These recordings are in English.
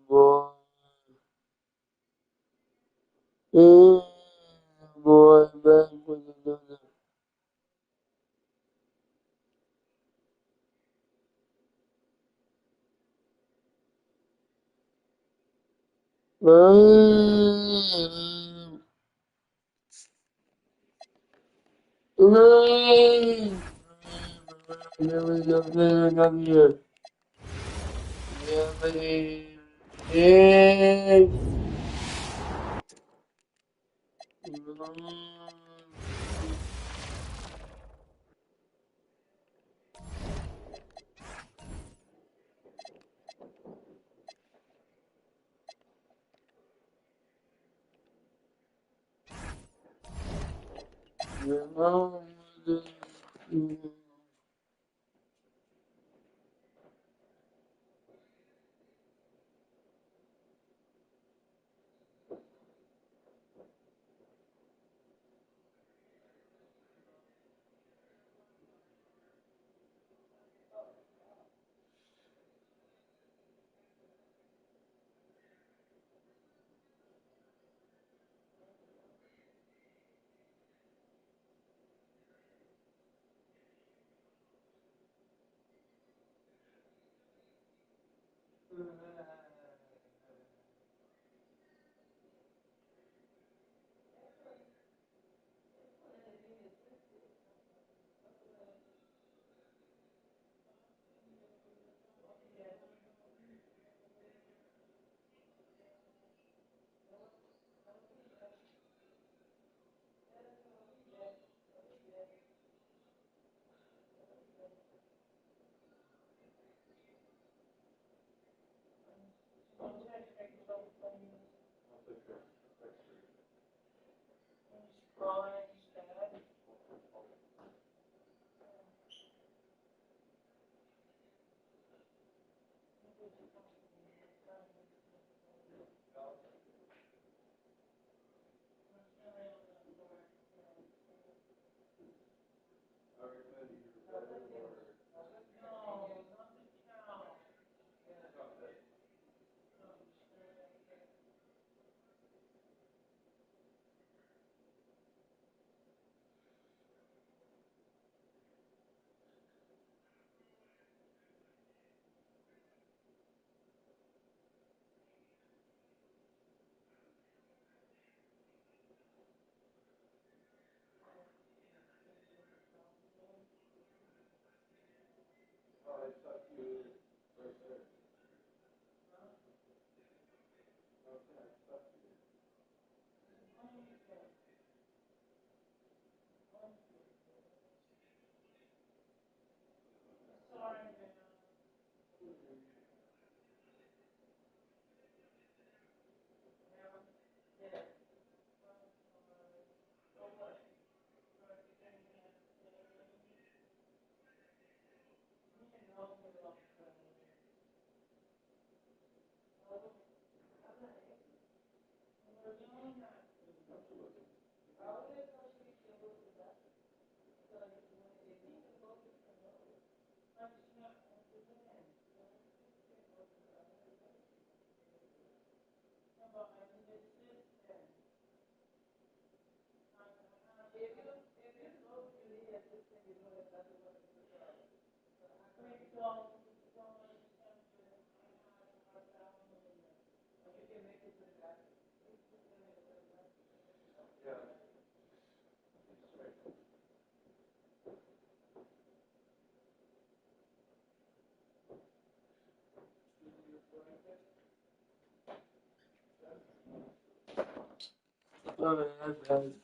boy, is boy back with another.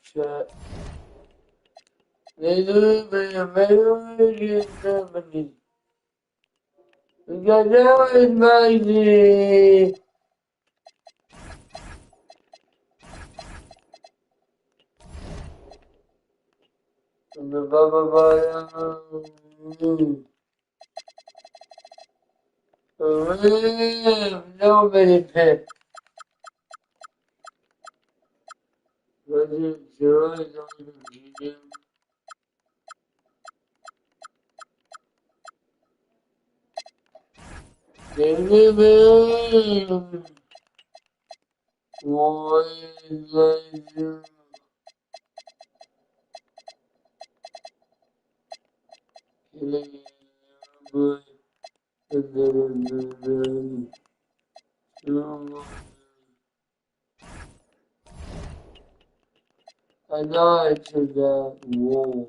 Chat. They do very Germany. Because now it's mighty. The Baba nobody pet. Was it sure I don't need him? Benim boyacım kelime ederim. Ana içinde wow.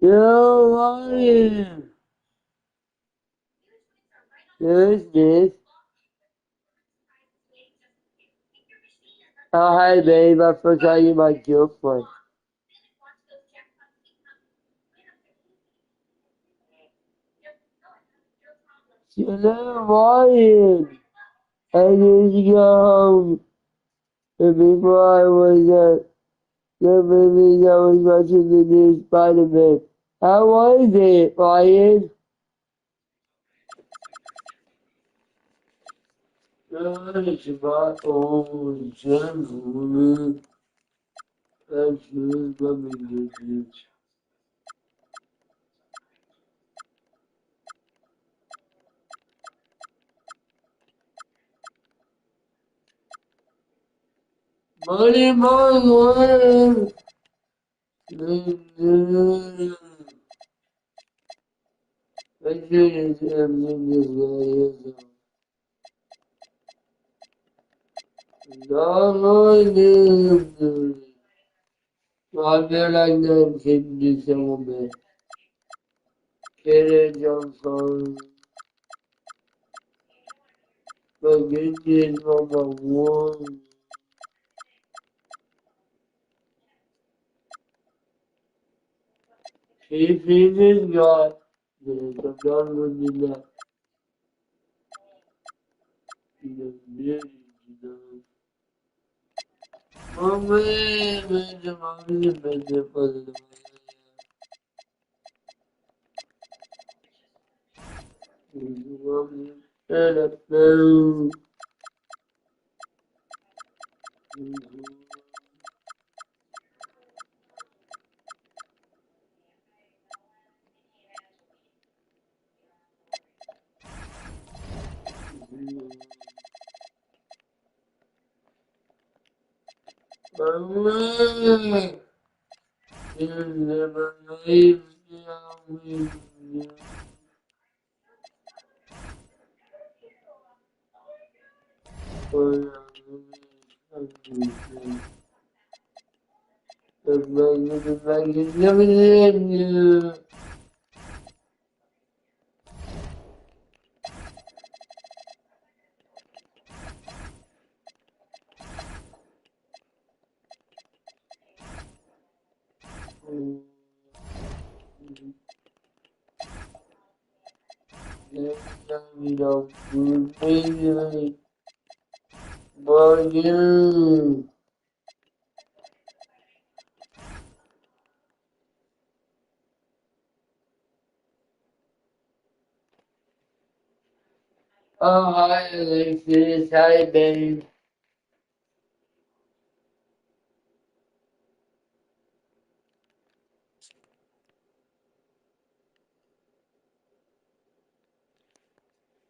Yo, Ryan. Who's this? Oh, hi, babe. I forgot you're my girlfriend. Hello, Ryan. I need to go home. And before I was the movies, I was watching the new Spider-Man. How was it, Ryan? It's about old gentlemen. That's just what we do. Money, my lord. I shouldn't have been this way. No, no, I feel like them keep this on me. Get it, Johnson. Forget this number one. He finished God. There's a gun with the beauty, Mommy, mommy, better for the mommy. Hello. Mommy, you never leave me alone. Never leave you. You know, baby, boy, you. Oh, hi, Alexis. Hi, babe.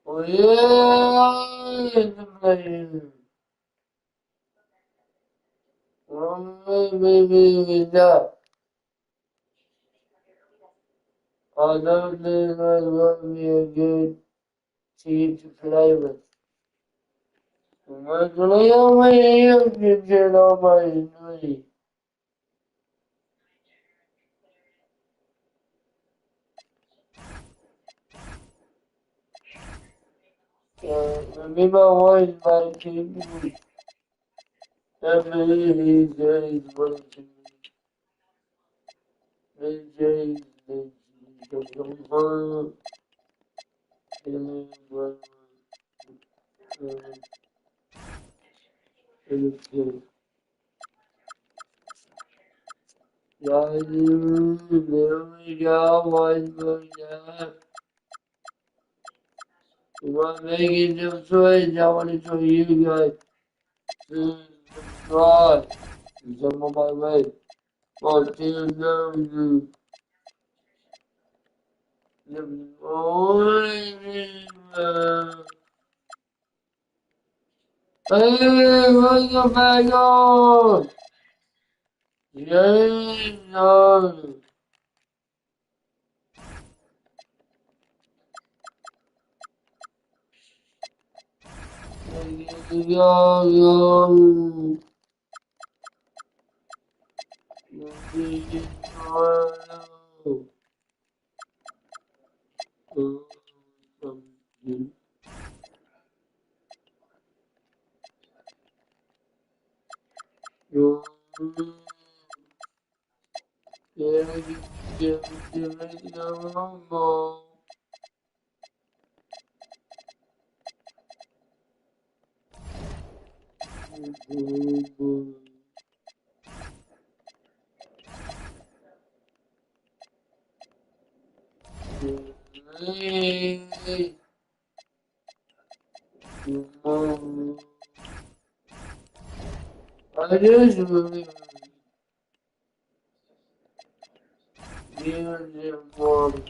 Oh, yeah, it's a plane. Oh, baby, it's up. I don't think I want me a good team to play with. I'm play on my ears and get on my knee. Maybe my voice might keep me. Every these days, what to me. These days, come home, feeling well, anything. Yeah, there we go, one more time. If I'm making some choice, I want to show you guys to subscribe. Some of my way. Want to know you. The morning, hey, what's the bag on? Yes, no. Yo. I usually use it for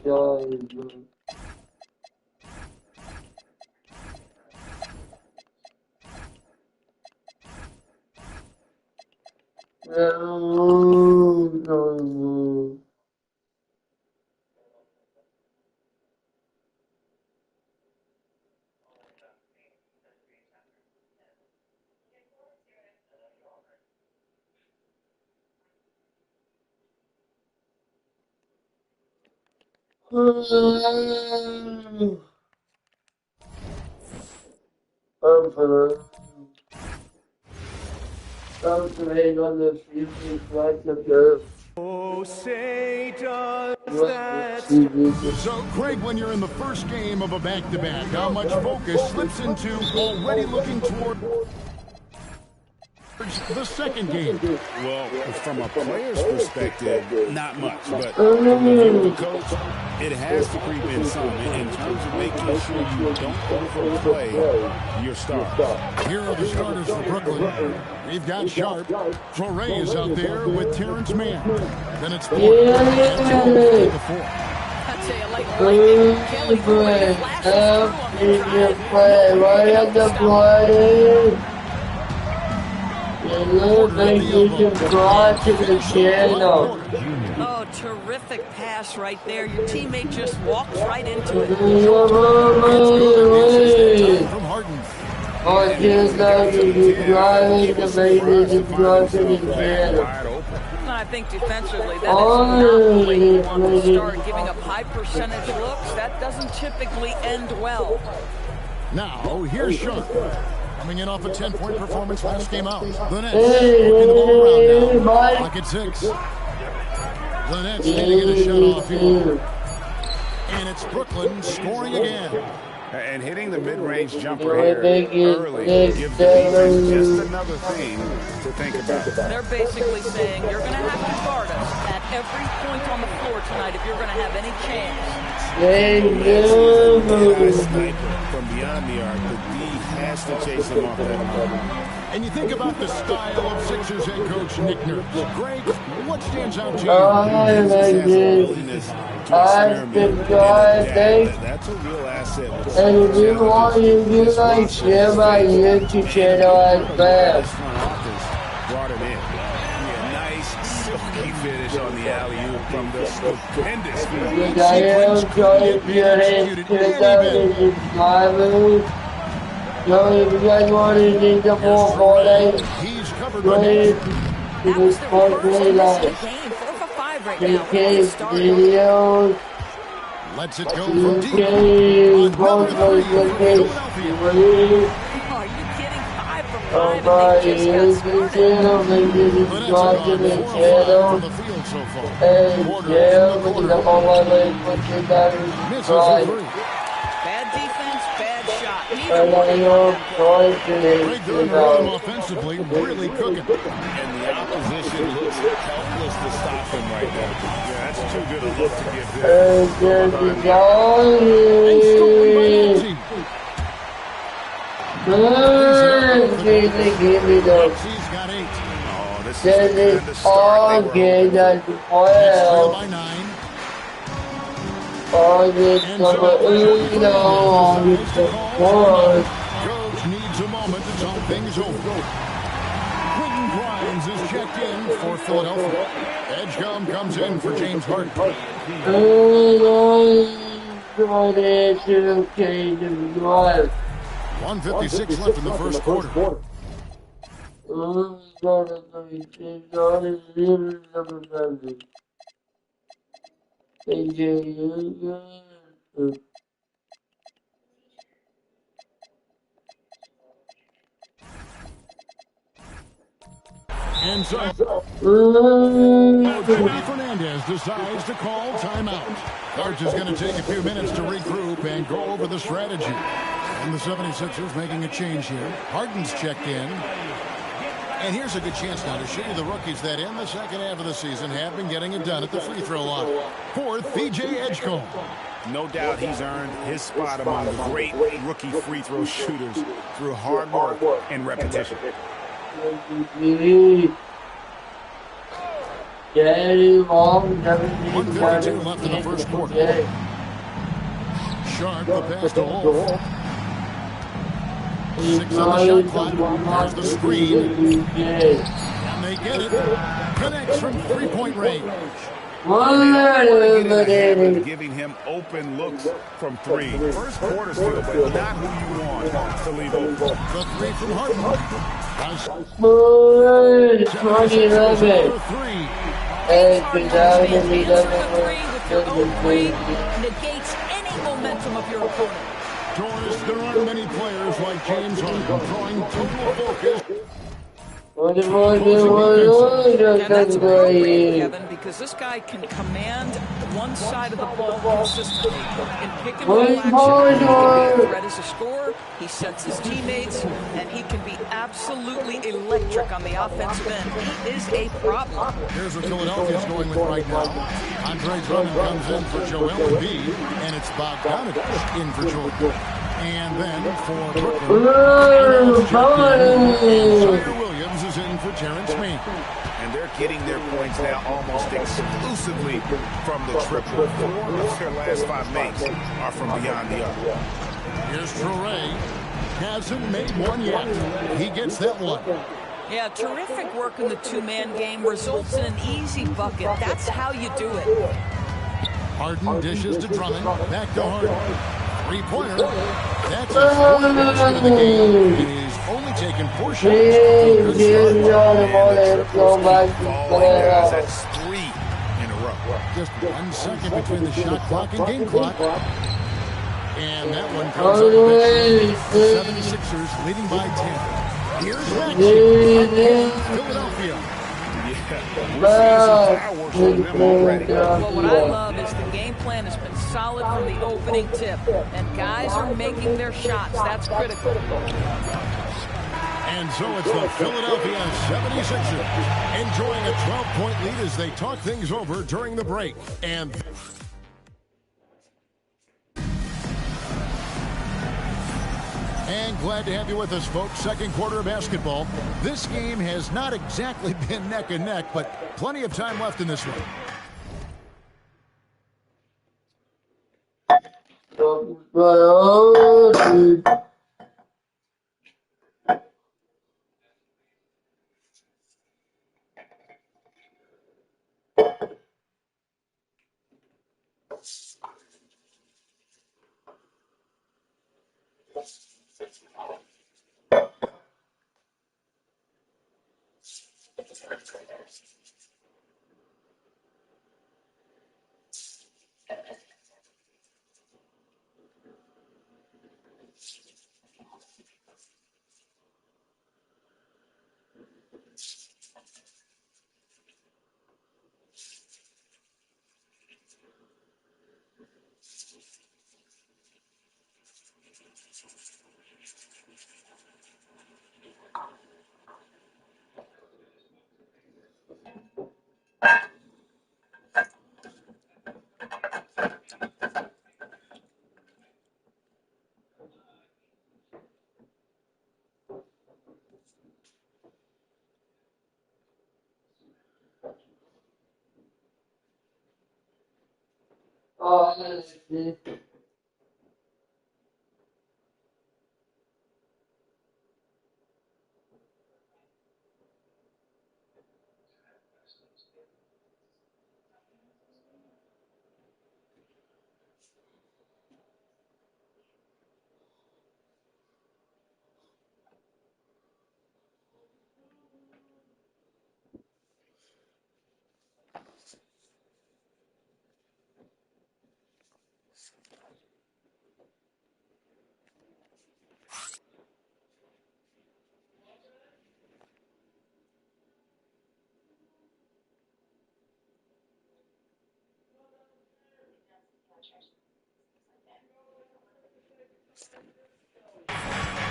guys. No. Concentrate on the future flights of the Oh, say does that So, Craig, when you're in the first game of a back-to-back, how much focus slips into already looking towards the second game? Well, from a player's perspective, not much. But from the view of a coach, it has to creep in some in terms of making sure you don't overplay your stars. Here are the starters for Brooklyn. We've got Sharp. Torrey is out there with Terrence Mann. Then it's Porter. And Tillman at the four. I tell you, like lightning, Kelly flashes through right at the play. Thank you subscribe to the channel. Oh, terrific pass right there. Your teammate just walks right into it. From Harden. Oh, just like subscribing to subscribe to the channel. I think defensively, that is not the way you want to start. Giving up high percentage looks, that doesn't typically end well. Now, here's Sharp. Coming in off a 10-point performance last game out. The Nets working the ball around now. Clock at 6. The Nets need to get a shot off here. And it's Brooklyn scoring again. And hitting the mid-range jumper here early gives the defense just another thing to think about. They're basically saying you're going to have to guard us at every point on the floor tonight if you're going to have any chance. Sniper from beyond beyond the arc, the D has to chase him off that line. And you think about the style of Sixers head coach Nick Nurse. Greg, what stands out to you? I like this. I can try things. That's a real asset. And if you want to do like share my YouTube channel as well. Brought him in. Yeah, nice silky finish on the alley-oop from the stupendous field. I am trying to get it to the drivers. So if you guys want to see the full play, He's covered please to That the was their sport first play miss of the live. game. 4 for 5 right now. Okay, videos. Lets it go from deep. Okay, both of us will take Oh, are you kidding? 5 for 5 Oh and my, they just got here's the started. channel, make sure to subscribe to the channel. And share with the whole other pushing that is subscribe. Bad defense, bad shot. And Neither I one of them. am trying to Greg, make they're it under rhythm out. offensively, really cooking. And the opposition looks helpless to stop him right now. Yeah, that's too good a look to give them. And there's the And stolen by guy. Nancy. Give me the. He's got 8. Oh, this is Then the kind of it's start all they were good hoping as Trail well. by 9. All this And number so, on the board. Coach needs a moment to talk things over. Quentin Grimes is checked in for Philadelphia. Edgecombe comes in for James Harden. 1:56 left in the first quarter. And so, Jimmy Fernandez decides to call timeout. Coach is going to take a few minutes to regroup and go over the strategy. And the 76ers making a change here. Harden's checked in. And here's a good chance now to show you the rookies that in the second half of the season have been getting it done at the free throw line. Fourth, VJ Edgecombe. No doubt he's earned his spot among the great rookie free throw shooters through hard work and repetition. 1:52 left in the first quarter. Sharp the pass to Wolf. 6 on the shot clock. There's the screen. And they get it. Connects from three-point range. Giving him open looks from 3. First quarter still, but not who you want to leave open. The 3 from Harden. Three with your own 3 negates any momentum of your opponent. Doris, there aren't many players like James Harden drawing total focus. And that's appropriate, Kevin, because this guy can command one side of the ball consistently. In pick and roll action, he can be a threat as a scorer, he sets his teammates, and he can be absolutely electric on the offensive end. He is a problem. Here's what Philadelphia's going with right now. Andre Drummond comes in for Joel Embiid, and it's Bogdanovich in for Jordan. And then for Brooklyn, Snyder Williams is in for Terrence Mann. And they're getting their points now almost exclusively from the triple. 4 of their last 5 makes are from beyond the arc. Here's Traore. Hasn't made one yet. He gets that one. Yeah, terrific work in the two-man game results in an easy bucket. That's how you do it. Harden dishes to Drummond. Back to Harden. Three-pointer. That's his fourth basket of the game. He's only taken 4 shots. That's 3 in a row. Just 1 second between the shot clock and game clock. And that one comes up big. 76ers leading by 10. Here's Maxey. Philadelphia. Well, what I love is the game plan has been solid from the opening tip, and guys are making their shots. That's critical. And so it's the Philadelphia 76ers enjoying a 12-point lead as they talk things over during the break. And And glad to have you with us, folks. Second quarter of basketball. This game has not exactly been neck and neck, but plenty of time left in this one.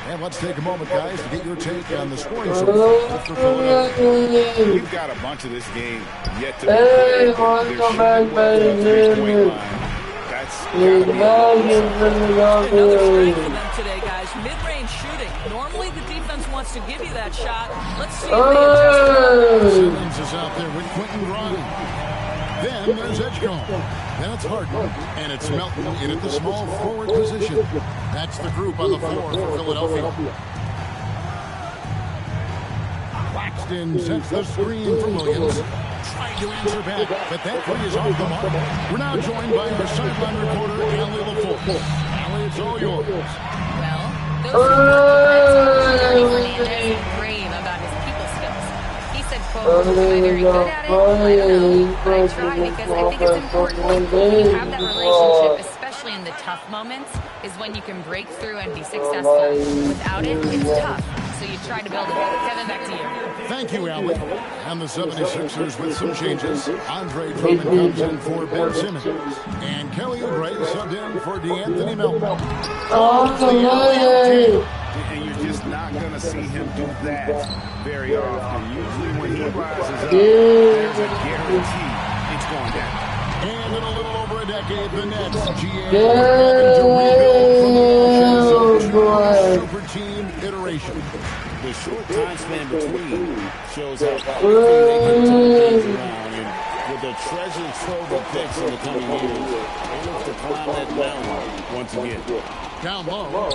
And let's take a moment, guys, to get your take on the scoring so far for Philadelphia. We've got a bunch of this game yet to be played. They're shooting well from the three-point line. That's got to be another strength for them today, guys. Mid-range shooting. Normally the defense wants to give you that shot. Let's see if they adjust. Simmons is out there with Quentin Grimes. Then there's Edgecombe. Then it's Harden. And it's Melton in at the small forward position. That's the group on the floor for Philadelphia. Claxton sets the screen for Williams. Trying to answer back, but that three is off the mark. We're now joined by our sideline reporter, Allie LaForce. Allie, it's all yours. Well, those who work the Red Fernandez rave about his people skills. He said, quote, "Am I very good at it? I don't know, but I try because I think it's important. When you have that relationship, especially in the tough moments, is when you can break through and be successful. Without it, it's tough. So you try to build it. Kevin, back to you. Thank you, Allie. And the 76ers with some changes. Andre Drummond comes in for Ben Simmons. And Kelly Oubre subbed in for DeAnthony Melton. And you're just not going to see him do that very often. Usually when he rises up, there's a guarantee it's going down. And in a little over a decade, the Nets, GA, having to rebuild from the ashes of super team iteration. The short time span between shows how quickly they can turn things around. And with the treasure trove of picks in the coming years, they look to climb that mountain once again. Down low.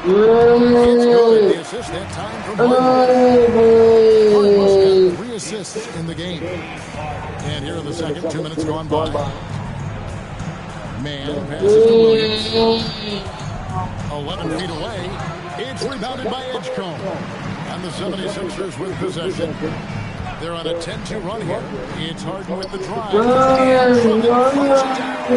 It's good. The assist that time from Harden. Harden must have 3 assists in the game. And here in the second, 2 minutes gone by. Man passes to Williams. 11 feet away. It's rebounded by Edgecombe. And the 76ers with possession. They're on a 10-2 run here. It's Harden with the drive. And Drummond puts it down.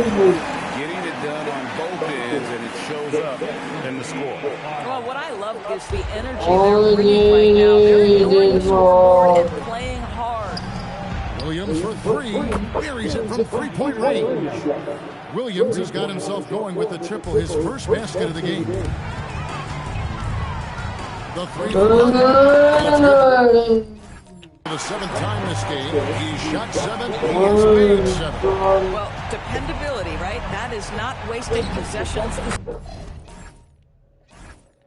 Getting it done on both ends, and it shows up in the score. Well, what I love is the energy they're bringing right now. They're ignoring the scoreboard and playing hard. Williams for 3. Buries it from 3-point range. Williams has got himself going with the triple, his first basket of the game. The 3 the 7th time this game. He shot 7. He has made 7. Well, dependability, right? That is not wasting possessions.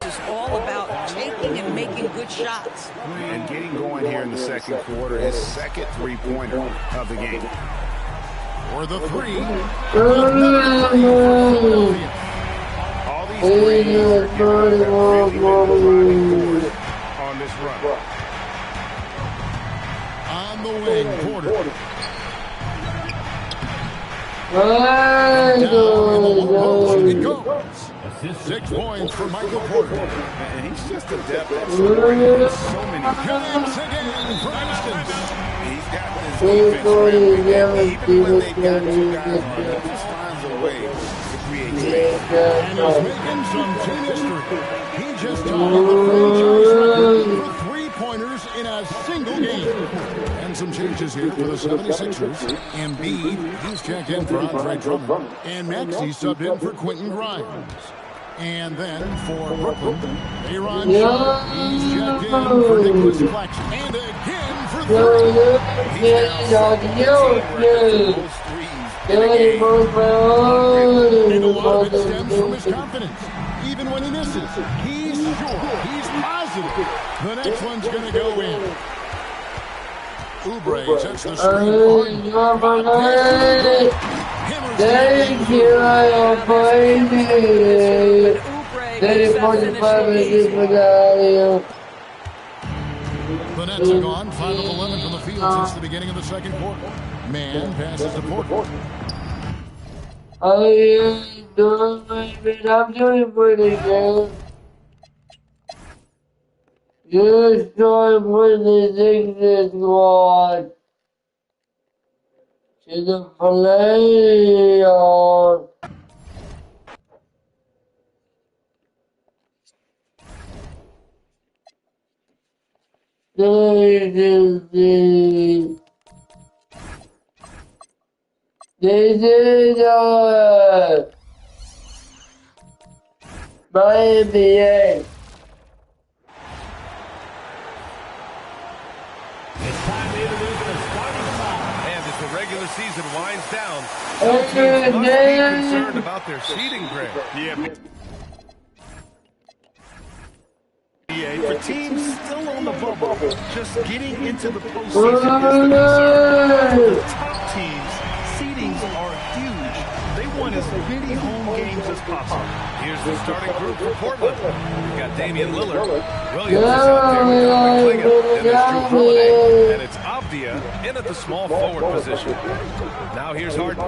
This is all about taking and making good shots. And getting going here in the second quarter, his second three-pointer of the game. For the three. All these threes are giving them really driving forward on this run. On the wing, Porter. It goes. 6 points for Michael Porter. And he's just adept at scoring so many Comes again for instance. He's got this defense ramping, and even when they got two guys on him, he just finds a way to create space. And he's making some team history. He just tied the franchise record for three-pointers in a single game. And some changes here for the 76ers. Embiid, he's checked in for Andre Drummond. And Maxey subbed in for Quentin Grimes. And then for Brooklyn, Aaron Shaw, he's checked in for Nicholas Claxton. And again for three. He's now set the team record for most threes in a game. And a lot of it stems from his confidence. Even when he misses, he's sure, he's positive. The next one's going to go in. Oubre sets the screen for Harden. Thank you, Very 45 minutes for the The Nets are gone 5 of 11 from the field since the beginning of the second quarter. Man passes to Porter. I'm doing pretty good. You're showing when the Sixers squad to the playoffs. This is my NBA. Regular season winds down. Some teams must be concerned about their seeding grade. Yeah, for teams still on the bubble, just getting into the postseason is the concern. The top teams, seedings are huge. They want as many home games as possible. Here's the starting group for Portland. We've got Damian Lillard. Williams is out there with Dominic Klinger. And there's Drew Holiday. And it's Avdia in at the small forward position. Now here's Harden.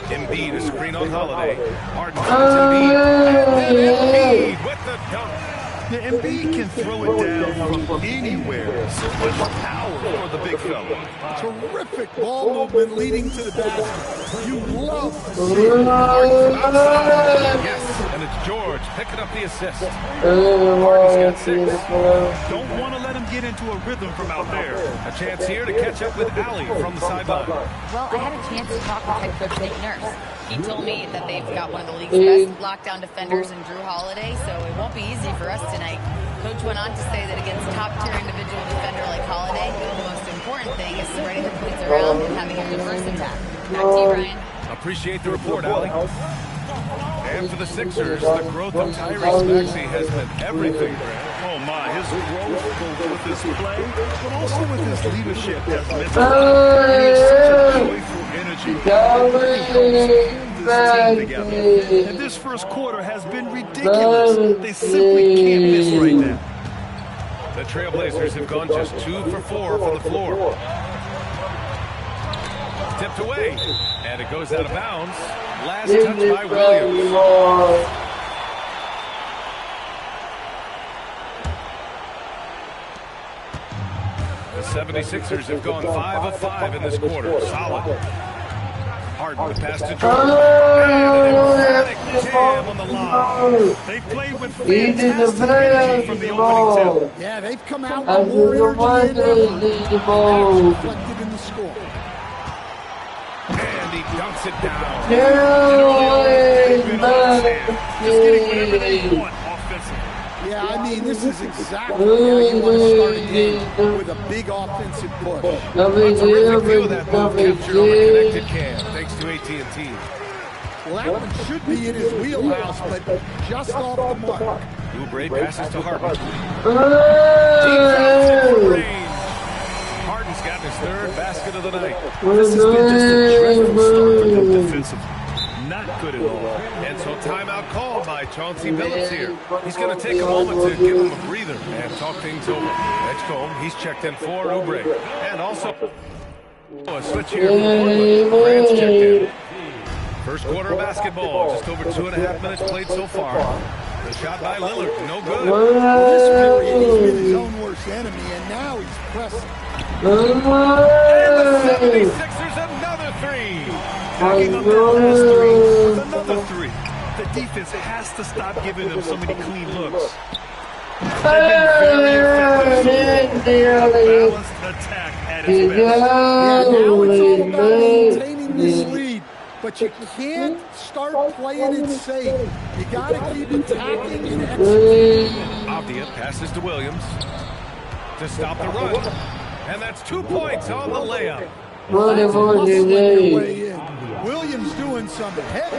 Embiid, a screen on Holiday. Harden finds Embiid. And then Embiid with the dunk. The Embiid can throw it down from anywhere. So much power for the big fella. Terrific ball movement leading to the basket. You love to see it. Yes, and it's George picking up the assist. Harden's got 6. Don't want to let him get into a rhythm from out there. A chance here to catch up with Ali from the sideline. Well, I had a chance to talk with head coach Nick Nurse. He told me that they've got one of the league's best lockdown defenders in Drew Holiday, so it won't be easy for us tonight. Coach went on to say that against top-tier individual defender like Holiday, the most important thing is spreading the points around and having a reverse attack. Back to you, Brian. Appreciate the report, Ali. And for the Sixers, the growth of Tyrese Maxey has been everything, Brad. Oh my, his growth both with his play, but also with his leadership has meant a lot. He has such a joyful energy. This team together. And this first quarter has been ridiculous. They simply can't miss right now. The Trailblazers have gone just 2 for 4 from the floor. Tipped away, and it goes out of bounds. Last touch by Williams. The 76ers have gone 5 of 5 in this quarter. Solid. Harden, the pass to Jordan. And an emphatic jam on the line. They played with fantastic energy from the opening tip. Yeah, they've come out with more energy than ever. That's reflected in the score. And he dunks it down. Just getting whatever they want offensively. Yeah, I mean, this is exactly how you want to start a game, with a big offensive push. A terrific view of that move captured on the connected cam, thanks to AT&T. Well, that one should be in his wheelhouse, but just off the mark. Oubre passes to Harden. Hey! Harden's got his third basket of the night. This has been just a dreadful start for them defensively. Not good at all. And so timeout called by Chauncey Billups here. He's going to take a moment to give him a breather and talk things over. Edgecombe, he's checked in for Oubre. And also a switch here from Portland. Grant's checked in. First quarter of basketball, just over 2.5 minutes played so far. The shot by Lillard, no good. Well, this period, he's been his own worst enemy, and now he's pressing. And the 76ers another three. Backing up that last three with another three. The defense has to stop giving them so many clean looks. Balanced attack at its best. Yeah, now it's all about maintaining this lead. But you can't start playing it safe. You got to keep attacking and executing. Avdia passes to Williams to stop the run. And that's 2 points on the layup. Williams doing some heavy.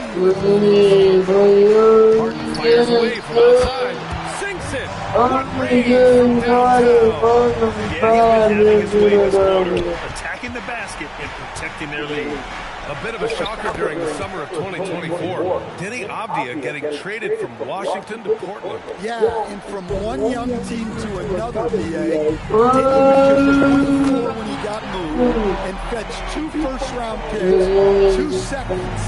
Harden fires away from outside. Sinks it. What range from downtown. Yeah, he's been having his way this quarter, attacking the basket and protecting their lead. A bit of a shocker during the summer of 2024. Denny Avdia getting traded from Washington to Portland. Yeah, and from one young team to another, BA. Denny was just 1-4 when he got moved and fetched 2 first-round picks, 2 seconds.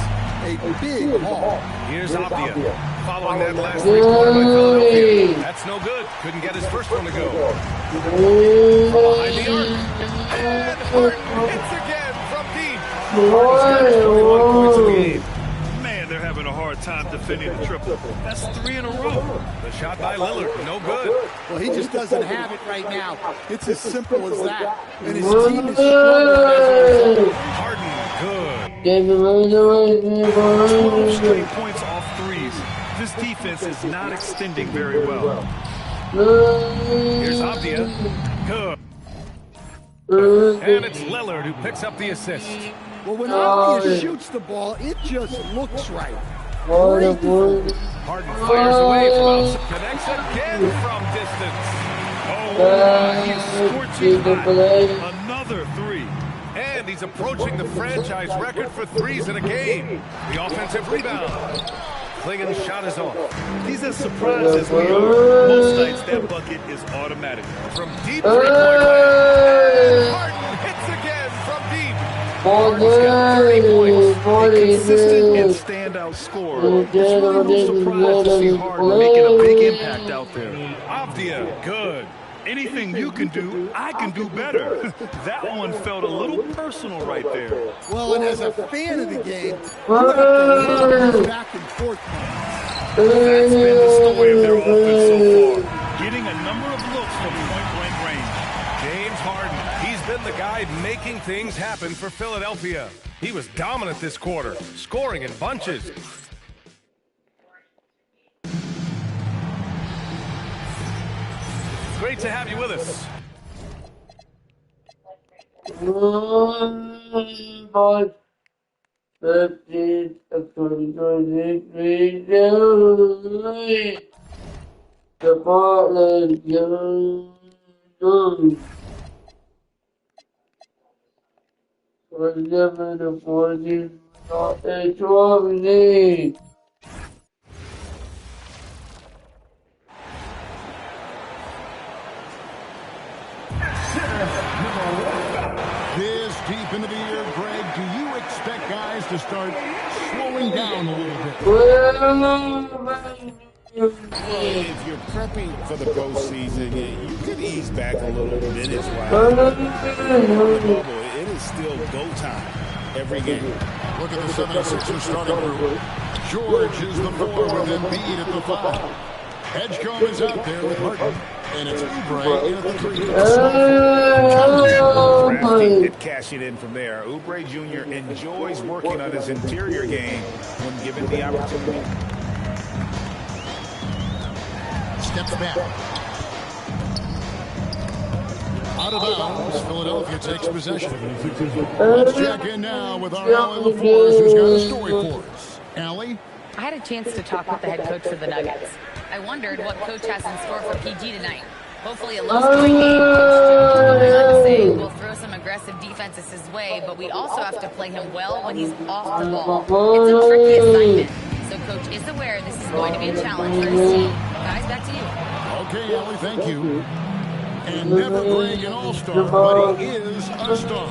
A big haul. Here's Avdia following that last three-pointer by Philadelphia. That's no good. Couldn't get his first one to go. From behind the arc. And Harden hits again from deep. Harden's got 21 points in the game. Man, they're having a hard time defending the triple. That's 3 in a row. The shot by Lillard, no good. Well, he just doesn't have it right now. It's as simple as that. And his team is struggling. Harden, good. 12 straight points off threes. This defense is not extending very well. Here's Avdia, good. And it's Lillard who picks up the assist. Well, when Avdia shoots the ball, it just looks right. Harden fires away from outside. Connects again from distance. Oh, he's scorching hot. Another three. And he's approaching the franchise record for threes in a game. The offensive rebound. Klingen's shot is off. He's as surprised as we are. Most nights, that bucket is automatic. From deep three-point land. Harden hits again from deep. Harden's got 30 points. A consistent and standout scorer. It's really no surprise to see Harden making a big impact out there. Avdia, good. Anything you can do, I can do better. That one felt a little personal right there. Well, and as a fan of the game, you have to love back and forth. That's been the story of their offense so far. Getting a number of looks from point-blank range. James Harden, he's been the guy making things happen for Philadelphia. He was dominant this quarter, scoring in bunches. Great to have you with us. March 15th of 2023, the Portland Jones was given the 14th a trophy. This deep into the year, Greg, do you expect guys to start slowing down a little bit? If you're prepping for the postseason, you can ease back a little bit. It's it is still go time every game. Look at the 76ers starting group. George is the 4 with Embiid at the 5. Edgecombe is out there with Harden. And it's Oubre in at the 3. Crafty cashing in from there. Oubre Jr. enjoys working on his interior game when given the opportunity. Steps back. Out of bounds. Philadelphia takes possession. Let's check in now with our Allie LaForce, who's got a story for us. Allie? I had a chance to talk with the head coach for the Nuggets. I wondered what coach has in store for PG tonight. Hopefully a low-scoring game, Coach Jones went on to say we'll throw some aggressive defenses his way, but we also have to play him well when he's off the ball. It's a tricky assignment, so Coach is aware this is going to be a challenge for his team. Guys, back to you. Okay, Ellie, thank you. And never Greg an all-star, but he is a star.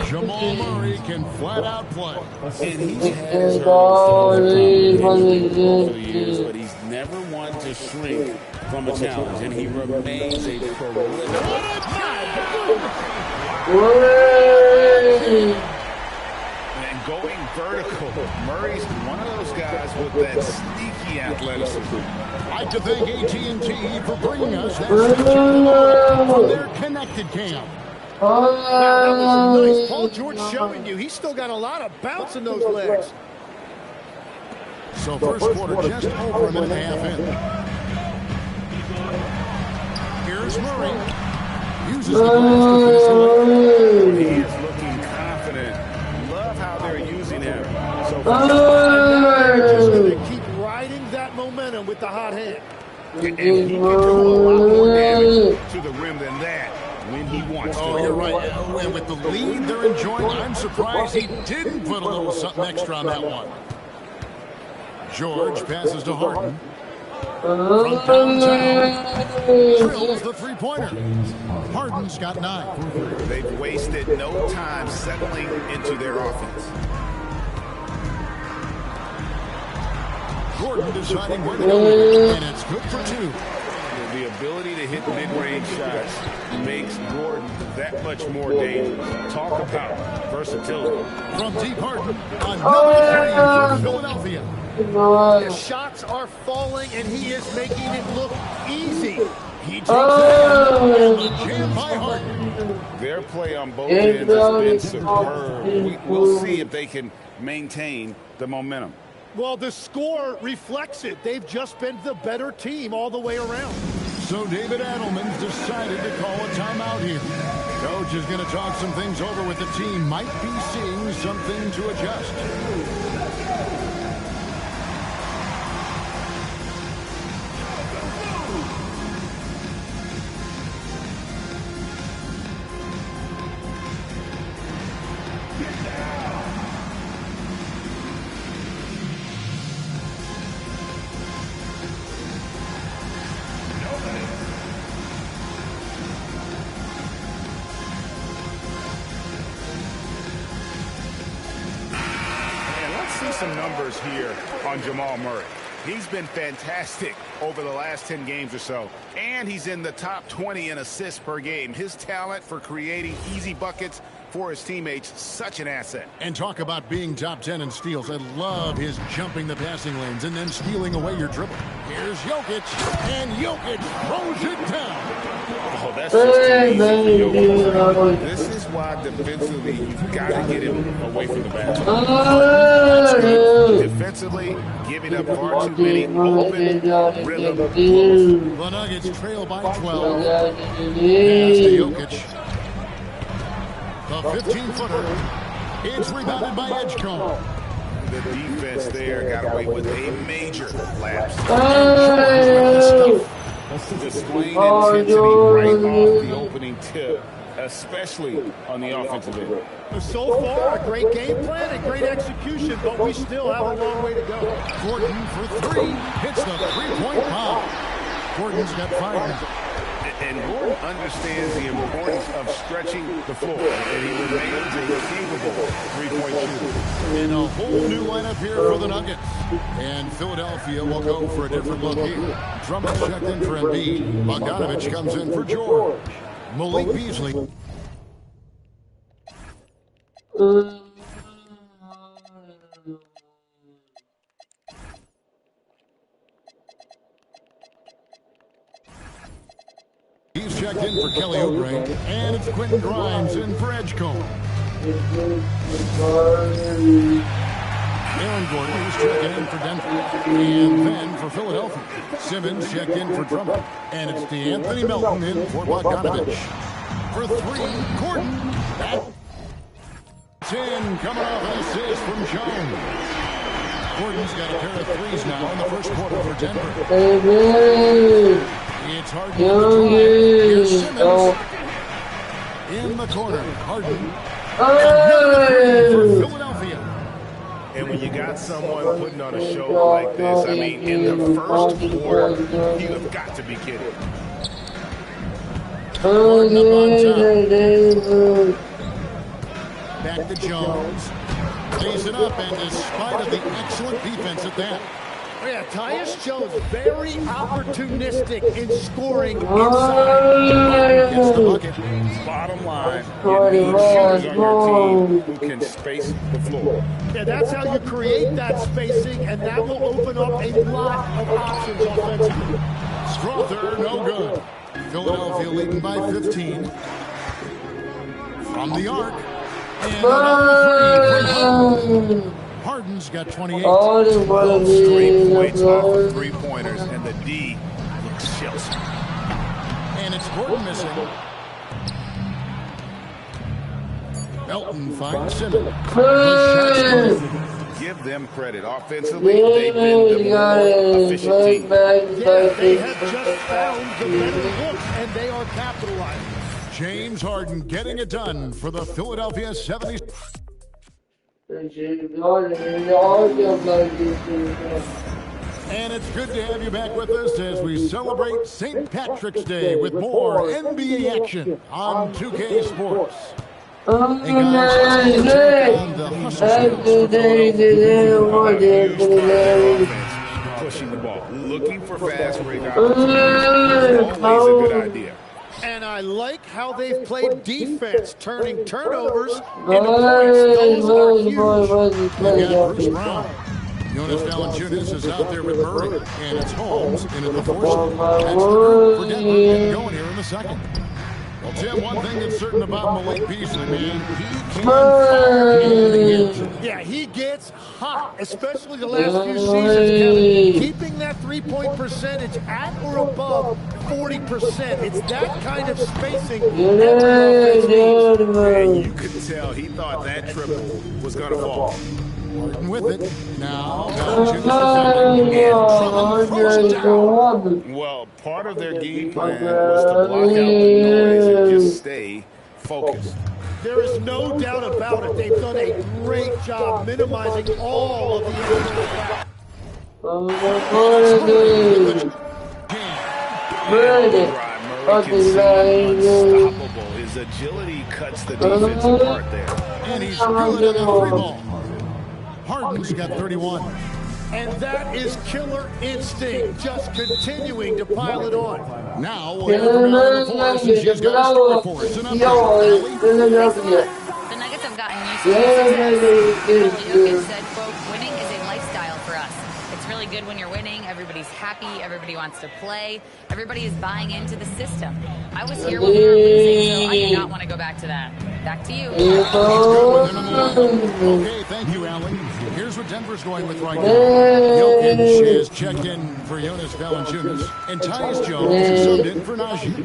Jamal Murray can flat out play. And he's had his hurdles to overcome over the years, but he's never one to shrink from a challenge, and he remains a prolific. And going vertical, Murray's one of those guys with that sneaky athleticism. I'd like to thank AT&T for bringing us that from their connected camp. Wow, that was nice. Paul George showing you he's still got a lot of bounce in those legs. So first quarter just over a minute and a half in. Here's Murray. Uses the glass defensively. He is looking confident. Love how they're using him. So Just going to keep riding that momentum with the hot hand. And he can do a lot more damage to the rim than that when he wants to. Oh, you're right. And with the lead they're enjoying, I'm surprised he didn't put a little something extra on that one. George passes to Harden. From downtown, drills the three-pointer. Harden's got 9. They've wasted no time settling into their offense. Gordon deciding where to go with it, and it's good for 2. the ability to hit mid-range shots makes Gordon that much more dangerous. Talk about versatility. From deep Harden, another 3 for Philadelphia. The shots are falling, and he is making it look easy. He takes it and the jam by Harden. Their play on both ends has been superb. We'll see if they can maintain the momentum. Well, the score reflects it. They've just been the better team all the way around. So David Adelman's decided to call a timeout here. Coach is going to talk some things over with the team. Might be seeing something to adjust. Some numbers here on Jamal Murray. He's been fantastic over the last 10 games or so, and he's in the top 20 in assists per game. His talent for creating easy buckets for his teammates, such an asset. And talk about being top 10 in steals. I love his jumping the passing lanes and then stealing away your dribble. Here's Jokic, and Jokic throws it down. Oh, that's just too easy for Jokic. This is why defensively you've got to get him away from the basket. Defensively, giving up far too many open rhythm blows. The Nuggets trail by 12. Pass to Jokic. The 15-footer. It's rebounded by Edgecombe. The defense there got away with a major lapse. Displaying intensity right off the opening tip, especially on the offensive end. So far, a great game plan and great execution, but we still have a long way to go. Gordon for 3. Hits the three-point foul. Gordon's got 5 now. And Gordon understands the importance of stretching the floor, and he remains a capable three-point shooter. And a whole new lineup here for the Nuggets. And Philadelphia will go for a different look here. Drummond checked in for Embiid. Bogdanovich comes in for George. Malik Beasley. He's checked in for Kelly Oubre, and it's Quentin Grimes in for Edgecombe. Aaron Gordon is checking in for Denver, and then for Philadelphia. Simmons checked in for Drummond, and it's DeAnthony Melton in for Bogdanovich. For 3, Gordon. That's in, coming off an assist from Jones. Gordon's got a pair of threes now in the first quarter for Denver. It's Harden to the drive. Here's Simmons. In the corner, Harden. For Philadelphia. And when you got someone putting on a show like this, I mean, in the first quarter, you have got to be kidding. Harden up on top. Back to Jones. Lays it up, and despite of the excellent defense at that. Yeah, Tyus Jones, very opportunistic in scoring inside. Gets the bucket. Bottom line, you need shooters on your team who can space the floor. Yeah, that's how you create that spacing, and that will open up a lot of options offensively. Strother, no good. Philadelphia leading by 15. From the arc. And another three from Harden. Harden's got 28. Both straight points off of three-pointers, and the D looks Chelsea. And it's Gordon missing. Melton finds Simmons. Give them credit. Offensively, they've been the more efficient team. Yeah, they have just found the better looks, and they are capitalizing. James Harden getting it done for the Philadelphia 76ers. And it's good to have you back with us as we celebrate St. Patrick's Day with more NBA action on 2K Sports. Hey guys, let's take on the Hustlers. Pushing the ball, looking for fast break opportunities. Always a good idea. And I like how they've played defense, turning turnovers into points. Those are huge. We got Bruce Brown. Jonas Valanciunas is out there with Murray, and it's Holmes in at the fourth. That's the group for Denver getting going here in the second. Well, Tim, one thing that's certain about Malik Beasley, man, he can fire anything. Yeah, he gets hot, especially the last few seasons, Kevin. Keeping that three-point percentage at or above 40%. It's that kind of spacing. And you could tell he thought that triple was going to fall. Working with it. Now, Valanciunas defending, and down. Well, part of their game plan was to block out the noise and just stay focused. There is no doubt about it. They've done a great job minimizing all of the individual fouls. Unstoppable. His agility cuts the defense apart there. And he's good at the three ball. Harden's got 31. And that is killer instinct, just continuing to pile it on. Now we'll hear from Allie Forrest, and she's got a story for us. An update, The Nuggets have gotten used to this. Jokic said, quote, winning is a lifestyle for us. It's really good when you're winning. Everybody's happy. Everybody wants to play. Everybody is buying into the system. I was here when we were losing, so I do not want to go back to that. Back to you. Okay, thank you, Allie. Here's what Denver's going with right now. Jokic has checked in for Jonas Valanciunas, and Tyus Jones is subbed in for Najee.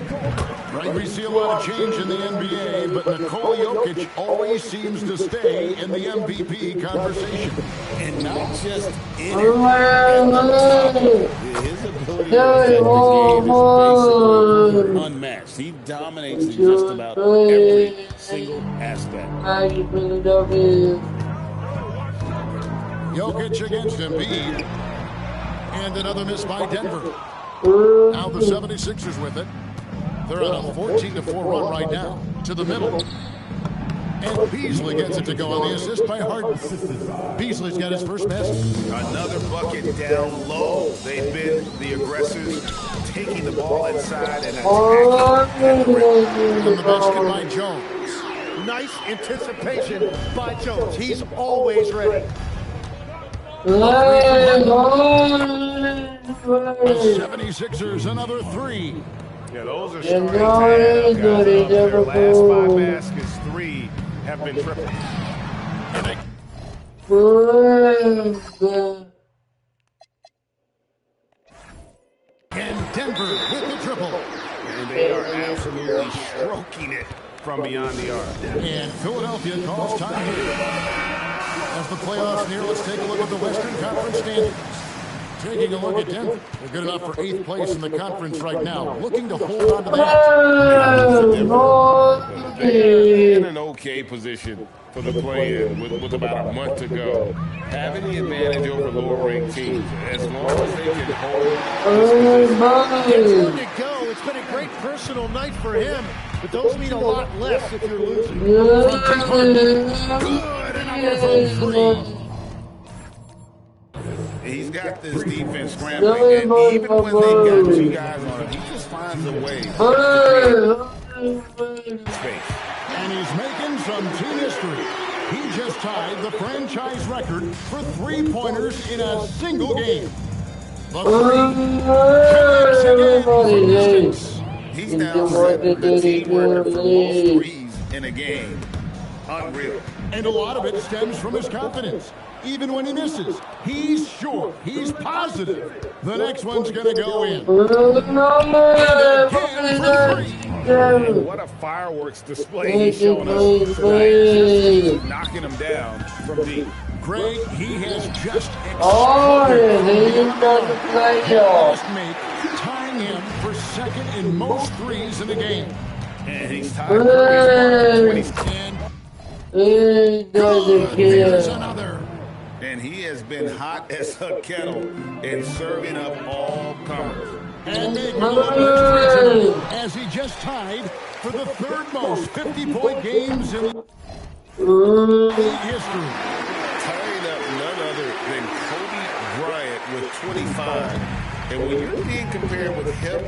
Right, we see a lot of change in the NBA, but Nikola Jokic always seems to stay in the MVP conversation. And not just in it. His ability to affect the game is basically unmatched. He dominates in just about every single aspect. Jokic against Embiid. And another miss by Denver. Now the 76ers with it. They're on a 14-4 run right now. To the middle. And Beasley gets it to go on the assist by Harden. Beasley's got his first miss. Another bucket down low. They've been the aggressors, taking the ball inside and attacking. From the basket by Jones. Nice anticipation by Jones. He's always ready. The 76ers, another three. Yeah, those are starting to add up, guys. Their last 5 baskets, 3 have been triple. And Denver with the triple. And they are absolutely stroking it from beyond the arc. And Philadelphia calls time here. As the playoffs near, let's take a look at the Western Conference standings. Taking a look at Denver. They're good enough for 8th place in the conference right now, looking to hold on to that. They're in an okay position for the play-in with about a month to go. Having the advantage over lower-ranked teams, as long as they can hold this position. Gets one to go. It's been a great personal night for him, but those mean a lot less if you're losing. Good, and another from 3. He's got this defense scrambling, and even when they got 2 guys on him, he just finds a way to create space. And he's making some team history. He just tied the franchise record for 3-pointers in a single game. The 3 He's now set the team record for most threes in a game. Unreal. And a lot of it stems from his confidence. Even when he misses, he's sure, he's positive. The next one's going to go in. And what a fireworks display he's showing us tonight. Just knocking him down from deep. Greg, he has just exploded. Tying him for second in most threes in the game. And he's tied for his mark with 20. There's another. And he has been hot as a kettle and serving up all comers. And making a little history tonight, as he just tied for the 3rd most 50-point games in league history. Tying up none other than Kobe Bryant with 25. And when you're being compared with him,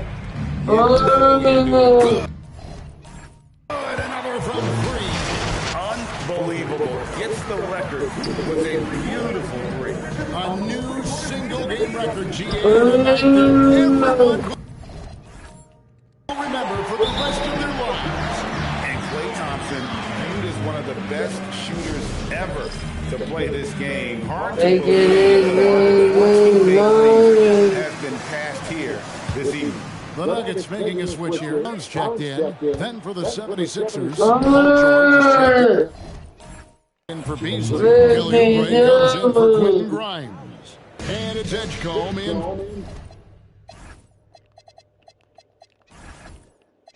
you know you're doing good. Another from 3. Unbelievable. Gets the record with a beautiful 3. A new single-game record, GA, tonight that everyone will remember for the rest of their lives. And Klay Thompson, viewed as one of the best shooters ever to play this game. Hard to believe has been passed here this evening. The Nuggets making a switch here. Jones checked in. Then for the 76ers, Paul George is checked in for Beasley. Kelly Oubre comes in for Quentin Grimes. And it's Edgecombe in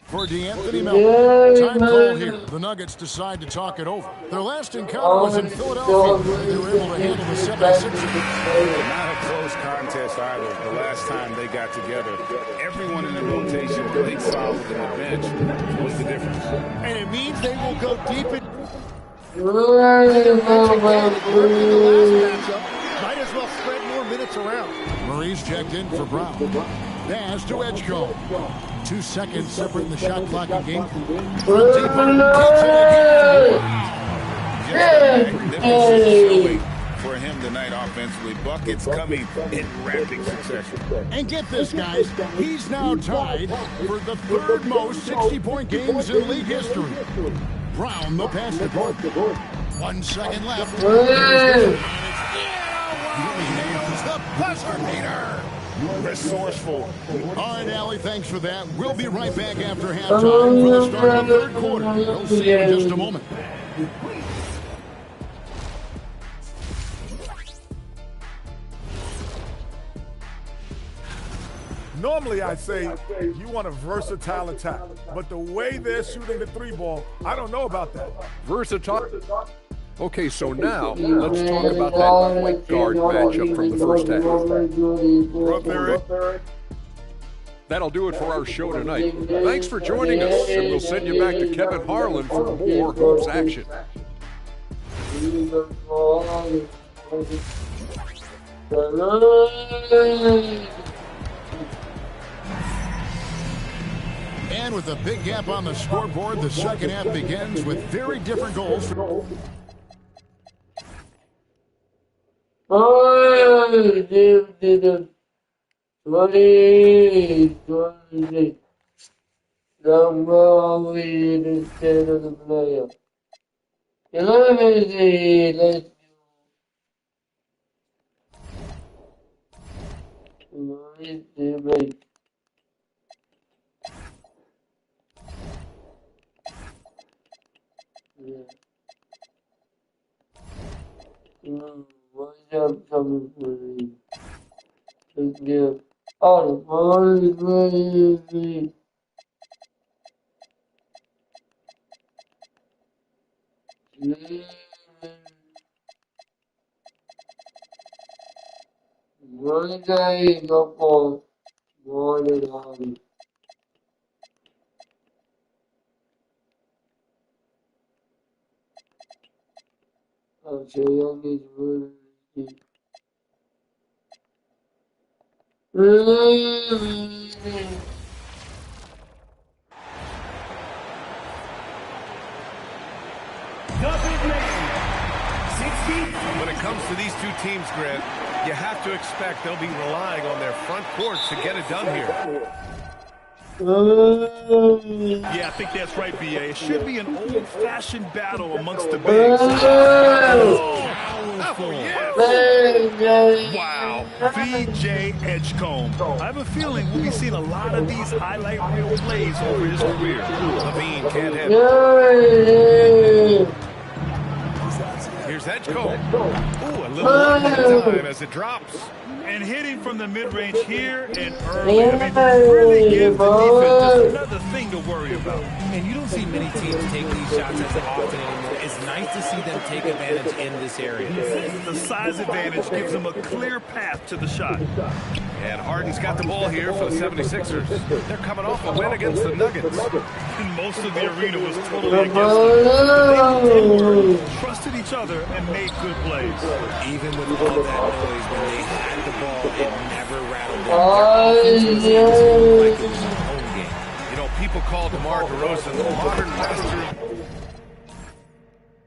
for DeAnthony Melton. Time call here. The Nuggets decide to talk it over. Their last encounter was in Philadelphia. They were able to handle the 76ers. Not a close contest either. The last time they got together, everyone in the rotation played solid in the bench. Was the difference? And it means they will go deep in. Might as well spread more minutes around. Murray's checked in for Brown. Pass to Edgecombe. 2 seconds separating the shot clock and game. From deeper, gets it again. Magnificent showing for him tonight offensively. Buckets coming in rapid succession. And get this, guys. He's now tied for the 3rd most 60-point games in league history. Brown, the pass to Gordon. 1 second left. He nails the buzzer beater. Resourceful. All right, Allie, thanks for that. We'll be right back after halftime for the start of the 3rd quarter. We'll see you in just a moment. Normally, I'd say you want a versatile attack, but the way they're shooting the 3-ball, I don't know about that. Versatile? Okay, so now let's talk about that point guard matchup from the first half. That'll do it for our show tonight. Thanks for joining us, and we'll send you back to Kevin Harlan for more Hoops action. And with a big gap on the scoreboard, the second half begins with very different goals. What's up, coming for me? Take care. Oh, the ball is ready. One day, no more. More than honey. I'll show you this word. When it comes to these two teams, Grant, you have to expect they'll be relying on their front court to get it done here. Yeah, I think that's right, B.A. It should be an old-fashioned battle amongst the bigs. Wow, V.J. Edgecombe. I have a feeling we'll be seeing a lot of these highlight reel plays over his career. Levine can't hit. Here's Edgecombe. Ooh, a little luck that time as it drops. And hitting from the mid-range here and early. I mean, really give the defense just another thing to worry about. And you don't see many teams take these shots as often anymore. It's nice to see them take advantage in this area. The size advantage gives them a clear path to the shot. And Harden's got the ball here for the 76ers. They're coming off a win against the Nuggets. And most of the arena was totally against them. They worked, trusted each other, and made good plays. Even with all that noise, when they had the ball, it never rattled them. Like it was a home game. You know, people call DeMar DeRozan the modern master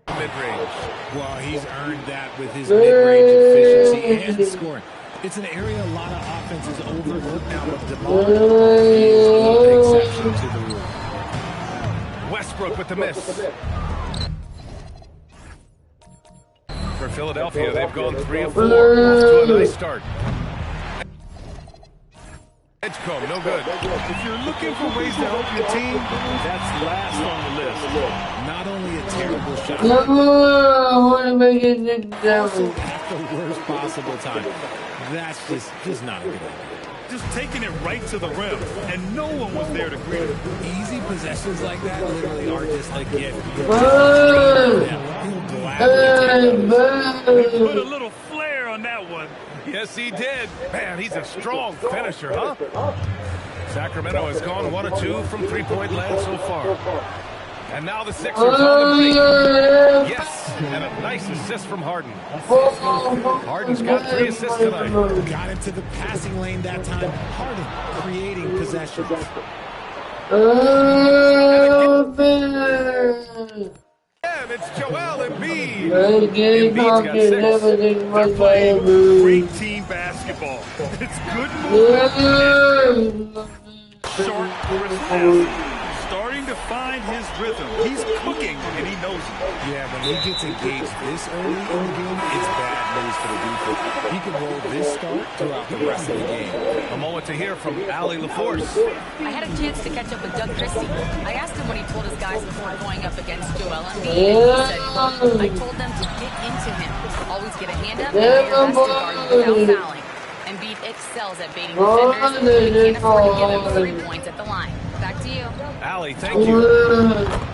of mid-range. Well, he's earned that with his mid-range efficiency and scoring. It's an area a lot of offenses overlook now, but DeMar is the exception to the rule. Westbrook with the miss. For Philadelphia, they've gone 3 of 4. Off to a nice start. Edgecombe, no good. If you're looking for ways to help your team, that's last on the list. Not only a terrible shot, Also, at the worst possible time. That's just not a good idea. Just taking it right to the rim, and no one was there to greet it. Easy possessions like that literally are just a gift. Put a little flair on that one. Yes, he did. Man, he's a strong finisher, huh? Sacramento has gone 1 of 2 from three-point land so far. And now the Sixers on the break. Yes, and a nice assist from Harden. Harden's got 3 assists tonight. Got into the passing lane that time. Harden creating possessions. And it's Joel Embiid. Embiid's got 6. They're playing great team basketball. It's good movement. Short response. Starting to find his rhythm. He's cooking, and he knows it. Yeah, when he gets engaged this early in the game, it's bad news for the defense. He can roll this start throughout the rest of the game. A moment to hear from Allie LaForce. I had a chance to catch up with Doug Christie. I asked him what he told his guys before going up against Joel Embiid. He said, I told them to get into him. Always get a hand up and do your best to guard without fouling. Embiid excels at baiting defenders, but he can't afford to give them 3 points at the line. Back to you. Allie, thank you.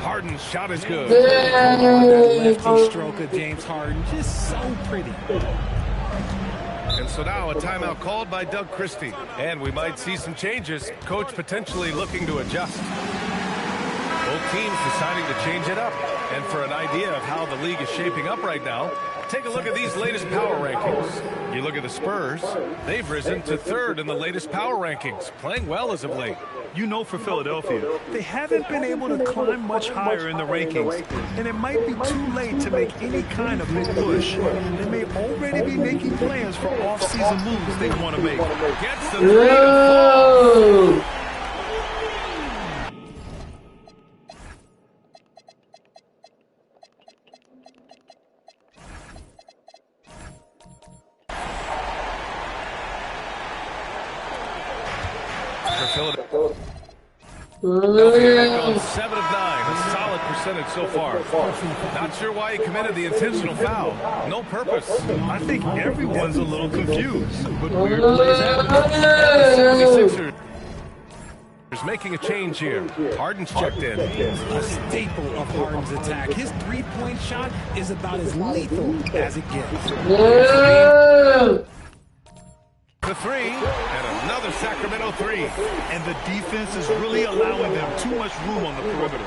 Harden's shot is good. That lefty stroke of James Harden, just so pretty. And so now a timeout called by Doug Christie. And we might see some changes. Coach potentially looking to adjust. Both teams deciding to change it up. And for an idea of how the league is shaping up right now, take a look at these latest power rankings. You look at the Spurs, they've risen to 3rd in the latest power rankings, playing well as of late. You know, for Philadelphia, they haven't been able to climb much higher in the rankings, and it might be too late to make any kind of big push. They may already be making plans for off-season moves they want to make. Gets the 3 to fall. They've gone 7 of 9, a solid percentage so far. Not sure why he committed the intentional foul. No purpose. I think everyone's a little confused, but weird plays happen. And the 76ers making a change here. Harden's checked in. A staple of Harden's attack. His three-point shot is about as lethal as it gets. The three, and another Sacramento three. And the defense is really allowing them too much room on the perimeter.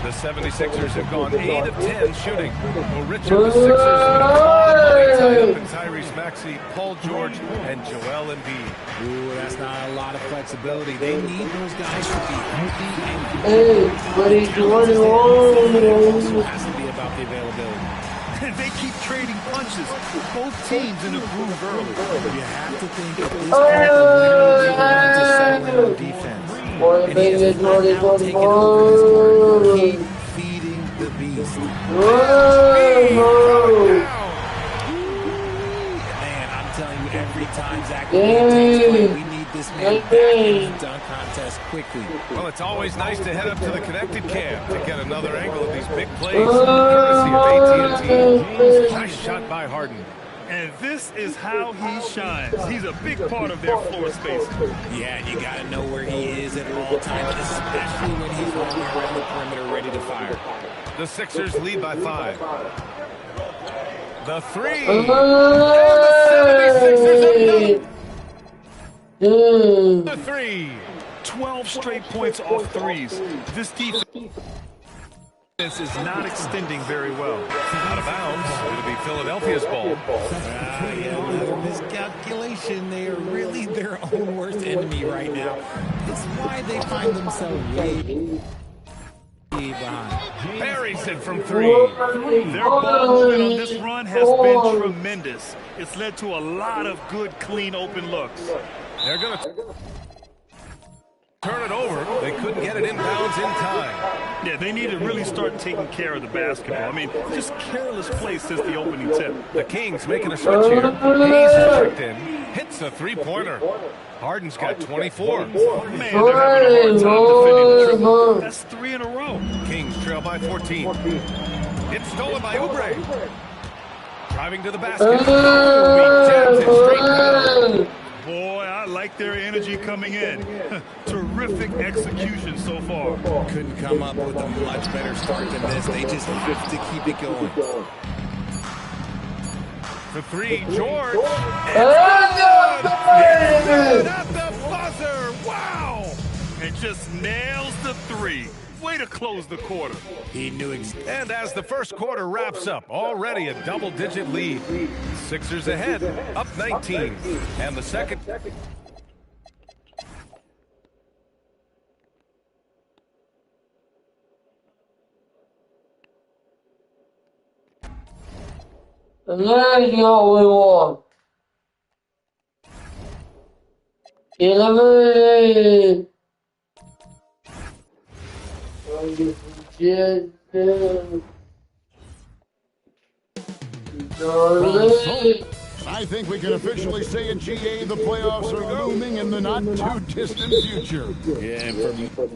The 76ers have gone 8 of 10 shooting. Well, Richard, the Sixers have been tied up in Tyrese Maxey, Paul George, and Joel Embiid. Ooh, that's not a lot of flexibility. They need those guys to be healthy and also has to be about the availability. And they keep trading punches. Both teams in the groove early. You have to think of this point of when they want to settle in on defense. And he has flat out taken over his part. Keep feeding the beast. Man, I'm telling you, every time Zach takes play, we need this man back in the dunk contest quickly. Well, it's always nice to head up to the connected cam to get another angle of these big plays, courtesy of AT&T. Nice shot by Harden. And this is how he shines. He's a big part of their floor space. Yeah, and you got to know where he is at all times, especially when he's rolling around the perimeter ready to fire. The Sixers lead by 5. The three. And the 76ers have the three. 12 straight points off threes. This defense is not extending very well. Out of bounds. It'll be Philadelphia's ball. Another miscalculation. They are really their own worst enemy right now. It's why they find themselves way behind. Buries it from 3. Their ball movement on this run has been tremendous. It's led to a lot of good, clean, open looks. They're going to turn it over. They couldn't get it inbounds in time. Yeah, they need to really start taking care of the basketball. I mean, just careless play since the opening tip. The Kings making a switch here. Hayes is checked in. Hits a three-pointer. Harden's got 24. Man, they're having a hard time defending the triple. That's 3 in a row. Kings trail by 14. It's stolen by Oubre. Driving to the basket. He jams it straight down. Boy, I like their energy coming in. Terrific execution so far. Couldn't come up with a much better start than this. They just have to keep it going. For 3, George. At the buzzer. Wow. And just nails the 3. Way to close the quarter. He knew And as the first quarter wraps up, already a double-digit lead. Sixers ahead, up 19. And the second. And there's what we want. 11. I think we can officially say in GA the playoffs are looming in the not-too-distant future. Yeah, and for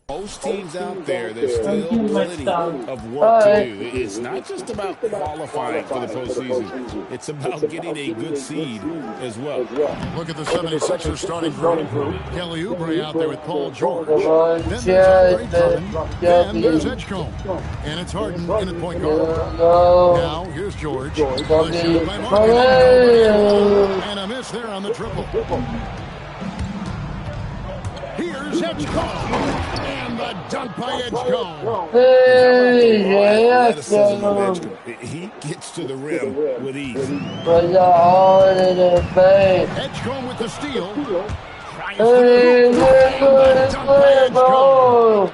most teams out there, there's still plenty of work to do. It's not just about qualifying for the postseason. It's about getting a good seed as well. Look at the 76ers starting group. Kelly Oubre out there with Paul George. Then there's Andre Drummond. Then there's Edgecombe. And it's Harden in at point guard. Now, here's George. The shoot by Martin. And a miss there on the triple. Here's Edgecombe. And the dunk by Edgecombe. He gets to the rim with ease. Edgecombe with the steal.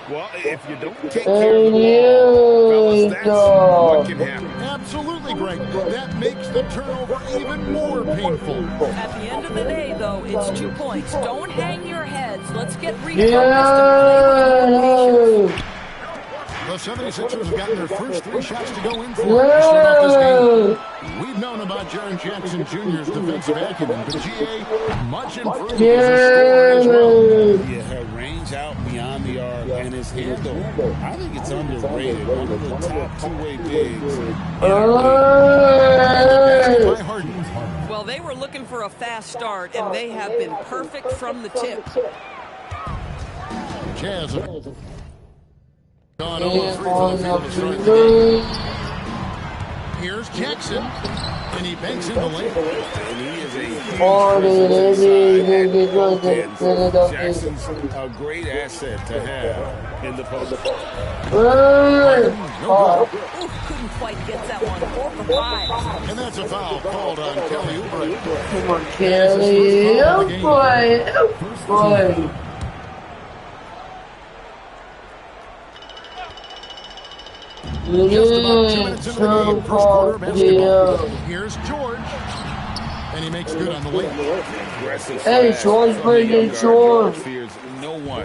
Well, if you don't take care of the ball, fellas, that's what can happen. Absolutely, Greg. That makes the turnover even more painful. At the end of the day, though, it's 2 points. Don't hang your heads. Let's get refocused and play with more patience. The 76ers have gotten their first 3 shots to go in for to start off this game. We've known about Jaren Jackson Jr.'s defensive acumen, but GA much improved as a scorer as well. Yeah, her range out beyond the arc and his handle, I think it's underrated. One of the top two-way bigs. Well, they were looking for a fast start, and they have been perfect from the tip. Jazz gone 0-3 from the field to start the game. Here's Jackson, and he banks in the lane. And he is Jackson's a great asset to have in the post. Couldn't quite get that one. 4 for 5. And that's a foul called on Kelly Oubre. Come on, Kelly. Oh, boy. Just about 2 minutes into the game, first quarter of basketball. Here's George, and he makes good on the lane. Hey, George, bring George.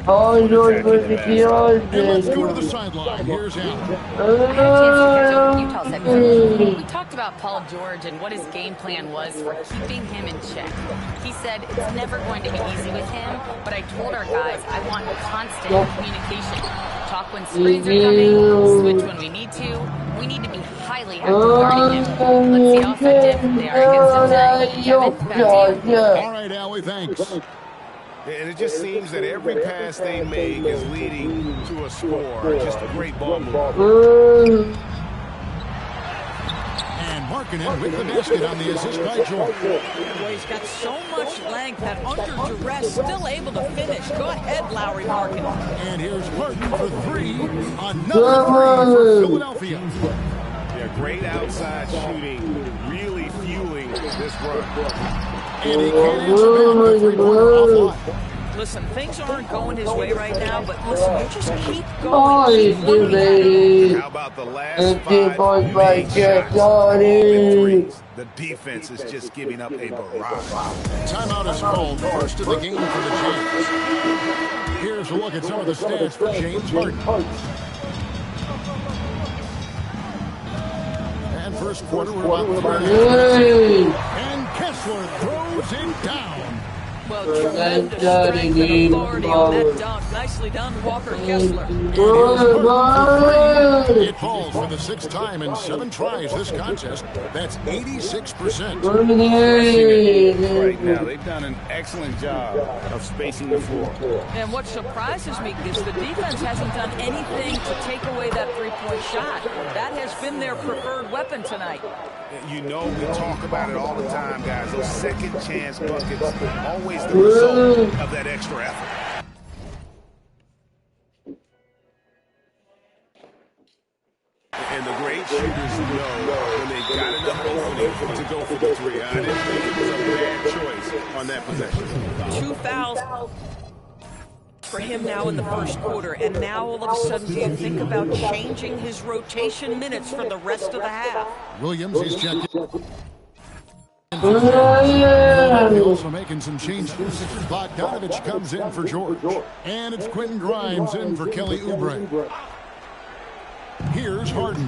Oh, George, bring George. And let's go to the sideline. Here's Allen. Utah segment. We talked about Paul George and what his game plan was for keeping him in check. He said it's never going to be easy with him, but I told our guys I want constant communication. Talk when screens are coming, switch when we need to. We need to be highly active guarding him. Let's see how effective they are against him tonight. Kevin, back to you. All right, Allie, thanks. And it just seems that every pass they make is leading to a score. Just a great ball move. And Markkanen with the basket on the assist by George. Well, he's got so much length that under duress, still able to finish. Go ahead, Lowry Markkanen. And here's Martin for 3. Another 3 for Philadelphia. Yeah, great outside shooting, really fueling this run. And he can't answer back the 3-pointer offline. Listen, things aren't going his way right now, but listen, you just keep going. Oh, Keep he's working at it. How about the last 5 made shots? All in threes. The defense is just giving up a barrage. Timeout is called, first of the game for the Jays. Here's a look at some of the stats for James Harden. And first quarter, we're about 3 minutes. And Kessler throws it down. Well, tremendous strength and authority on that dunk. Nicely done, Walker Kessler. It falls for the 6th time in 7 tries this contest. That's 86%. Right now, they've done an excellent job of spacing the floor. And what surprises me is the defense hasn't done anything to take away that 3-point shot. That has been their preferred weapon tonight. You know, we talk about it all the time, guys. Those second chance buckets, always the result of that extra effort. And the great shooters know when they've got enough opening to go for the 3. I didn't think it was a bad choice on that possession. 2 fouls for him now in the first quarter, and now all of a sudden do you think about changing his rotation minutes for the rest of the half? Williams, he's checked in. Also making some changes. Bogdanovich comes in for George. And it's Quentin Grimes in for Kelly Oubre. Here's Harden.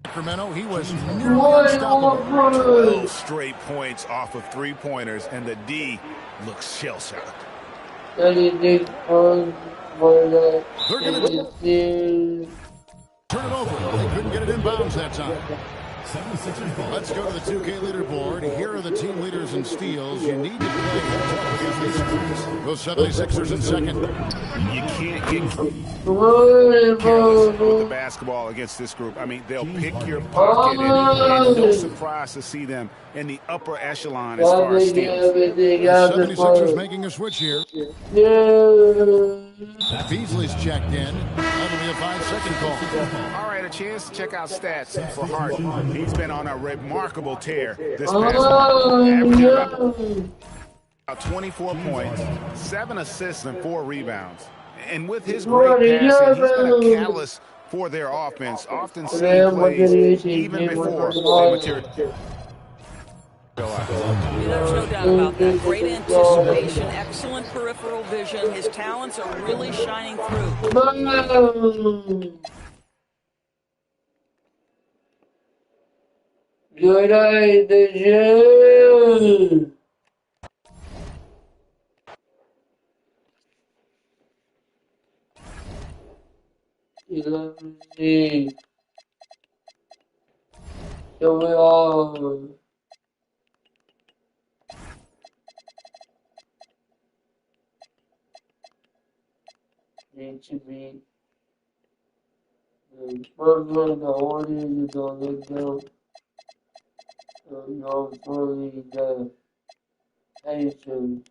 Sacramento, he was nearly unstoppable. 12 straight points off of 3-pointers, and the D looks shell-shocked. They're going to turn it over. They couldn't get it in bounds that time. Let's go to the 2K leaderboard. Here are the team leaders in steals. You need to play those 76ers in second. You can't get careless with the basketball against this group. I mean, they'll pick your pocket, and no surprise to see them in the upper echelon as far as steals. The 76ers making a switch here. Beasley's checked in. That'll be a 5-second call. All right, a chance to check out stats for Harden. He's been on a remarkable tear this past month. Averaging about 24 points, 7 assists, and 4 rebounds. And with his great passing, he's been a catalyst for their offense. Often seen plays even before they materialize. There's no doubt doubt about that. Great anticipation, excellent peripheral vision. His talents are really shining through. Good night, the Jews. So we all need to be the person, the audience, the leader, not fully the patient.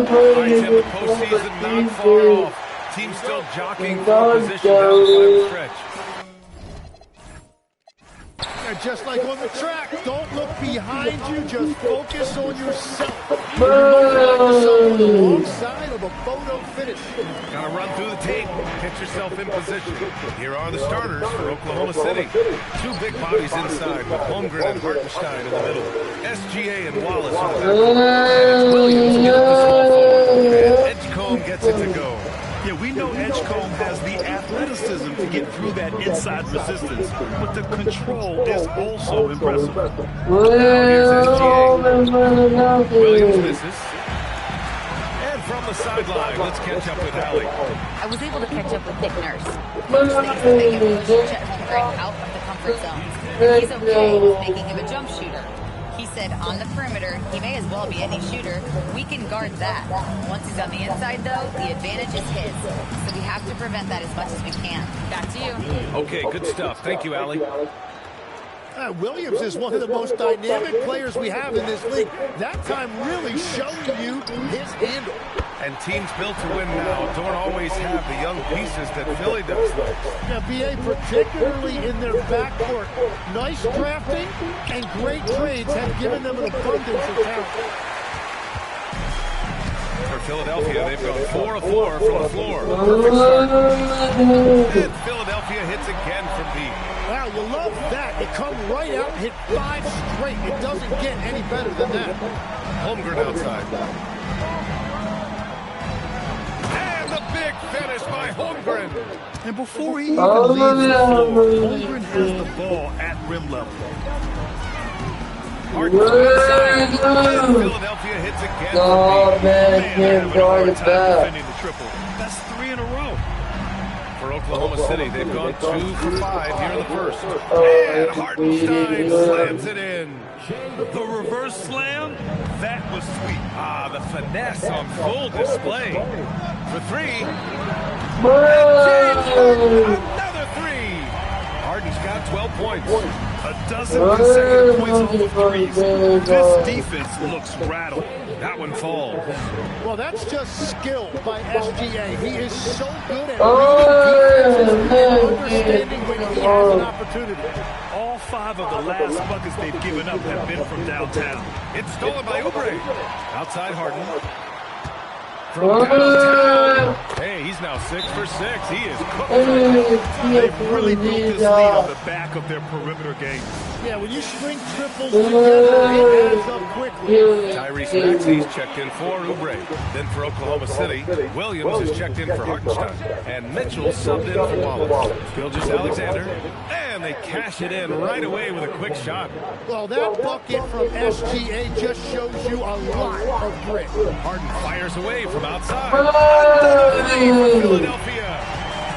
High-tempo postseason not far off. Team still jockeying for position down the final stretch. And just like on the track, don't look behind you, just focus on yourself. You on the wrong side of a photo finish. Gotta run through the tape, get yourself in position. Here are the starters for Oklahoma City. Two big bodies inside with Holmgren and Hartenstein in the middle. SGA and Wallace on the back. Williams gets the small forward. And Edgecombe gets it to go. Yeah, we know Edgecombe has the athleticism to get through that inside resistance, but the control is also impressive. Here's SGA. Williams misses. And from the sideline, let's catch up with Allie. I was able to catch up with Nick Nurse. Most things that make him push Greg out of the comfort zone. He's okay with making him a jump shooter. He said on the perimeter, he may as well be any shooter. We can guard that. Once he's on the inside, though, the advantage is his. So we have to prevent that as much as we can. Back to you. Okay, good stuff. Thank you, Allie. Williams is one of the most dynamic players we have in this league. That time really showing you his handle. And teams built to win now don't always have the young pieces that Philly does. Now, BA, particularly in their backcourt, nice drafting and great trades have given them an abundance of talent. For Philadelphia, they've gone 4 of 4 from the floor. Perfect start. And Philadelphia hits again from deep. Wow, you love that. It come right out and hit 5 straight. It doesn't get any better than that. Holmgren outside. And the big finish by Holmgren. And before he even leaves the floor, Holmgren has the ball at rim level. Philadelphia hits again. Oh, man, can't guard it back. Defending the triple. That's 3 in a row. For Oklahoma City, they've gone 2 for 5 here in the first. And Hartenstein slams it in. The reverse slam, that was sweet. Ah, the finesse on full display. For 3. Another 3. Harden's got 12 points. A dozen consecutive points off of threes. This defense looks rattled. That one falls. Well, that's just skill by SGA. He is so good at reading defenses and understanding when he has an opportunity. All 5 of the last buckets they've given up have been from downtown. It's stolen by Oubre. Outside Harden. From downtown. Hey, he's now 6 for 6. He is cooking. They've really built this lead on the back of their perimeter game. Yeah, when you string triples together, it adds up quickly. Tyrese Maxey's checked in for Oubre. Then for Oklahoma City, Williams is checked in for Hartenstein. And Mitchell subbed in for Wallace. Gilgeous-Alexander. And they cash it in right away with a quick shot. Well, that bucket from SGA just shows you a lot of grit. Harden fires away from outside. Another three for Philadelphia.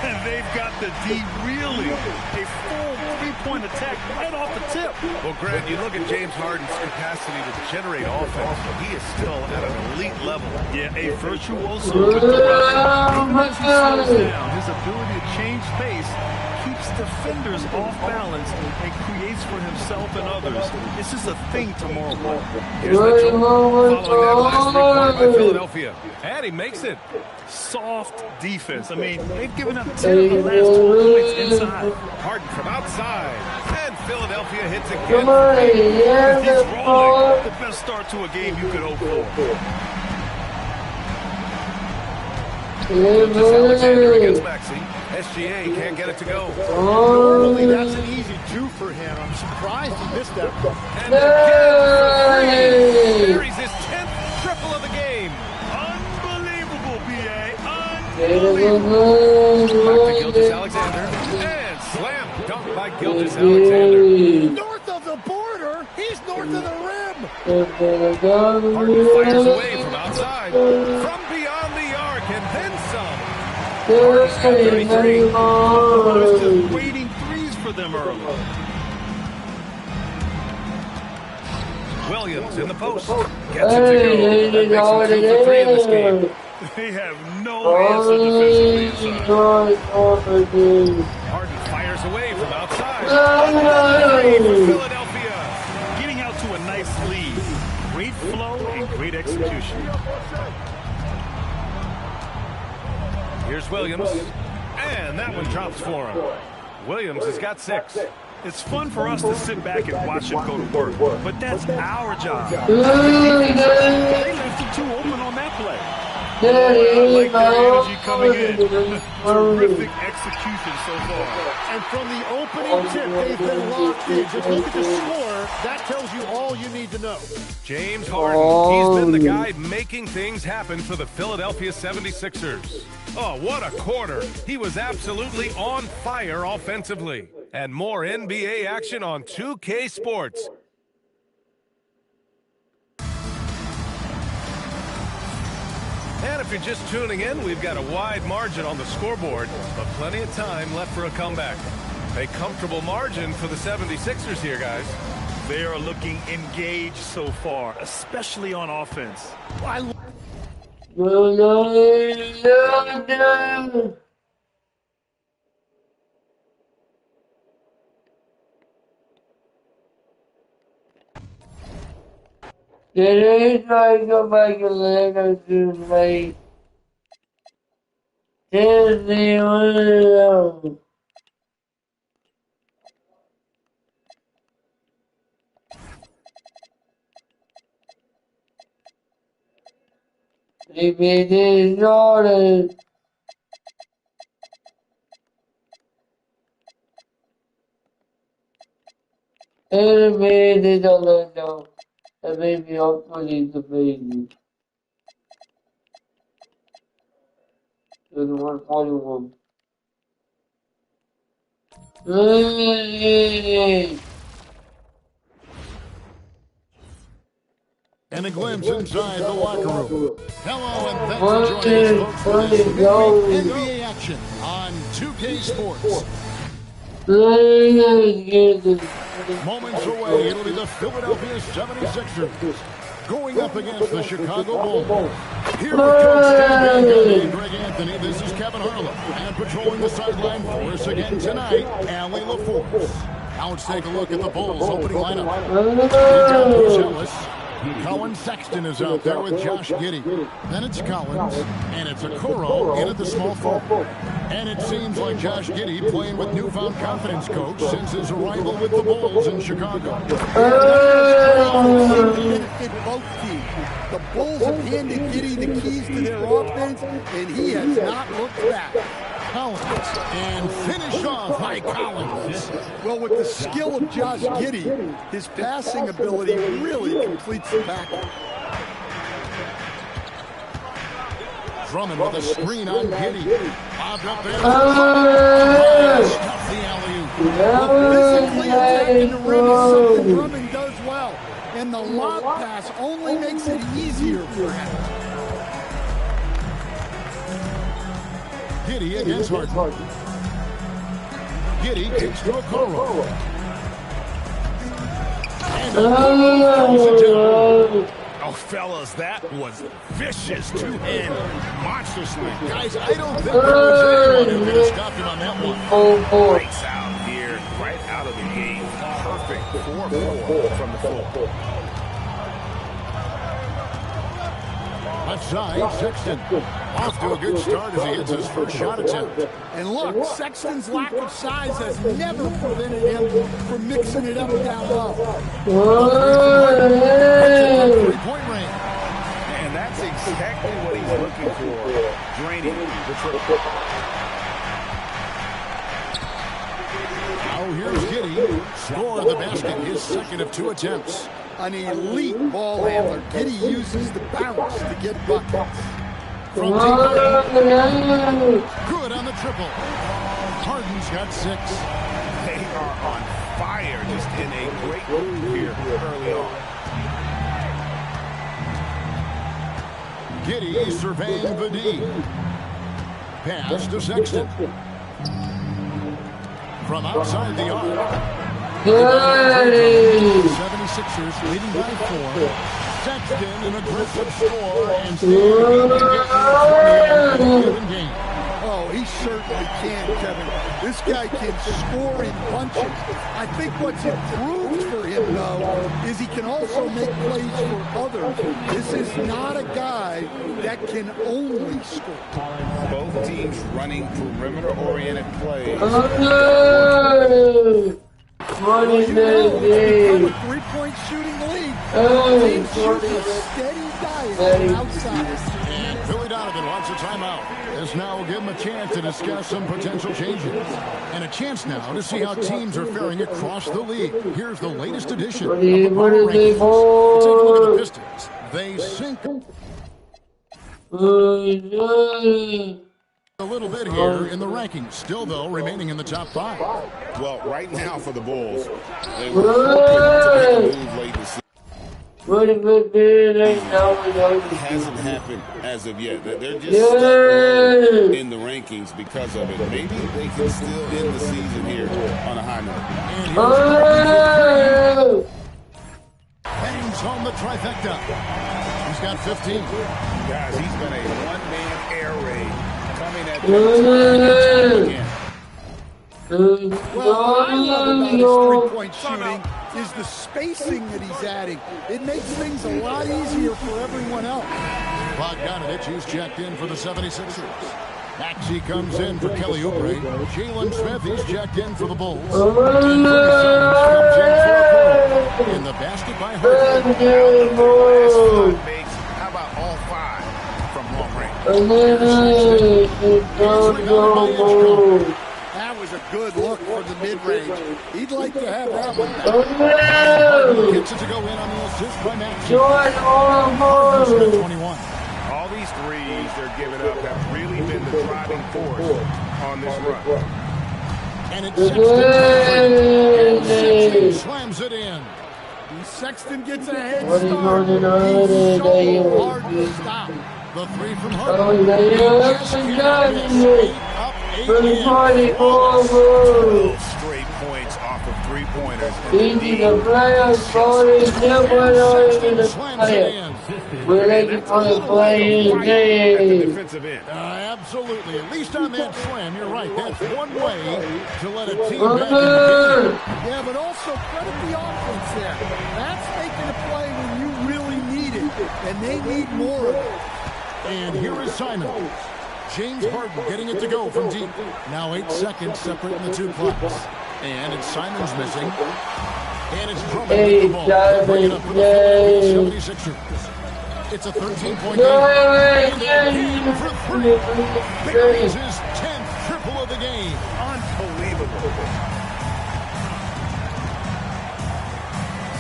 And they've got the D reeling. A full three-point attack right off the tip. Well, Grant, you look at James Harden's capacity to generate offense. He is still at an elite level. Yeah, a virtuoso with the run. Even as he slows down, his ability to change pace keeps keeps defenders off balance and creates for himself and others. This is a thing tomorrow morning. Here's Mitchell, following that last three-pointer by Philadelphia. And he makes it. Soft defense. I mean, they've given up 10 of the last 12 points inside. Harden from outside. And Philadelphia hits again. Come on, yeah, He's rolling. The best start to a game you could hope for. Alexander against Maxey. SGA can't get it to go. Normally, that's an easy two for him. I'm surprised he missed that one. And again for three. Carries his 10th triple of the game. Unbelievable, B.A. Unbelievable. Back to Gilgeous-Alexander. And slam dunk by Gilgeous-Alexander. North of the border, he's north of the rim. Harden fires away from outside. From beyond the arc and then some. Harden's got 33. Just waiting threes for them early. Williams in the post. Gets it to go. That makes him 2 for 3 in this game. They have no answer defensively inside. Harden fires away from outside. Three for Philadelphia. Getting out to a nice lead. Great flow and great execution. Here's Williams. And that one drops for him. Williams has got 6. It's fun for us to sit back and watch him go to work, but that's our job. They left him too open on that play. I like their energy coming in. Terrific execution so far. And from the opening tip, they've been locked in. Just look at the score. That tells you all you need to know. James Harden, he's been the guy making things happen for the Philadelphia 76ers. Oh, what a quarter. He was absolutely on fire offensively. And more NBA action on 2K Sports. And if you're just tuning in, we've got a wide margin on the scoreboard, but plenty of time left for a comeback. A comfortable margin for the 76ers here, guys. They are looking engaged so far, especially on offense. Today's I go back and later to my Disney World. If it is ordered, it made it all know. And maybe hopefully the baby. To the 141. And a glimpse inside the locker room. Hello and thanks for joining us, folks, for this midweek NBA action on 2K Sports. Moments away, it'll be the Philadelphia 76ers going up against the Chicago Bulls. Here with Coach Stan Van Gundy and Greg Anthony, this is Kevin Harlan. And patrolling the sideline for us again tonight, Allie LaForce. Now let's take a look at the Bulls' opening lineup. Colin Sexton is out there with Josh Giddey. Then it's Collins, and it's Okoro in at the small forward. And it seems like Josh Giddey playing with newfound confidence, coach, since his arrival with the Bulls in Chicago. Both teams. The Bulls have handed Giddey the keys to their offense, and he has not looked back. Collins, and finished off by Collins. Well, with the skill of Josh Giddey, his passing ability really completes the package. Drummond with a screen on Giddey. Bobbed up there. Stuffed the alley-oop. Physically attacking the rim is something Drummond does well, and the lob pass only makes it easier for him. Giddey against Harden. Giddey kicks to Okoro. And Oh, fellas, that was vicious two-hand monster swing. guys, I don't think there was anyone who could have stopped him on that one. Breaks out. out of the gate. Perfect 4-4 from the floor. Left side, Sexton. Off to a good start as he hits his first shot attempt. And look, Sexton's lack of size has never prevented him from mixing it up down low. Three-point range. And that's exactly what he's looking for, draining the triple. Now here's Giddey. Score the basket, his second of 2 attempts. An elite ball handler. Giddey uses the bounce to get buckets. From deep, good on the triple. Harden's got 6. They are on fire, just in a great move here early on. Giddey surveying the D. Pass to Sexton. From outside the arc. 76ers leading by 4. Sexton an aggressive score and given game. Oh, he certainly can, Kevin. This guy can score in bunches. I think what's improved for him, though, is he can also make plays for others. This is not a guy that can only score. Both teams running perimeter-oriented plays. Well, you know, it's become a three-point shooting league. Teams shoot a steady diet from outside. And Billy Donovan wants a timeout. This now will give him a chance to discuss some potential changes. And a chance now to see how teams are faring across the league. Here's the latest edition of the Power Rankings. Let's take a look at the Pistons. They sink a little bit here in the rankings. Still, though, remaining in the top 5. Well, right now for the Bulls, they were hoping to make a move late this season. It hasn't happened as of yet. They're just stuck low in the rankings because of it. Maybe they can still end the season here on a high note. Bangs on the trifecta. He's got 15. Guys, he's been a one-man air raid coming at them again. Well, what I love about his three-point shooting is the spacing that he's adding. It makes things a lot easier for everyone else. Bogdanovich, who's checked in for the 76ers. Maxey comes in for Kelly Oubre. Jalen Smith, he's checked in for the Bulls. And comes in for a goal. In the basket by Harden. How about all 5 from long range? That was a good look for the mid-range. He'd like to have that one back. Harden gets it to go in on the assist by Maxey. Harden's got 21. All these threes they're giving up have really been the driving force on this run. And it's Sexton. And Sexton slams it in. Sexton gets a head start. He's so hard to stop. The 3 from Harden. Up 8 Straight points off of three-pointers. Easy the players, body, never slams it in. we're looking for the play in game. Defensive end. Absolutely. At least on that slam, you're right. That's one way to let a team back in the game. Yeah, but also credit the offense there. That's making a play when you really need it, and they need more of it. And here is Simon. James Harden getting it to go from deep. Now 8 seconds separating the 2 clocks. And it's Simon's missing. And it's Drummond with the ball. They'll bring it up for the 76ers. It's a 13-point game. And for 3. Buries his 10th triple of the game. Unbelievable.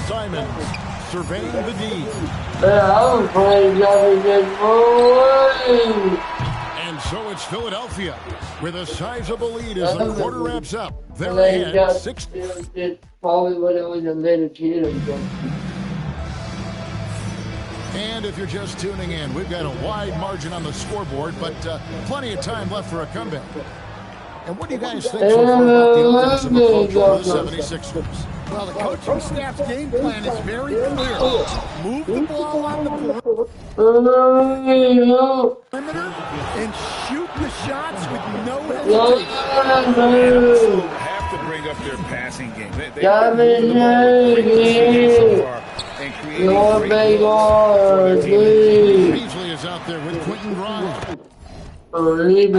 Simons surveying the D. I was playing good boy. And so it's Philadelphia with a sizable lead as the quarter wraps up. They're ahead 6. Probably when I was a little kid. And if you're just tuning in, we've got a wide margin on the scoreboard, but plenty of time left for a comeback. And what do you guys think so far about the offensive approach for the 76ers? Well, the coaching staff's game plan is very clear. Move the ball on the perimeter and shoot the shots with no hesitation. Have to bring up up their passing game. They've been moving the ball with great precision so far and creating great looks for their team. Beasley is out there with Quentin Grimes. Then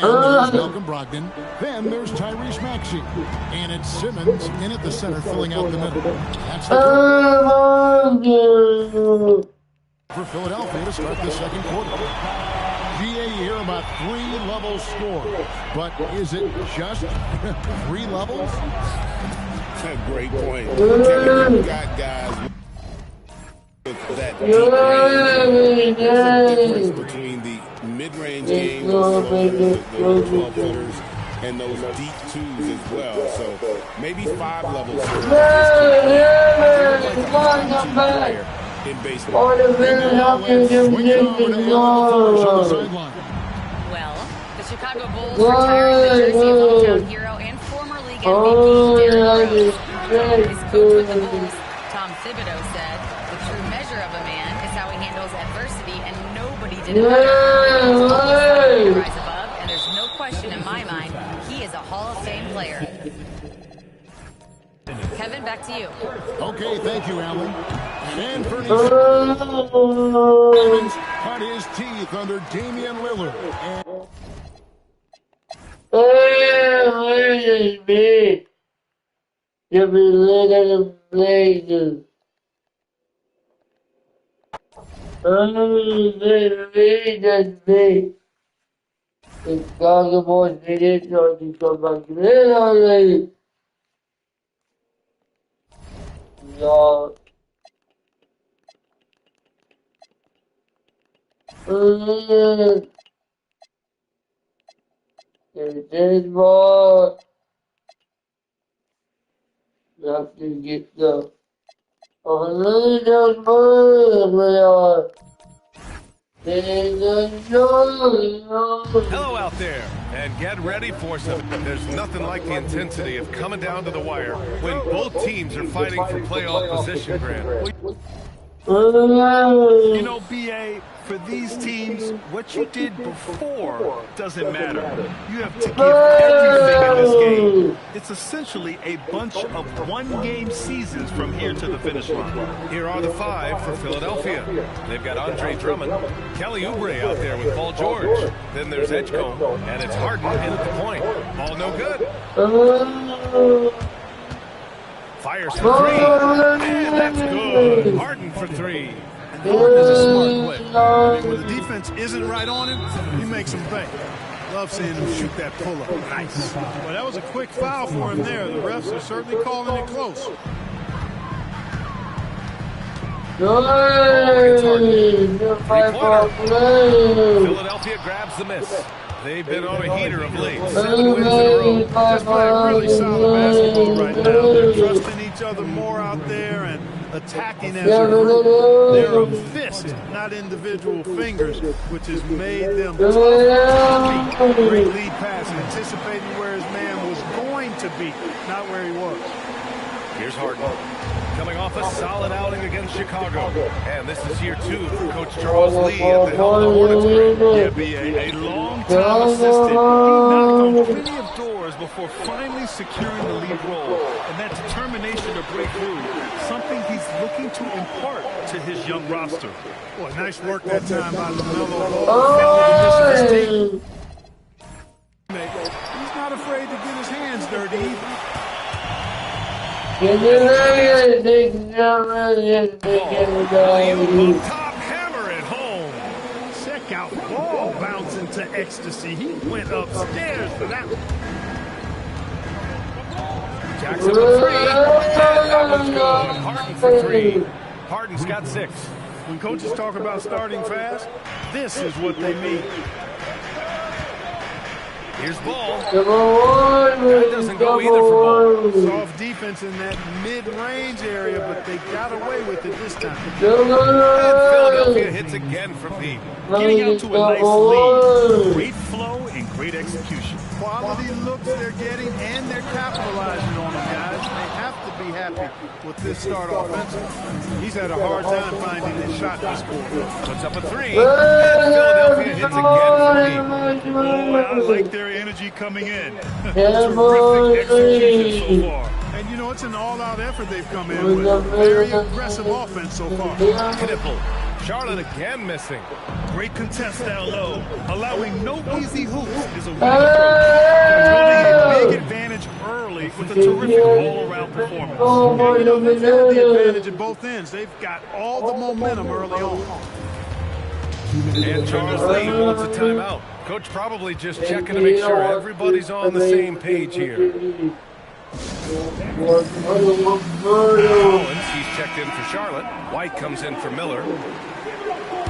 there's Malcolm Brogdon. Then there's Tyrese Maxey. And it's Simmons in at the center, filling out the middle. That's the for Philadelphia to start the second quarter. GA here about 3 levels score. But is it just 3 levels? That's a great point. Kevin, you've got guys with that deep range. There's a difference between the mid-range game, the 12-footers, and those deep twos as well. So maybe 5 levels. In baseball. Well, the Chicago Bulls retired the jersey of hometown hero and former league MVP Derrick Rose. His coach with the Bulls, Tom Thibodeau, said, "The true measure of a man is how he handles adversity, and nobody did it better. He's rise above, and there's no question in my mind he is a Hall of Fame player." Kevin, back to you. Okay, thank you, Alan. And Bernie Simmons cut his teeth under Damian Lillard. There's more. You have to get the Hello out there, and get ready for some. There's nothing like the intensity of coming down to the wire when both teams are fighting for playoff position, Grant. You know, B.A., for these teams, what you did before doesn't matter. You have to give everything in this game. It's essentially a bunch of one-game seasons from here to the finish line. Here are the 5 for Philadelphia. They've got Andre Drummond, Kelly Oubre out there with Paul George. Then there's Edgecombe, and it's Harden in at the point. Ball no good. Fires for 3, and that's good. Harden for 3. Harden is a smart player. I mean, when the defense isn't right on him, he makes them think. Love seeing him shoot that pull-up. Nice. Well, that was a quick foul for him there. The refs are certainly calling it close. Philadelphia grabs the miss. They've been on a heater of late. 7 wins in a row. Just playing really solid basketball right now. They're trusting each other more out there and attacking as a group. They're a fist, not individual fingers, which has made them tough. Great lead pass, anticipating where his man was going to be, not where he was. Here's Harden, coming off a solid outing against Chicago. And this is year 2 for Coach Charles Lee at the helm of the Hornets. Yeah, B.A., a long-time assistant. He knocked on plenty of doors before finally securing the lead role. And that determination to break through, something he's looking to impart to his young roster. Boy, nice work that time by LaMelo Ball. He's not afraid to get his hands dirty either. Top hammer at home. Check out Ball bouncing to ecstasy. He went upstairs for that one. Jackson with 3. And that one's good. Harden for 3. Harden's got 6. When coaches talk about starting fast, this is what they mean. Here's Ball. That doesn't go either for Ball. Soft defense in that mid-range area, but they got away with it this time. And Philadelphia hits again from deep. Getting out to a nice lead. Great flow and great execution. Quality looks they're getting, and they're capitalizing on them, guys. They have to to be happy with this start offensively. He's had a hard time finding his shot to score. Puts up a three, and Philadelphia hits again for me. Boy, I like their energy coming in. Terrific execution so far. And, you know, it's an all-out effort they've come in with. Very aggressive offense so far. Knipple. Charlotte again missing. Great contest down low. Allowing no easy hoops is a winning approach. Building a big advantage early with a terrific all-around performance. Yeah, you know, they've had the advantage at both ends. They've got all the momentum early on. And Charles Lee wants a timeout. Coach probably just checking to make sure everybody's on the same page here. Collins, he's checked in for Charlotte. White comes in for Miller.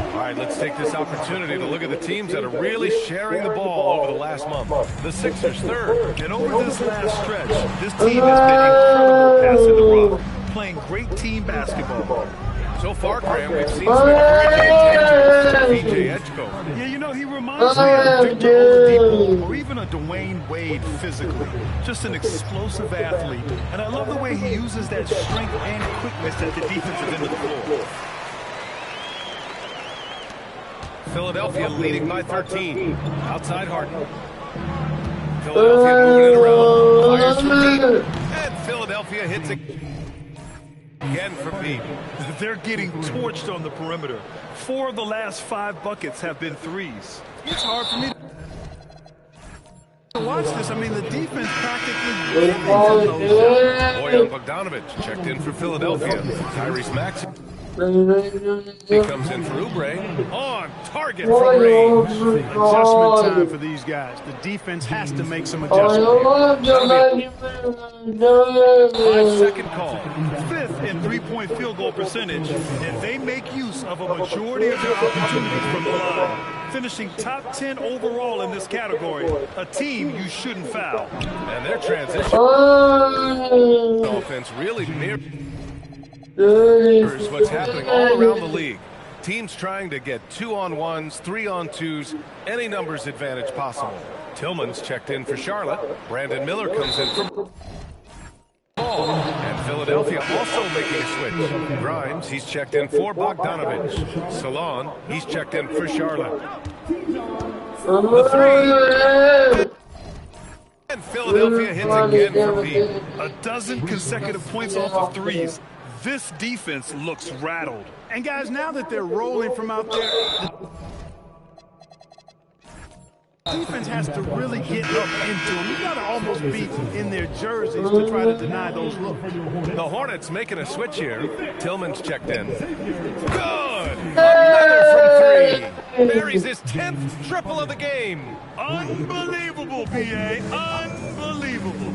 All right, let's take this opportunity to look at the teams that are really sharing the ball over the last month. The Sixers third. And over this last stretch, this team has been incredible passing the rock, playing great team basketball. So far, Graham, we've seen some encouraging attentions to PJ Edgecombe. Yeah, you know, he reminds me of Victor Oladipo or even a Dwayne Wade physically. Just an explosive athlete. And I love the way he uses that strength and quickness at the defensive end of the floor. Philadelphia leading by 13. Outside Harden. Philadelphia moving it around. Fires for deep. And Philadelphia hits again from deep. They're getting torched on the perimeter. 4 of the last 5 buckets have been threes. It's hard for me to watch this. I mean, the defense practically giving them those shots. Bojan Bogdanovic checked in for Philadelphia. Tyrese Maxey. He comes in for Oubre. On target from range. Adjustment time for these guys. The defense has to make some adjustments. 5-second call. 5th in three-point field goal percentage, and they make use of a majority of their opportunities from the line. Finishing top 10 overall in this category, a team you shouldn't foul. And their transition offense really mirrors what's happening all around the league. Teams trying to get 2-on-1s, 3-on-2s, any numbers advantage possible. Tillman's checked in for Charlotte. Brandon Miller comes in for ball. And Philadelphia also making a switch. Grimes, he's checked in for Bogdanovic. Salon, he's checked in for Charlotte. The three. And Philadelphia hits again from deep. A dozen consecutive points off of threes. This defense looks rattled. And guys, now that they're rolling from out there, the defense has to really get up into them. You got to almost be in their jerseys to try to deny those looks. The Hornets making a switch here. Tillman's checked in. Good! Another from three. Buries his 10th triple of the game. Unbelievable, B.A. Unbelievable.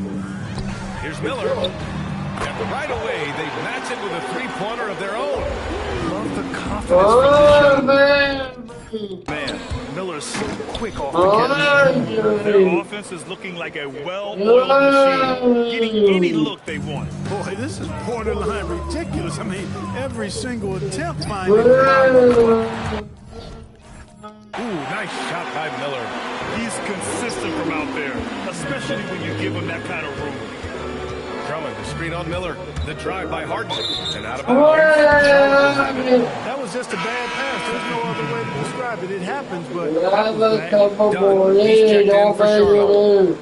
Here's Miller. And right away, they match it with a three-pointer of their own. Love the confidence from this shot. Man, Miller's so quick off the catch. Their offense is looking like a well-oiled machine, getting any look they want. Boy, this is borderline ridiculous. I mean, every single attempt finding Ooh, nice shot by Miller. He's consistent from out there, especially when you give him that kind of room. Drummond, the screen on Miller. The drive by Harden. And out of bounds. That was just a bad pass. There's no other way to describe it. It happens, but Dunn, he's checked in for Charlotte.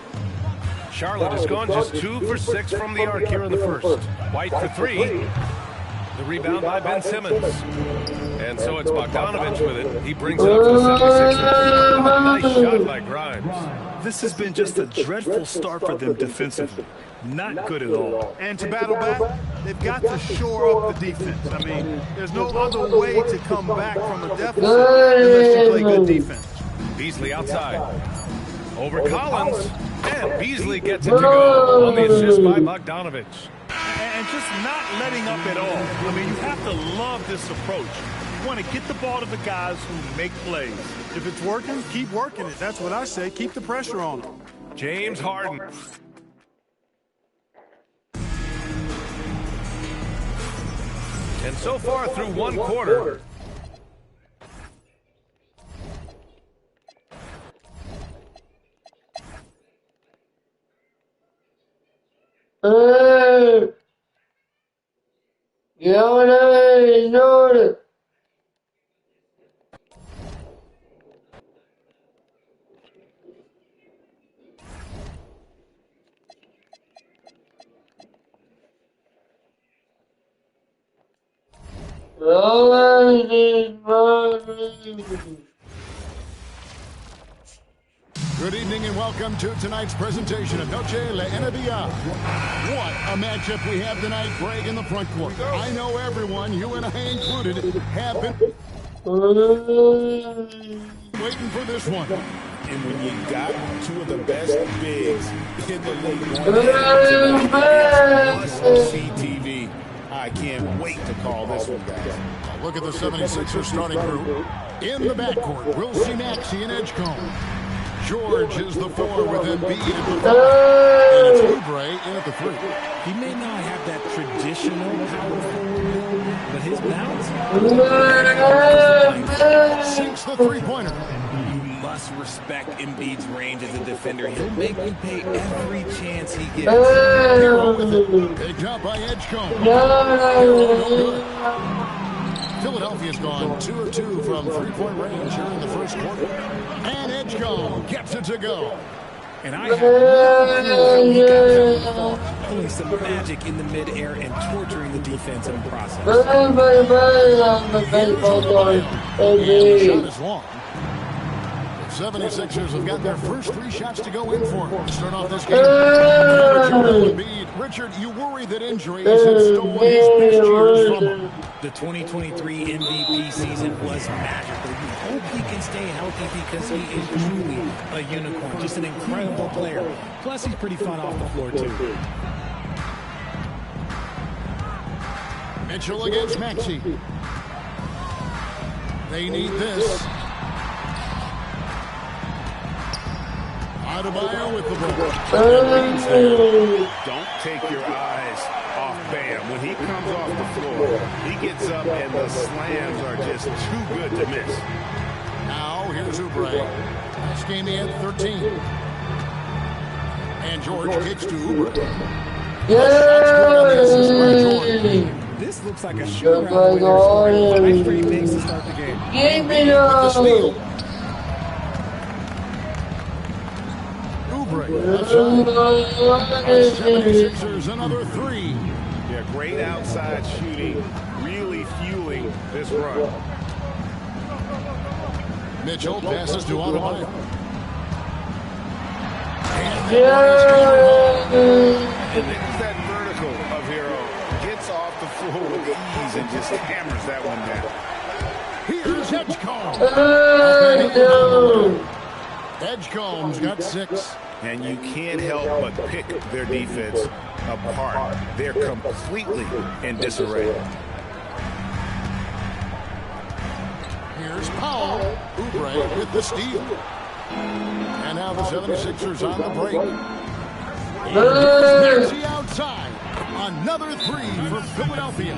Charlotte has gone just 2 for 6 from the arc here in the first. White for 3. The rebound by Ben Simmons. And so it's Bogdanovic with it. He brings it up to the 76ers. Nice shot by Grimes. This has been just a dreadful start for them defensively. Not good at all. And to battle back, they've got to shore up the defense. I mean, there's no other way to come back from a deficit unless you play good defense. Beasley outside. Over Collins. And Beasley gets it to go on the assist by Bogdanovic. And just not letting up at all. I mean, you have to love this approach. You want to get the ball to the guys who make plays. If it's working, keep working it. That's what I say. Keep the pressure on them. James Harden. And so far through one quarter, Jordan. Good evening and welcome to tonight's presentation of Noche La NBA. What a matchup we have tonight, Greg, in the front court. I know everyone, you and I included, have been waiting for this one. And when you got two of the best bigs in the league going at it tonight, it's must-see TV. I can't wait to call this one, guys. Look at the 76ers starting group. In the backcourt, we'll see Maxey and Edgecombe. George is the 4 with Embiid at the 5. And it's Oubre in at the 3. He may not have that traditional power forward, but his bounce sinks the three-pointer. You must respect Embiid's range as a defender. He'll make you pay every chance he gets. Hero with it. Picked up by Edgecombe. Hero no good. Philadelphia's gone 2 of 2 from three-point range here in the first quarter. And Edgecombe gets it to go. And I have no clue how he got that one far, pulling some magic in the midair and torturing the defense in the process. And the shot is long. The 76ers have got their first 3 shots to go in for him to start off this game. Richard, you worry that injuries have stolen his best years from him. The 2023 MVP season was magical. We hope he can stay healthy because he is truly a unicorn, just an incredible player. Plus, he's pretty fun off the floor, too. Mitchell against Maxey. They need this. Adebayo with the ball. Don't take your eyes off Bam. When he comes off the floor, he gets up and the slams are just too good to miss. Now here's Oubre. Last game he had 13. And George kicks to Oubre. This looks like a shootout where they're scoring 5 straight makes to start the game. Give me With the steal. Oubre. 76ers another 3. Yeah, great outside shooting, really fueling this run. Mitchell passes to Adebayo. And there's that vertical of Hero. Gets off the floor with ease and just hammers that one down. Here's Edgecombe. Edgecombe's got 6. And you can't help but pick their defense apart. They're completely in disarray. Here's Powell. Oubre with the steal. And now the 76ers on the break. Maxey outside. Another 3 for Philadelphia.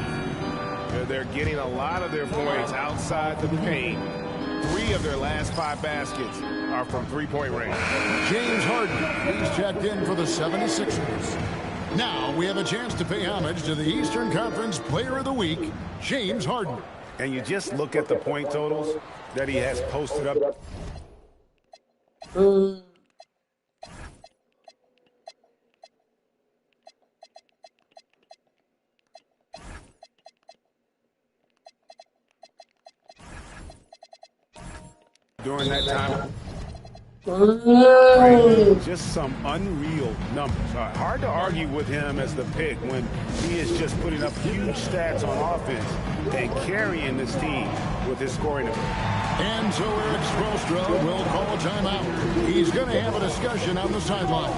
They're getting a lot of their points outside the paint. 3 of their last 5 baskets are from three-point range. James Harden, he's checked in for the 76ers. Now we have a chance to pay homage to the Eastern Conference Player of the Week, James Harden. And you just look at the point totals that he has posted up. During that time, just some unreal numbers. Hard to argue with him as the pick when he is just putting up huge stats on offense and carrying this team with his scoring ability. And so Eric Spoelstra will call a timeout. He's going to have a discussion on the sideline.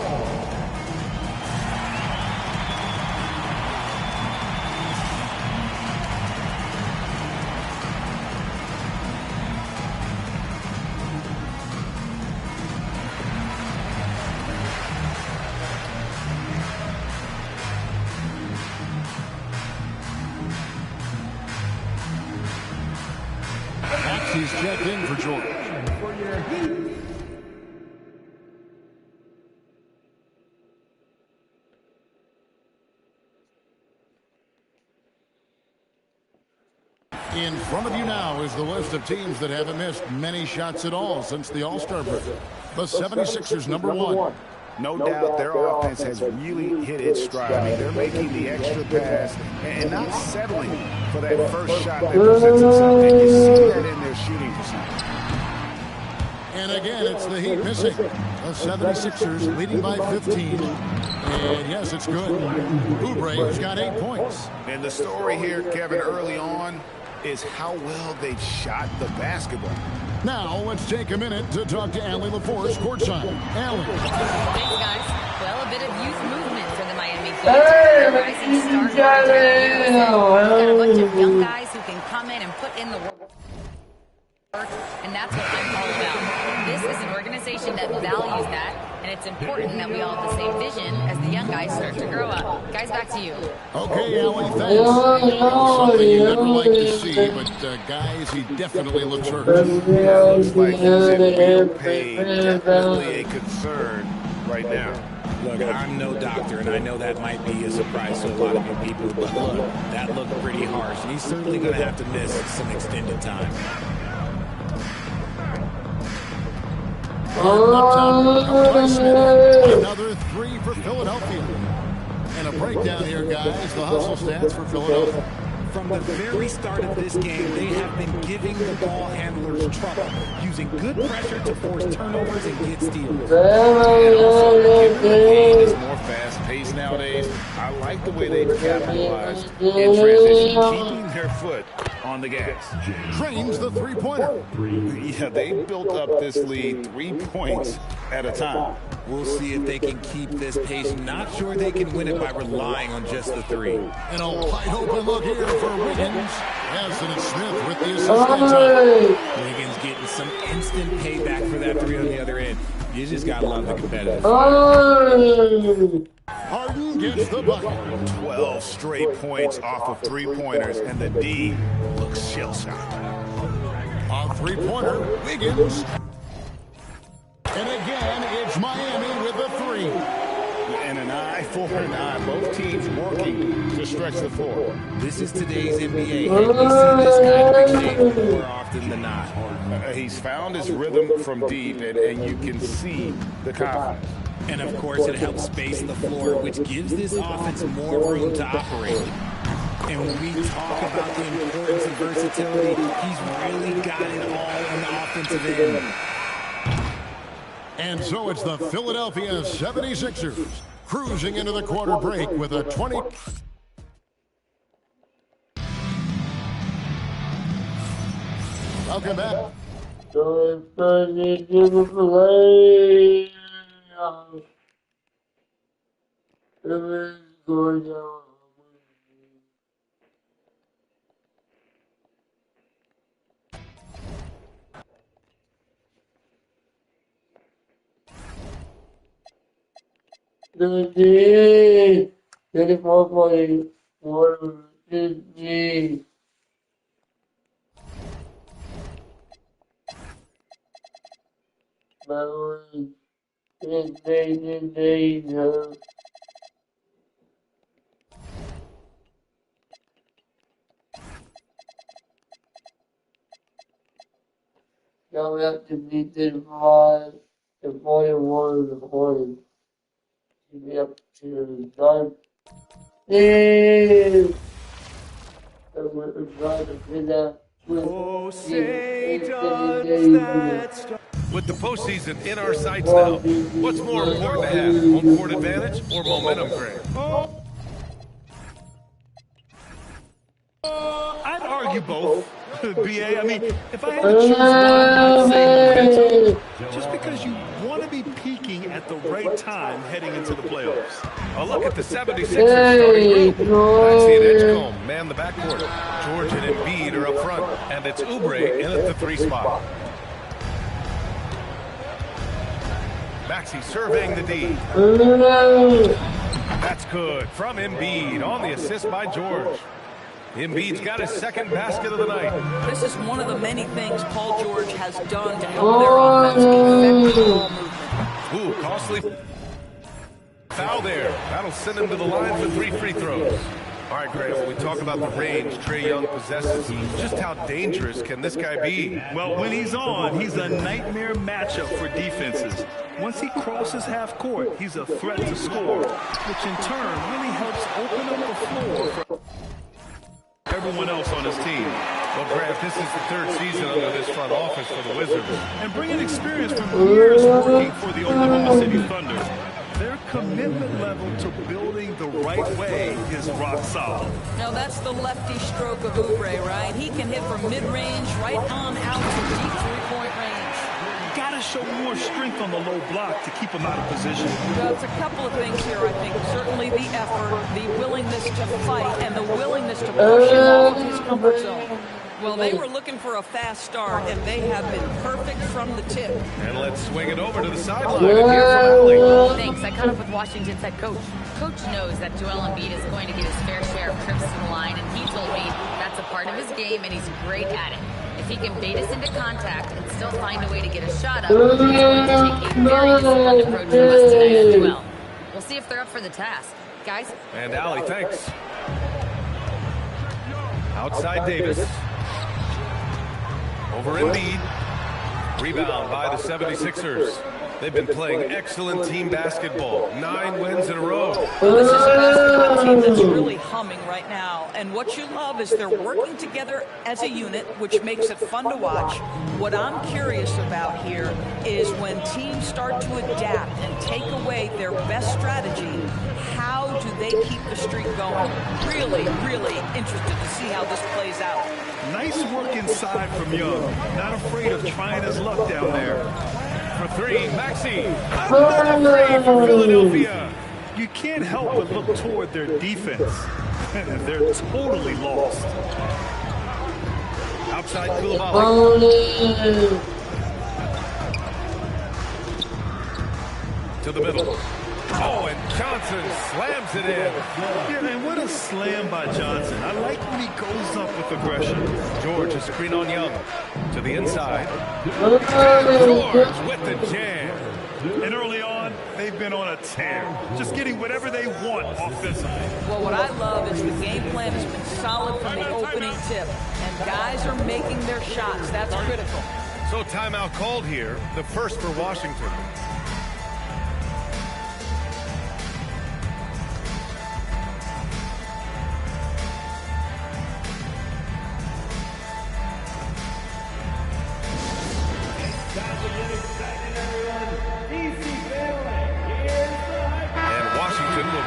He's checked in for George. In front of you now is the list of teams that haven't missed many shots at all since the All-Star break. The 76ers, number 1. No doubt their offense has really hit its stride. I mean, they're making the extra pass and not settling for that first shot that presents itself. And you see that in their shooting percentage. And again, it's the Heat missing. The 76ers leading by 15. And yes, it's good. Oubre's got 8 points. And the story here, Kevin, early on is how well they've shot the basketball. Now, let's take a minute to talk to Allie LaForce courtside. Allie. Thanks, guys. Well, a bit of youth movement for the Miami Heat. Hey, rising star. We've got a bunch of young guys who can come in and put in the work. And that's what I'm all about. This is an organization that values that, and it's important that we all have the same vision as the young guys start to grow up. Guys, back to you. Okay, Allie, thanks. Something you never like to see, but guys, he definitely looks hurt. Yeah, looks like he's in real pain. Definitely a concern right now. Look, I'm no doctor, and I know that might be a surprise to a lot of you people, but look, that looked pretty harsh, and he's certainly going to have to miss some extended time. Another 3 for Philadelphia. And a breakdown here, guys. The hustle stats for Philadelphia. From the very start of this game, they have been giving the ball handlers trouble, using good pressure to force turnovers and get steals. And also, the game is more fast-paced nowadays. I like the way they've capitalized in transition, keeping their foot on the gas. Drains the three-pointer. Yeah, they built up this lead 3 points at a time. We'll see if they can keep this pace. Not sure they can win it by relying on just the 3. And a wide open look here for Wiggins. Yes, and it's Smith with the assist. Wiggins getting some instant payback for that 3 on the other end. You just got to love the competitive. Harden gets the bucket. 12 straight points off of 3-pointers, and the D looks shell-shocked. A 3-pointer, Wiggins. And again, it's Miami with a 3. And an eye for an eye. Both teams working to stretch the floor. This is today's NBA, and we see this kind of exchange more often than not. He's found his rhythm from deep, and you can see the confidence. And, of course, it helps space the floor, which gives this offense more room to operate. And when we talk about the importance of versatility, he's really got it all on the offensive end. And so it's the Philadelphia 76ers cruising into the quarter break with a 20. Welcome back. The 34.1 Sydney. Maryland is in danger. Now we have to beat 35 and 41 in the morning. To be up to 9. And we're trying to do that. Oh, say does that. With the postseason in our sights now, what's more important to have, home court advantage or momentum, Greg? I'd argue both, BA. I mean, if I had to choose one, I'd say momentum. Just because you want to be peaking at the right time heading into the playoffs. A look at the 76ers starting group. I see it Edgecombe, man the backcourt. George and Embiid are up front, and it's Oubre in at the 3 spot. Maxey surveying the D. That's good from Embiid on the assist by George. Embiid's got his second basket of the night. This is one of the many things Paul George has done to help their offense effective ball movement. Ooh, costly foul there. That'll send him to the line for 3 free throws. All right, Graham, when we talk about the range Trae Young possesses, just how dangerous can this guy be? Well, when he's on, he's a nightmare matchup for defenses. Once he crosses half court, he's a threat to score, which in turn really helps open up the floor for everyone else on his team. Well, Graham, this is the third season under this front office for the Wizards. And bringing experience from years working for the Oklahoma City Thunder. Their commitment level to building the right way is rock solid. Now that's the lefty stroke of Oubre, right? He can hit from mid-range right on out to deep three-point range. Got to show more strength on the low block to keep him out of position. Well, it's a couple of things here, I think. Certainly the effort, the willingness to fight, and the willingness to push him out of his comfort zone. Well, they were looking for a fast start, and they have been perfect from the tip. And let's swing it over to the sideline and hear from Allie. Thanks. I caught up with Washington's head coach. Coach knows that Joel Embiid is going to get his fair share of trips to the line, and he told me that's a part of his game, and he's great at it. If he can bait us into contact and still find a way to get a shot up, he's going to take a very disciplined approach to us tonight as well. We'll see if they're up for the task. Guys? And Allie, thanks. Outside Davis. Over Embiid. Rebound by the 76ers. They've been playing excellent team basketball. 9 wins in a row. Well, this is a basketball team that's really humming right now. And what you love is they're working together as a unit, which makes it fun to watch. What I'm curious about here is when teams start to adapt and take away their best strategy, how do they keep the streak going? Really, really interested to see how this plays out. Nice work inside from Young. Not afraid of trying his luck down there. For three, Maxey. Another three for Philadelphia. You can't help but look toward their defense. They're totally lost. Outside Koulibaly. To the middle. Oh, and Johnson slams it in. Yeah, and what a slam by Johnson. I like when he goes up with aggression. George, a screen on Young. To the inside. George with the jam. And early on, they've been on a tear. Just getting whatever they want offensively. Well, what I love is the game plan has been solid from the opening tip. And guys are making their shots. That's critical. So timeout called here. The first for Washington.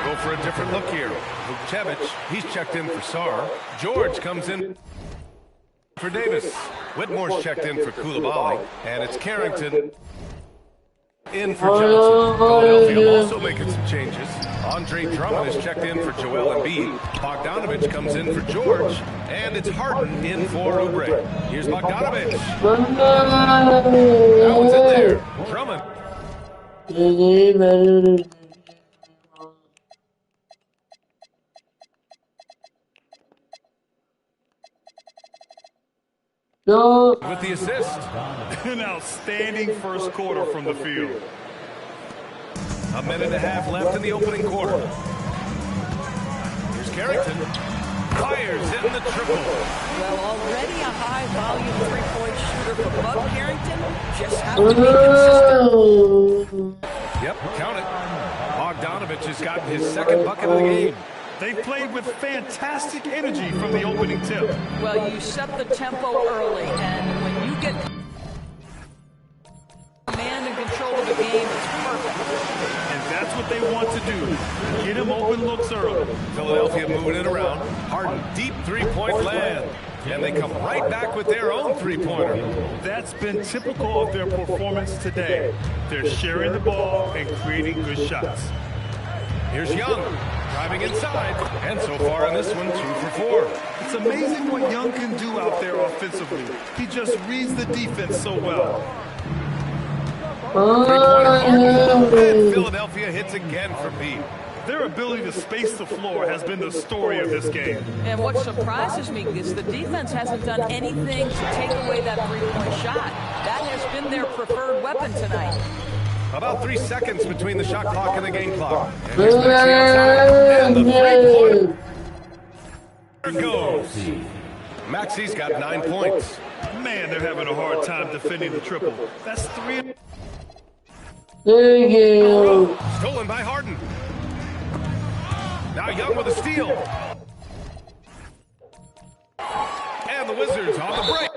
Go for a different look here. Vukcevic, he's checked in for Sarr. George comes in for Davis. Whitmore's checked in for Koulibaly. And it's Carrington in for Johnson. Philadelphia also making some changes. Andre Drummond is checked in for Joel Embiid. Bogdanovic comes in for George. And it's Harden in for Oubre. Here's Bogdanovic. That one's in there. Drummond. With the assist. An outstanding first quarter from the field. A minute and a half left in the opening quarter. Here's Carrington. Fires in the triple. Well, already a high-volume three-point shooter for Bud Carrington. Just have to be consistent. Yep, count it. Bogdanovic has gotten his second bucket of the game. They played with fantastic energy from the opening tip. Well, you set the tempo early, and when you get command and control of the game, it's perfect. And that's what they want to do. Get him open looks early. Philadelphia moving it around. Harden, deep three-point land. And they come right back with their own three-pointer. That's been typical of their performance today. They're sharing the ball and creating good shots. Here's Young, driving inside, and so far in this one, 2 for 4. It's amazing what Young can do out there offensively. He just reads the defense so well. And Philadelphia hits again for Pete. Their ability to space the floor has been the story of this game. And what surprises me is the defense hasn't done anything to take away that three-point shot. That has been their preferred weapon tonight. About 3 seconds between the shot clock and the game clock. And here's Maxey outside, and the three-pointer. There goes. Maxi's got 9 points. Man, they're having a hard time defending the triple. That's 3. Thank you. Stolen by Harden. Now Young with a steal. And the Wizards on the break.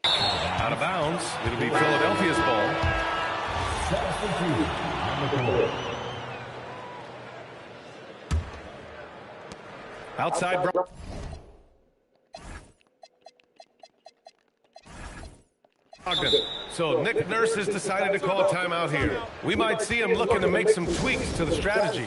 Out of bounds. It'll be Philadelphia's ball. Outside. So Nick Nurse has decided to call a timeout here. We might see him looking to make some tweaks to the strategy.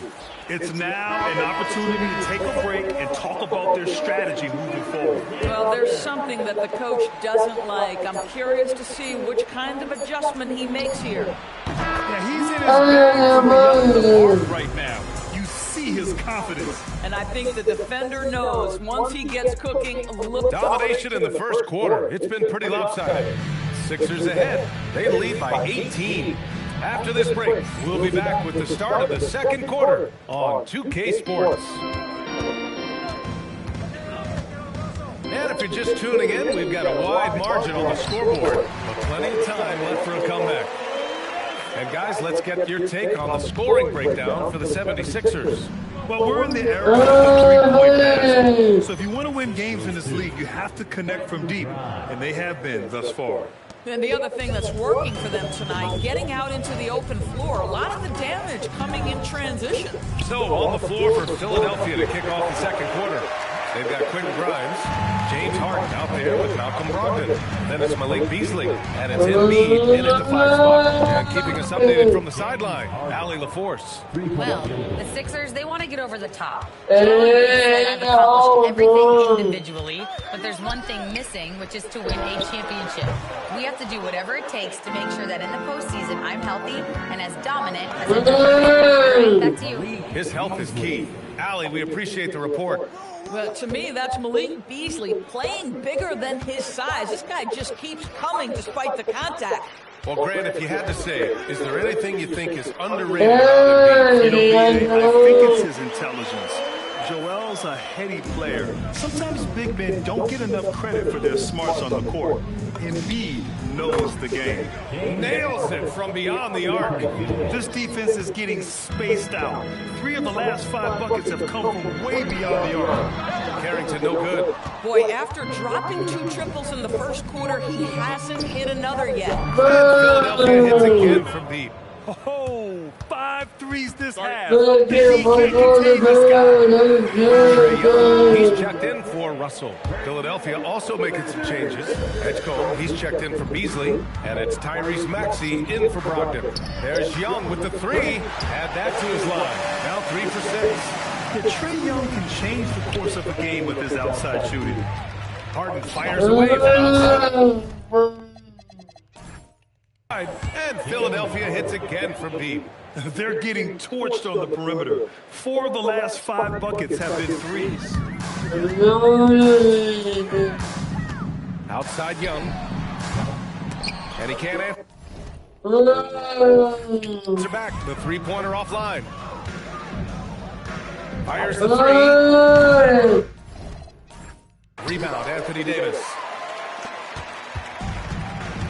It's now an opportunity to take a break and talk about their strategy moving forward. Well, there's something that the coach doesn't like. I'm curious to see which kind of adjustment he makes here. Yeah, he's in his bag from the young right now. You see his confidence. And I think the defender knows once he gets cooking, look. Domination in the first quarter. It's been pretty lopsided. Sixers ahead. They lead by 18. After this break, we'll be back with the start of the second quarter on 2K Sports. And if you're just tuning in, we've got a wide margin on the scoreboard, but plenty of time left for a comeback. And guys, let's get your take on the scoring breakdown for the 76ers. Well, we're in the era of the three-point basket. So if you want to win games in this league, you have to connect from deep, and they have been thus far. And the other thing that's working for them tonight, getting out into the open floor, a lot of the damage coming in transition. So on the floor for Philadelphia to kick off the second quarter. They've got Quentin Grimes, James Harden out there with Malcolm Brogdon. Then it's Malik Beasley, and it's Embiid in at the 5 spot. And keeping us updated from the sideline, Allie LaForce. Well, the Sixers, they want to get over the top. I've accomplished everything individually, but there's one thing missing, which is to win a championship. We have to do whatever it takes to make sure that in the postseason, I'm healthy and as dominant as I do. Back to you. His health is key. Allie, we appreciate the report. Well, to me, that's Malik Beasley playing bigger than his size. This guy just keeps coming despite the contact. Well, Grant, if you had to say, is there anything you think is underrated about Embiid? I think it's his intelligence. Joel's a heady player. Sometimes big men don't get enough credit for their smarts on the court. Embiid knows the game. Nails it from beyond the arc. This defense is getting spaced out. 3 of the last 5 buckets have come from way beyond the arc. Carrington, no good. Boy, after dropping 2 triples in the first quarter, he hasn't hit another yet. Philadelphia hits again from deep. Oh, 5 threes this half. Look He can't contain this guy. He's checked in for Russell. Philadelphia also making some changes. Edgecombe, he's checked in for Beasley. And it's Tyrese Maxey in for Brogdon. There's Young with the 3. Add that to his line. Now 3 for 6. Yeah, Trae Young can change the course of a game with his outside shooting. Harden fires away from outside. And Philadelphia hits again from deep. They're getting torched on the perimeter. 4 of the last 5 buckets have been threes. Outside Young. And he can't answer back. The 3-pointer offline. Fires the 3. Rebound, Anthony Davis.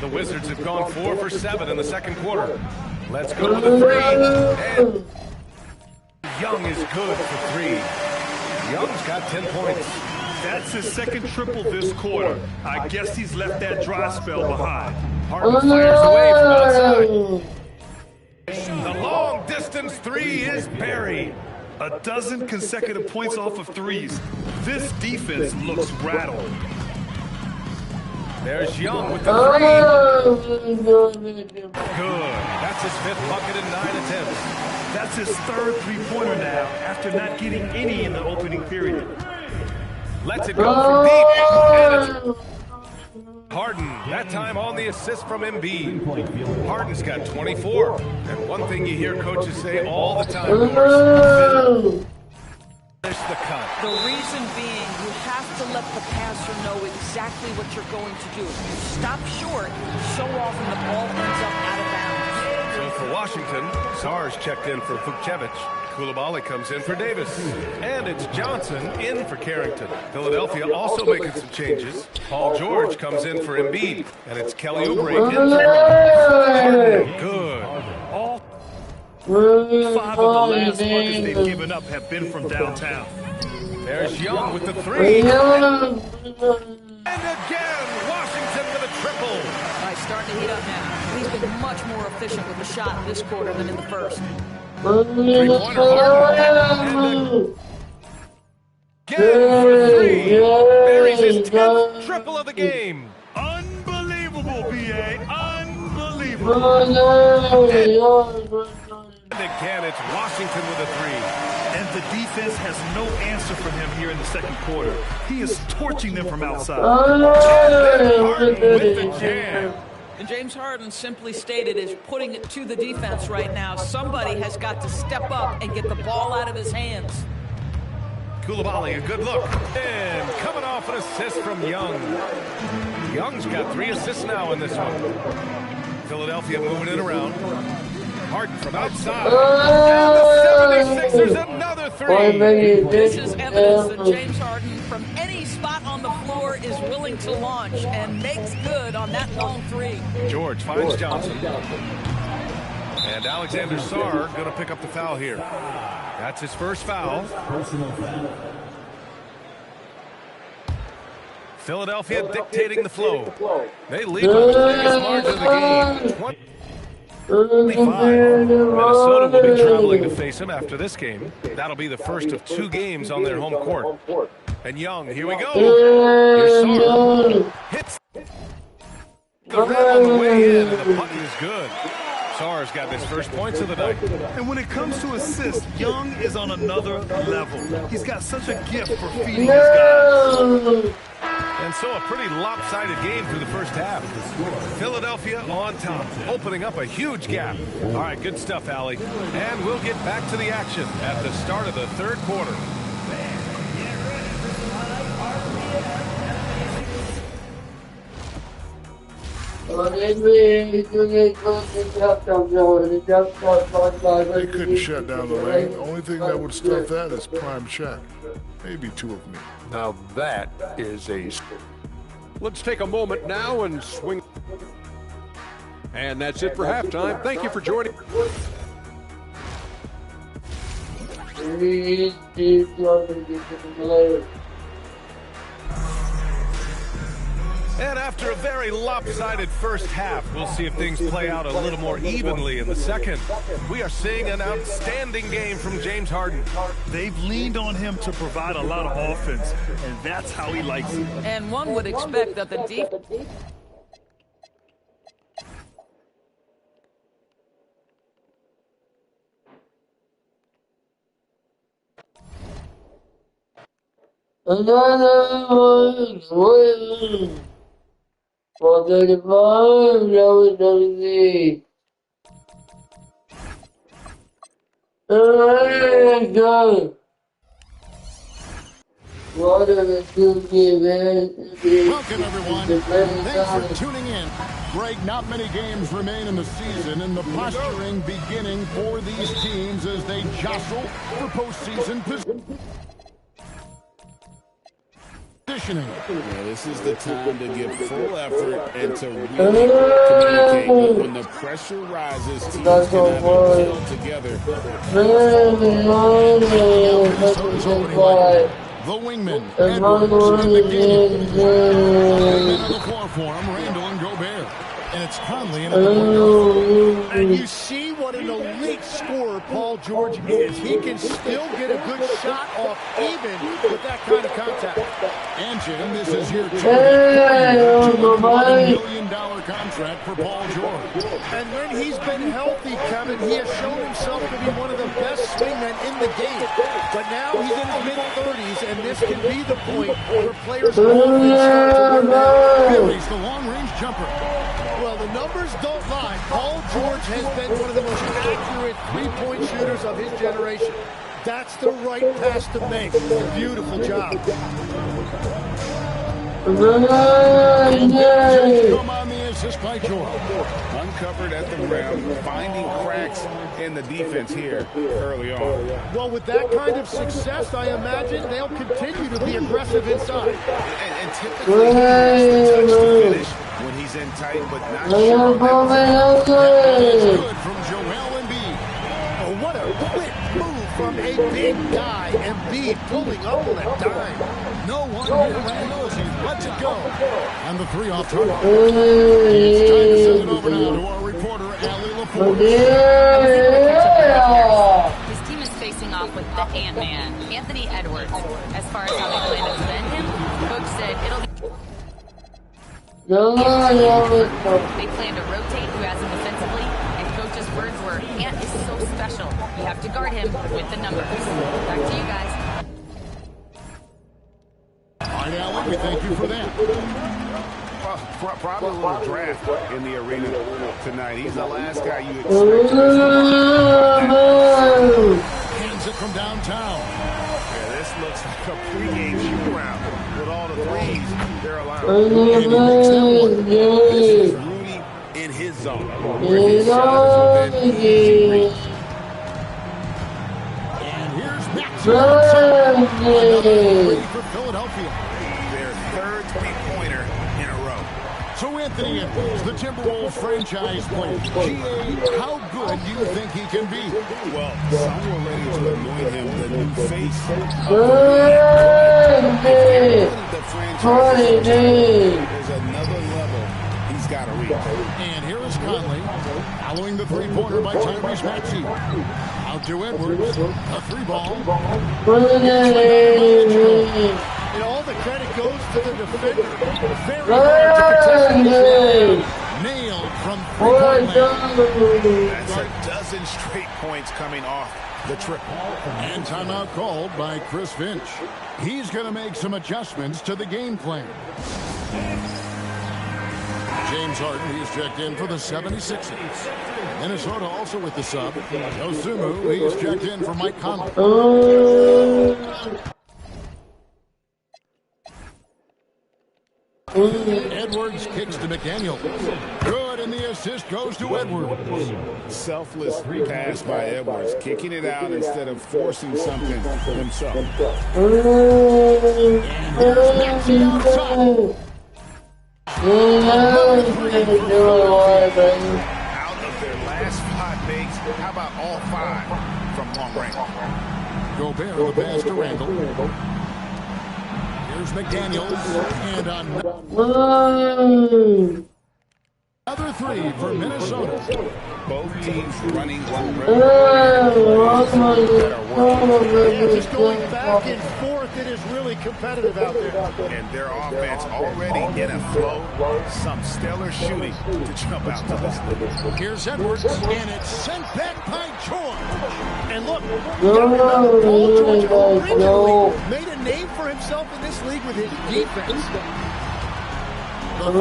The Wizards have gone 4 for 7 in the second quarter. Let's go with the 3. And Young is good for 3. Young's got 10 points. That's his second triple this quarter. I guess he's left that dry spell behind. Harden fires away from outside. The long distance 3 is buried. A dozen consecutive points off of threes. This defense looks rattled. There's Young with the 3. Good. That's his 5th bucket in 9 attempts. That's his 3rd three-pointer now after not getting any in the opening period. Lets it go from deep. And it's Harden, that time on the assist from Embiid. Harden's got 24. And one thing you hear coaches say all the time, finish the cut. The reason being, you have to let the passer know exactly what you're going to do. If you stop short, so often the ball ends up out of bounds. So for Washington, Sarge checked in for Vukcevic. Coulibaly comes in for Davis. And it's Johnson in for Carrington. Philadelphia also making some changes. Paul George comes in for Embiid. And it's Kelly Oubre in for Harden. Good. All 5 of the last buckets they've given up have been from downtown. There's Young with the 3. And again, Washington with a triple. He's starting to heat up now. He's been much more efficient with the shot in this quarter than in the first. Three-pointer Harden. Again for 3. Buries his 10th triple of the game. Unbelievable, B.A. Unbelievable. And again, it's Washington with a 3. And the defense has no answer for him here in the second quarter. He is torching them from outside. Harden with the jam. And James Harden simply stated is putting it to the defense right now. Somebody has got to step up and get the ball out of his hands. Coulibaly, a good look. And coming off an assist from Young. Young's got 3 assists now in this one. Philadelphia moving it around. Harden from outside. And the 76ers another 3. This is evidence that James Harden, from any spot on the floor, is willing to launch and makes good on that long 3. George finds Johnson. And Alexander Sarr going to pick up the foul here. That's his first foul. Philadelphia dictating the flow. They lead with the biggest margin of the game. 25. Minnesota will be traveling to face him after this game. That'll be the first of 2 games on their home court. And Young, here we go. Here's Sarr. Hits the rim on the way in, and the bucket is good. Sarr's got his first points of the night. And when it comes to assists, Young is on another level. He's got such a gift for feeding his guys. And so a pretty lopsided game through the first half. Philadelphia on top, opening up a huge gap. All right, good stuff, Allie. And we'll get back to the action at the start of the third quarter. They couldn't shut down the lane. The only thing that would stop that is prime check. Maybe 2 of me. Now that is a... Let's take a moment now and swing. And that's it for halftime. Thank you for joining. And after a very lopsided first half, we'll see if things play out a little more evenly in the second. We are seeing an outstanding game from James Harden. They've leaned on him to provide a lot of offense, and that's how he likes it. And one would expect that the defense... Welcome, everyone. Thanks for tuning in. Greg, not many games remain in the season, and the posturing beginning for these teams as they jostle for postseason positioning. Yeah, this is the time to give full effort and to really communicate. But when the pressure rises, teams cannot gel together. The wingman, Edwards, and McDaniel. Men on the floor for him, Randall and Gobert. And it's Conley in the And you see what an elite scorer Paul George is. He can still get a good shot off even with that kind of contact. And Jim, this is your $220 million contract for Paul George. And when he's been healthy, Kevin, he has shown himself to be one of the best swingmen in the game. But now he's in his mid-30s, and this can be the point where players start to win out. Buries the long-range jumper. Well, the numbers don't lie. Paul George has been one of the most accurate three-point shooters of his generation. That's the right pass to make. Beautiful job. Come on the assist by Jordan. Uncovered at the rim, finding cracks in the defense here early on. Well, with that kind of success, I imagine they'll continue to be aggressive inside. And typically, he has the touch to finish when he's in tight, but not sure on that. Good from Joel Embiid. Oh, what a quick move from a big guy. Embiid pulling up on a dime. No one here knows he lets it go. And the three off target. It's time to send it over now to our reporter, Allie LaForge. His team is facing off with the Ant-Man, Anthony Edwards. As far as how they plan to defend him, Coach said it'll be... They plan to rotate who has him defensively, and Coach's words were, Ant is so special. You have to guard him with the numbers. Back to you guys. All right, Allie, we thank you for that. Probably a little draft in the arena tonight. He's the last guy you expect to Hands it from downtown. Yeah, this looks like a pregame shoot-around with all the threes they're allowing. And he makes that one. This is Rudy in his zone, where his shot is within easy reach. And here's Maxwell. Ready for Philadelphia. Their third three-pointer in a row. So Anthony Edwards, the Timberwolves franchise player. G.A., how good do you think he can be? Well, some were ready to anoint him the new face of the franchise. There's another level he's got to reach. And here is Conley, following the three-pointer by Tyrese Maxey. Out to Edwards, a three ball. And all the credit goes to the defender. Very hard to protect this. Nailed from three-point land. That's a dozen straight points coming off the triple. And timeout called by Chris Finch. He's going to make some adjustments to the game plan. James Harden, he's checked in for the 76ers. Minnesota also with the sub. Dosunmu, he's checked in for Mike Conley. Edwards kicks to McDaniel. Good, and the assist goes to Edwards. Selfless pass by Edwards, kicking it out instead of forcing something himself. And here's Maxey outside. Out of their last 5 makes, how about all 5 from long range? Gobert, the pass to Randall. Here's McDaniels. And another three for Minnesota. Both teams running one Just going back and forth, it is really competitive out there. And their offense already in a flow. Some stellar shooting to jump out to this league. Here's Edwards, and it's sent back by George. And look, you gotta remember, Paul George originally made a name for himself in this league with his defense. The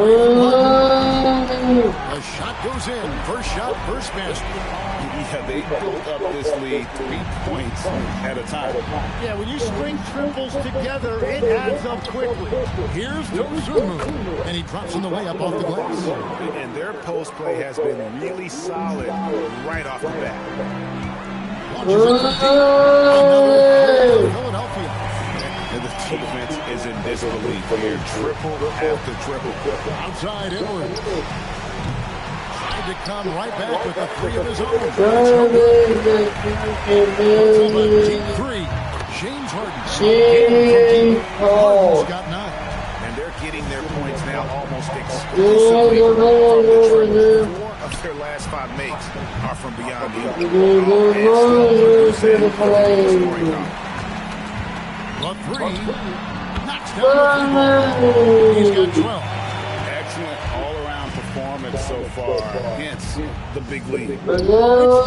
shot goes in. First shot, first basket. Yeah, they built up this lead 3 points at a time. Yeah, when you string triples together, it adds up quickly. Here's Dosunmu, and he drops in the layup off the glass. And their post play has been really solid right off the bat. Launches it from deep. Another Philadelphia. And the defense is in disbelief here. Triple after triple. Outside Edwards. Tried to come right back with a three of his own. Puts up a deep three. James Harden. Harden's got 9. And they're getting their points now almost exclusively from the triple. 4 of their last 5 makes are from beyond the arc. The three knocks down the three. He's got 12. Excellent all-around performance so far against the big league. It's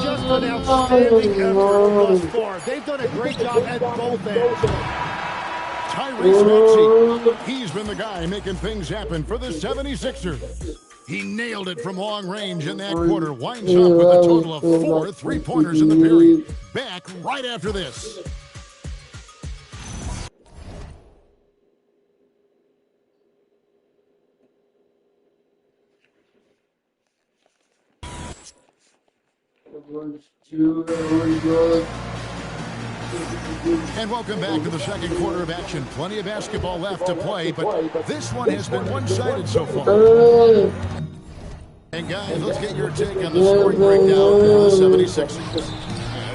just an outstanding effort thus far. They've done a great job at both ends. Tyrese Maxey, he's been the guy making things happen for the 76ers. He nailed it from long range in that quarter. Winds up with a total of 4 three-pointers in the period. Back right after this. And welcome back to the second quarter of action. Plenty of basketball left to play, but this one has been one-sided so far. And guys, let's get your take on the scoring breakdown for the 76ers.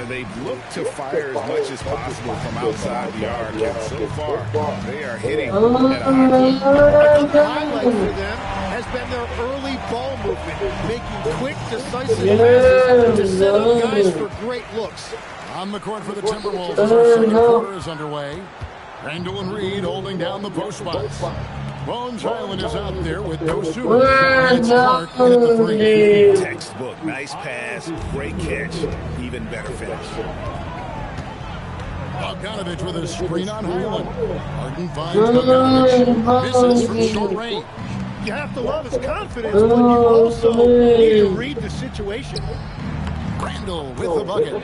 They've looked to fire as much as possible from outside the arc, and so far they are hitting at a high clip. A key highlight for them has been their early ball movement, making quick, decisive passes to set up guys for great looks. On the court for the Timberwolves as our second quarter is underway. Randall and Reed holding down the post spots. Bones Highland is out there with Dosunmu. It's Clark at the three. Textbook, nice pass, great catch, even better finish. Bogdanovich with a screen on Highland. Harden finds Bogdanovich. Misses from short range. You have to love his confidence, but you also need to read the situation. Randall with the bucket.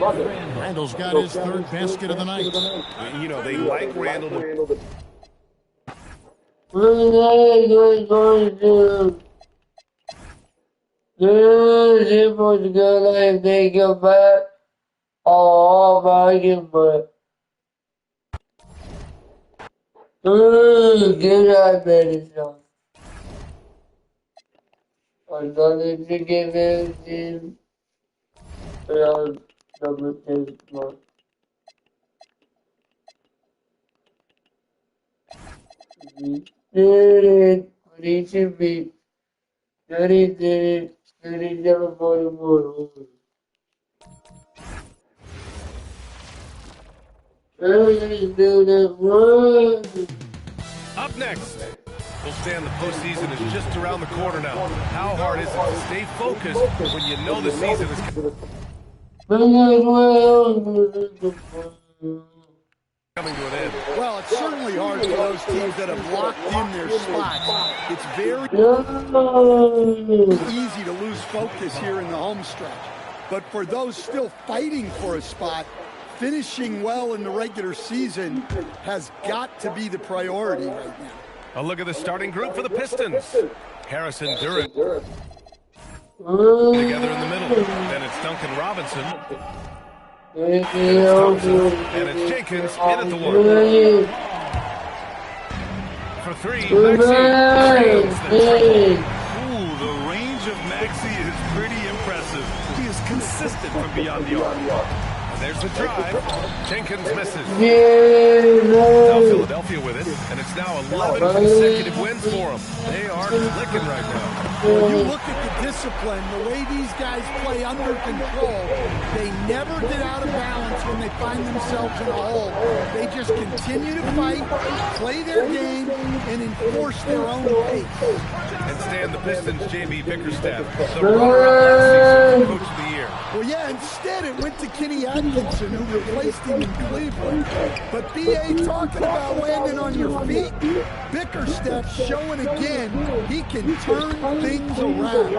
Randall's got his third basket of the night. You know, they like Randall to... If they go back, all bargain, but good eye medicine. I'm going to give everything around number 10 months. We should be 37, 44. Up next, we'll stand the postseason is just around the corner now. How hard is it to stay focused when you know the season is coming to an end? Well, it's certainly hard for those teams that have locked in their spots. It's very easy to lose focus here in the home stretch. But for those still fighting for a spot, finishing well in the regular season has got to be the priority right now. A look at the starting group for the Pistons. Harrison Durant together in the middle. Then it's Duncan Robinson. And it's Thompson. And it's Jenkins in at the one. For three, Maxey drains the triple. Ooh, the range of Maxey is pretty impressive. He is consistent from beyond the arc. There's the drive. Jenkins misses. Now Philadelphia with it, and it's now 11 consecutive wins for them. They are clicking right now. When you look at the discipline, the way these guys play under control, they never get out of balance when they find themselves in a hole. They just continue to fight, play their game, and enforce their own pace. And Stan, the Pistons' J.B. Bickerstaff, the runner-up last season for Coach of the Year. Well, yeah, instead it went to Kenny Atkinson, who replaced him in Cleveland. But B.A. talking about landing on your feet, Bickerstaff showing again he can turn things around.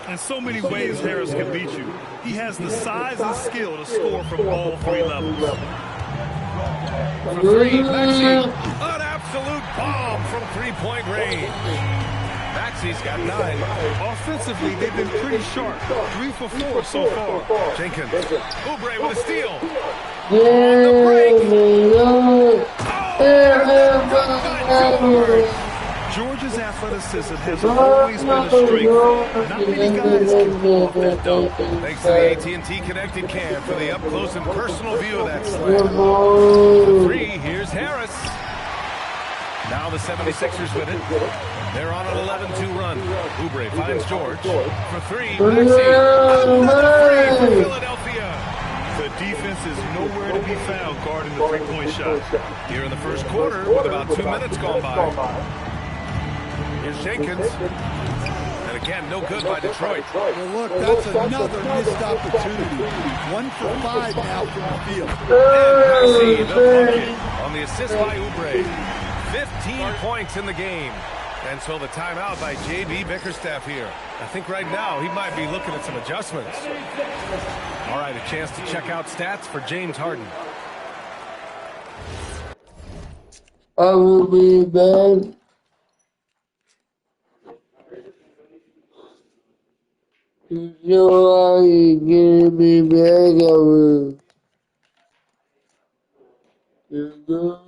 In so many ways, Harris can beat you. He has the size and skill to score from all three levels. For three, Maxey, an absolute bomb from three-point range. Maxey's got 9. Offensively, they've been pretty sharp. 3 for 4 so far. Jenkins, Oubre with a steal. On the break. Georgia's athleticism has always been a strength. Not many guys can pull off that dunk. Thanks to the AT&T Connected Cam for the up-close and personal view of that slam. For three, here's Harris. Now the 76ers with it. They're on an 11-2 run. Oubre finds George. For three, Maxey. Another three for Philadelphia. The defense is nowhere to be found guarding the three-point shot. Here in the first quarter, with about 2 minutes gone by. Here's Jenkins. And again, no good by Detroit. Well, look, that's another missed opportunity. 1 for 5 now from the field. And Maxey, the bucket on the assist by Oubre. 15 points in the game. And so the timeout by J.B. Bickerstaff here. I think right now he might be looking at some adjustments. All right, a chance to check out stats for James Harden. I will be back. So I give me back over. You know?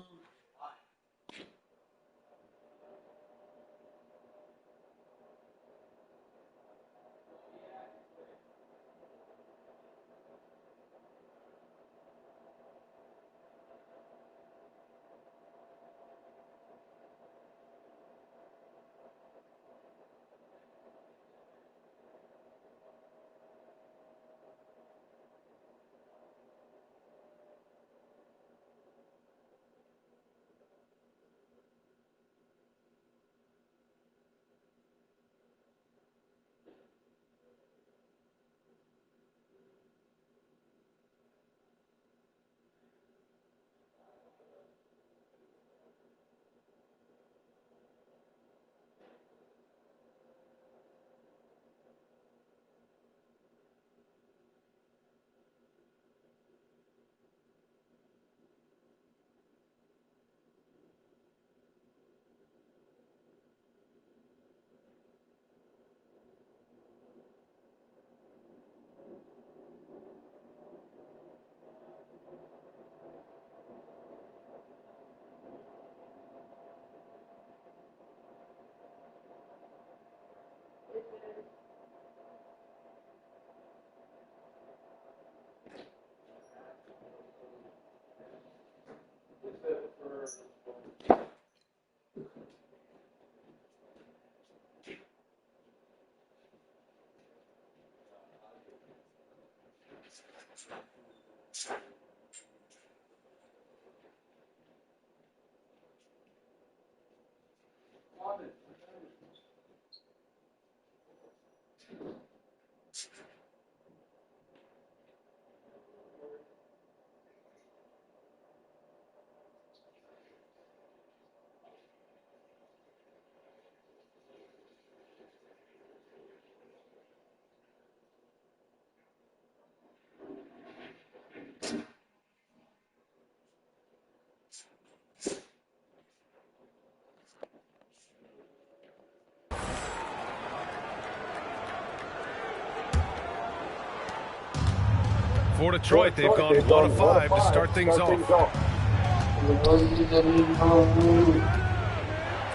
For Detroit, they've gone 1 of 5 to start things off.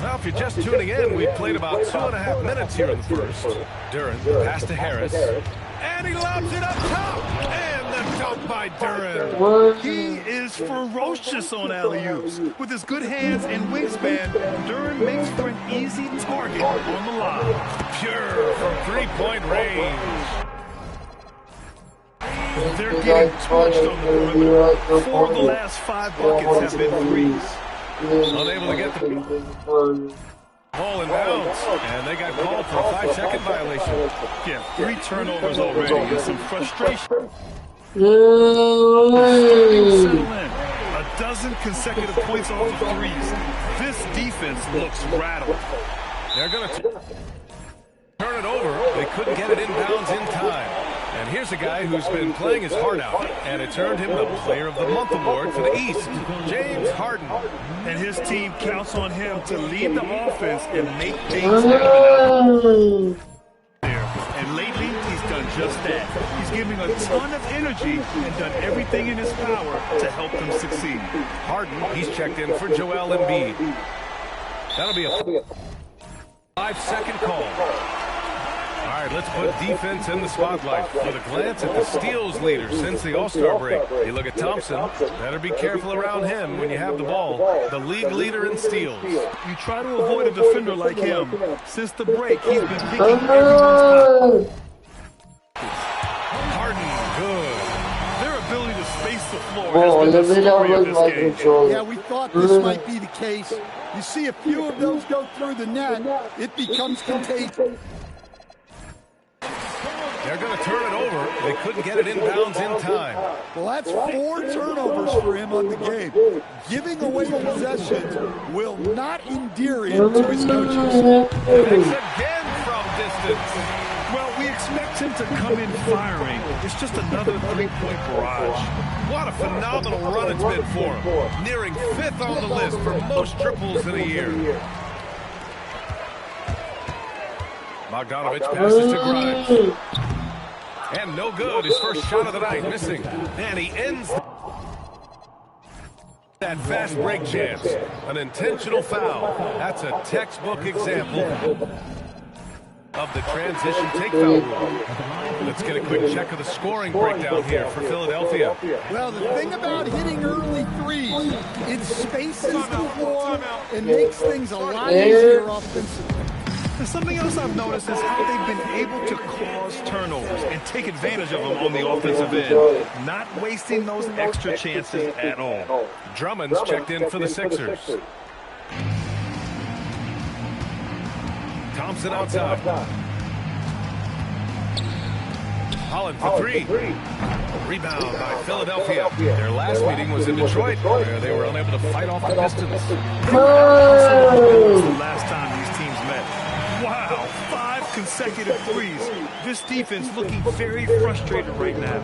Now, if you're just tuning in, we played about 2.5 minutes here in the first. Duran, pass to Harris. And he lobs it up top. And the dunk by Duran. He is ferocious on alley-oops. With his good hands and wingspan, Duran makes for an easy target on the line. Pure from three-point range. They're getting torched on the perimeter. 4 of the last 5 buckets have been threes. Unable to get the ball in bounds, and they got called for a 5-second violation. Yeah, 3 turnovers already and some frustration. Settle in. A dozen consecutive points off of threes. This defense looks rattled. They're going to turn it over. They couldn't get it inbounds in time. And here's a guy who's been playing his heart out, and it's earned him the Player of the Month award for the East, James Harden. And his team counts on him to lead the offense and make things happen. And lately, he's done just that. He's giving a ton of energy and done everything in his power to help them succeed. Harden, he's checked in for Joel Embiid. That'll be a 5-second call. All right, let's put defense in the spotlight with a glance at the steals leader since the All-Star break. You look at Thompson. Better be careful around him when you have the ball. The league leader in steals. You try to avoid a defender like him. Since the break, he's been picking everyone's Harden, good. Their ability to space the floor has been the story of this game. Yeah, we thought this might be the case. You see a few of those go through the net, it becomes contagious. They're going to turn it over. They couldn't get it inbounds in time. Well, that's 4 turnovers for him on the game. Giving away possessions will not endear him to his coaches. It's again from distance. Well, we expect him to come in firing. It's just another 3-point barrage. What a phenomenal run it's been for him. Nearing 5th on the list for most triples in a year. Bogdanovich passes to Grimes. And no good. His first shot of the night, missing. And he ends that fast break chance. An intentional foul. That's a textbook example of the transition take foul rule. Let's get a quick check of the scoring breakdown here for Philadelphia. Well, the thing about hitting early threes, it spaces the floor and makes things a lot easier offensively. And something else I've noticed is how they've been able to cause turnovers and take advantage of them on the offensive end, not wasting those extra chances at all. Drummond's checked in for the Sixers. Thompson outside. Holland for three. Rebound by Philadelphia. Their last meeting was in Detroit, where they were unable to fight off the Pistons. The last time these teams met. Wow, 5 consecutive threes. This defense looking very frustrated right now.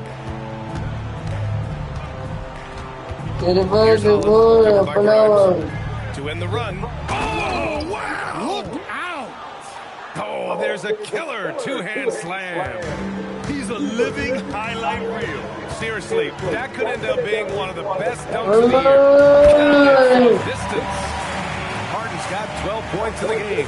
Here's Holland, to end the run. Oh, wow! Look out! Oh, there's a killer two-hand slam. He's a living highlight reel. Seriously, that could end up being one of the best dunks of the year. Distance. Harden's got 12 points in the game.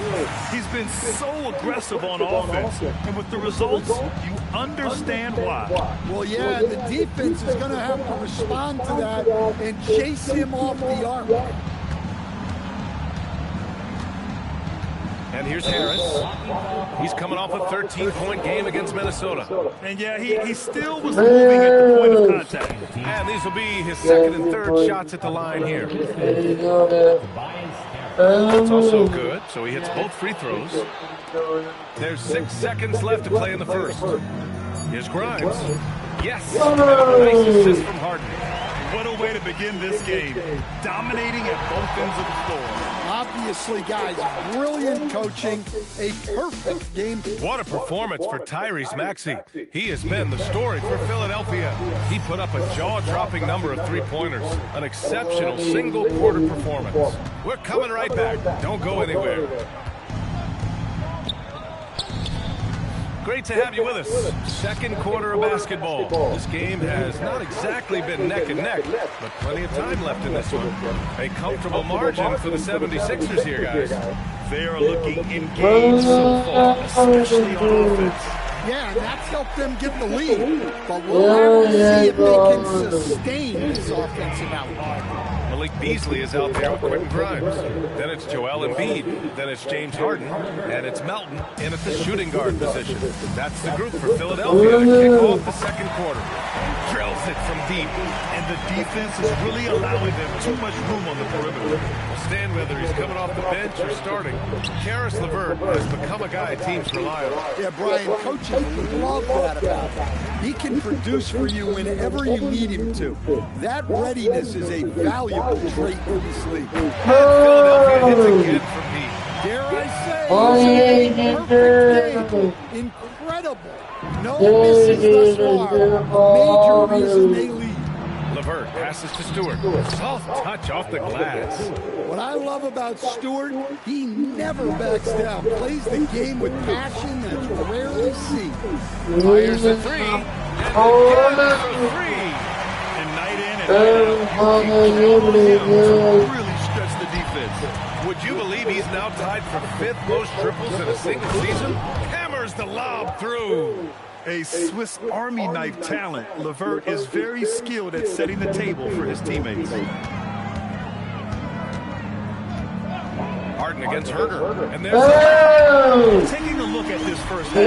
He's been so aggressive on offense, and with the results, you understand why. Well, yeah, the defense is going to have to respond to that and chase him off the arc. And here's Harris. He's coming off a 13-point game against Minnesota. And yeah, he still was moving at the point of contact. And these will be his second and third shots at the line here. That's also good, so he hits both free throws. There's 6 seconds left to play in the first. Here's Grimes. Yes, nice assist from Harden. What a way to begin this game. Dominating at both ends of the floor. Obviously, guys, brilliant coaching, a perfect game. What a performance for Tyrese Maxey. He has been the story for Philadelphia. He put up a jaw-dropping number of three-pointers. An exceptional single-quarter performance. We're coming right back. Don't go anywhere. Great to have you with us. Second quarter of basketball. This game has not exactly been neck and neck, but plenty of time left in this one. A comfortable margin for the 76ers here, guys. They are looking engaged so far, especially on offense. Yeah, and that's helped them get the lead. But we'll have to see if they can sustain this offensive output. Malik Beasley is out there with Quentin Grimes. Then it's Joel Embiid. Then it's James Harden. And it's Melton in at the shooting guard position. That's the group for Philadelphia to kick off the second quarter. Drills it from deep. And the defense is really allowing them too much room on the perimeter. We'll stand whether he's coming off the bench or starting. Karis LeVert has become a guy teams rely on. Yeah, Brian, coaches love that about him. He can produce for you whenever you need him to. That readiness is a valuable trait in this league. Philadelphia hits again from deep. Dare I say, perfect game. Incredible. No misses thus far. Major reason they lead. LeVert passes to Stewart. Soft touch off the glass. What I love about Stewart, he never backs down. Plays the game with passion that's rarely seen. Fires the three. And again for three. And night in and night out, really stretch the defense. Would you believe he's now tied for 5th most triples in a single season? Hammers the lob through. A Swiss Army knife talent, LeVert is very skilled at setting the table for his teammates. Harden against Herder. And there's taking a look at this first half.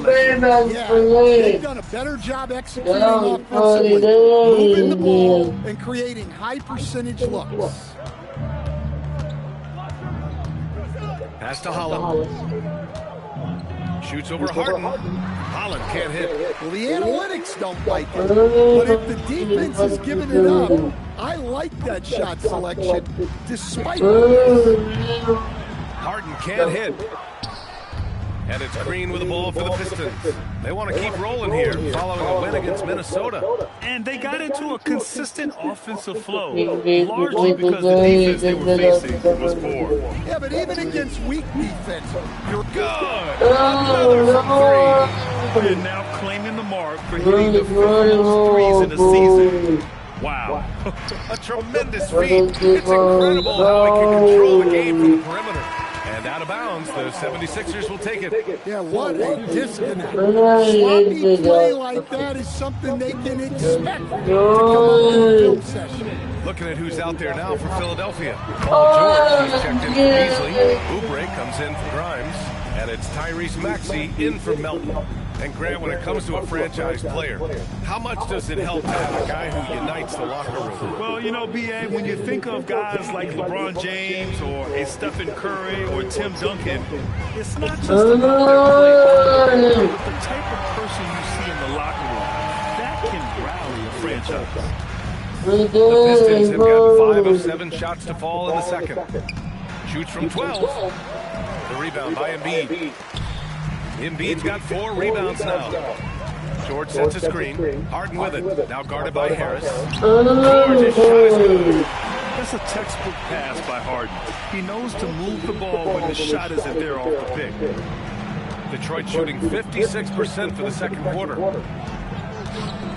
They've done a better job executing offensively, moving the ball, and creating high-percentage looks. Pass to Holland. Shoots over Harden. Holland can't hit. Well, the analytics don't like it. But if the defense is giving it up, I like that shot selection, despite Harden can't hit. And it's Green with the ball for the Pistons. They want to keep rolling here following a win against Minnesota. And they got into a consistent offensive flow, largely because the defense they were facing was poor. Yeah, but even against weak defense, you're good. Another from three. And now claiming the mark for hitting the 50 most threes in the season. Wow. A tremendous feat. It's incredible how he can control the game from the perimeter. And out of bounds, the 76ers will take it. Yeah, what a disconnect. Sloppy play like that is something they can expect to come out in a film session. Looking at who's out there now for Philadelphia. Paul George, he's checked in for Beasley. Oubre comes in for Grimes. And it's Tyrese Maxey in for Melton. And Grant, when it comes to a franchise player, how much does it help to have a guy who unites the locker room? Well, you know, B.A., when you think of guys like LeBron James or a Stephen Curry or Tim Duncan, it's not just about their play, but the type of person you see in the locker room that can rally a franchise. The Pistons have got 5 of 7 shots to fall in the second. Shoots from 12. The rebound by Embiid. Embiid's got 4 rebounds now. George sets a screen. Harden with it. Now guarded by Harris. George's shot is good. That's a textbook pass by Harden. He knows to move the ball when the shot isn't there off the pick. Detroit shooting 56% for the second quarter.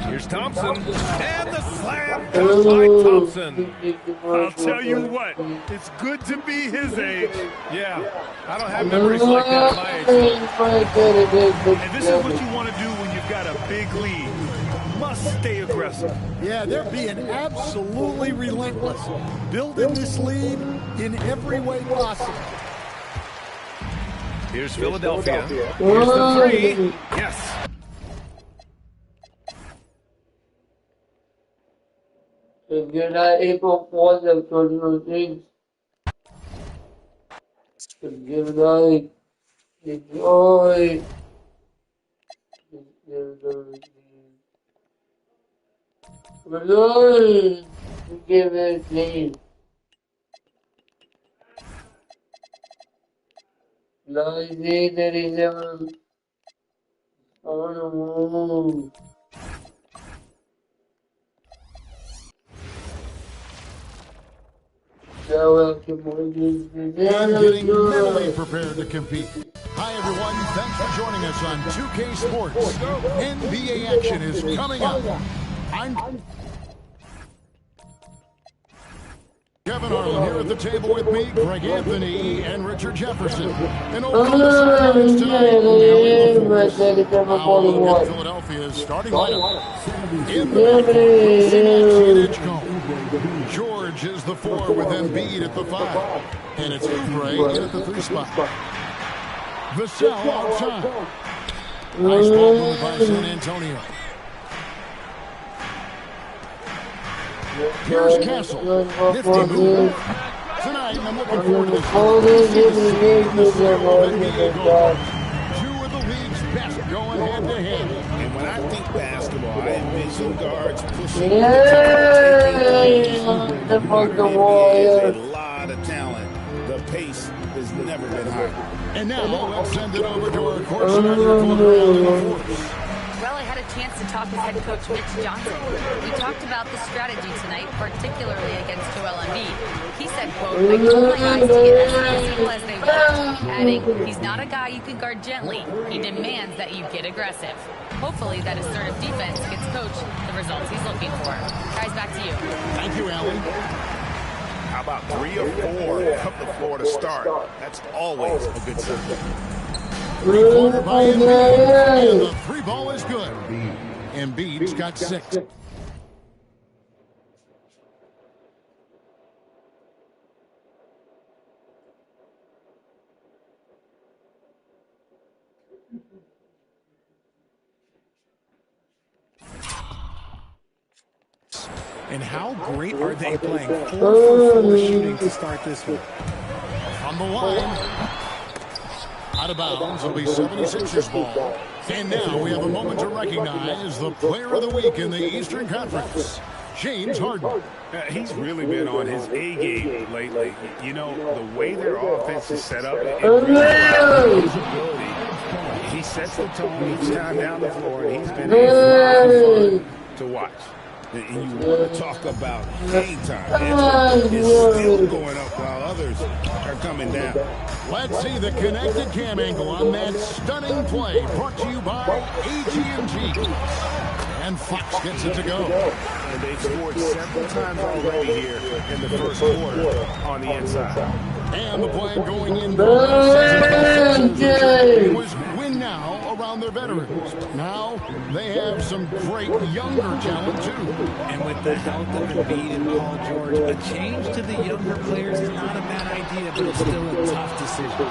Here's Thompson. And the slam comes by Thompson. I'll tell you what, it's good to be his age. Yeah, I don't have memories like that at my age. And this is what you want to do when you've got a big lead. You must stay aggressive. Yeah, they're being absolutely relentless. Building this lead in every way possible. Here's Philadelphia. Here's the three. Yes. If you're not able to watch them towards those things, if you're not enjoy, give it a team. 1937 on the moon. And getting mentally prepared to compete. Hi, everyone. Thanks for joining us on 2K Sports. NBA action is coming up. I'm Kevin Harlan here at the table with me, Greg Anthony and Richard Jefferson. And over on the sidelines tonight, Philadelphia's starting lineup. In the Edgecombe. George is the 4 with Embiid at the 5. And it's Oubre in at the 3 spot. Vassell outside. Nice ball move by San Antonio. Here's Castle. Nifty move. Tonight, I'm looking forward to this. 2 of the league's best going head-to-head. And when I think basketball, I envision guards pushing the NBA. A lot of talent. The pace has never been higher. And now, let's send it over to our course another. Well, I had a chance to talk with head coach Mitch Johnson. We talked about the strategy tonight, particularly against Joel Embiid. He said, quote, I told my guys to get as physical as they want, adding, he's not a guy you can guard gently. He demands that you get aggressive. Hopefully that assertive defense gets coach the results he's looking for. Guys, back to you. Thank you, Allie. How about 3 or 4 up the floor to start? That's always a good sign. Three-pointer by Embiid, and the 3 ball is good. Embiid's got 6. And how great are they playing? 4 for 4 shooting to start this one. From the line. Out of bounds, it'll be 76ers ball. And now we have a moment to recognize the player of the week in the Eastern Conference. James Harden. He's really been on his A game lately. You know, the way their offense is set up, it really allows his ability. He sets the tone each time down the floor, and he's been a lot of fun to watch. And you want to talk about hang time. It's still going up while others are coming down. Let's see the connected cam angle on that stunning play, brought to you by AT&T. And Fox gets it to go. And they've scored several times already here in the first quarter on the inside. And the plan going in for the was win now around their veterans. Now they have some great younger talent too. And with the health of Embiid and Paul George, a change to the younger players is not a bad idea, but it's still a tough decision.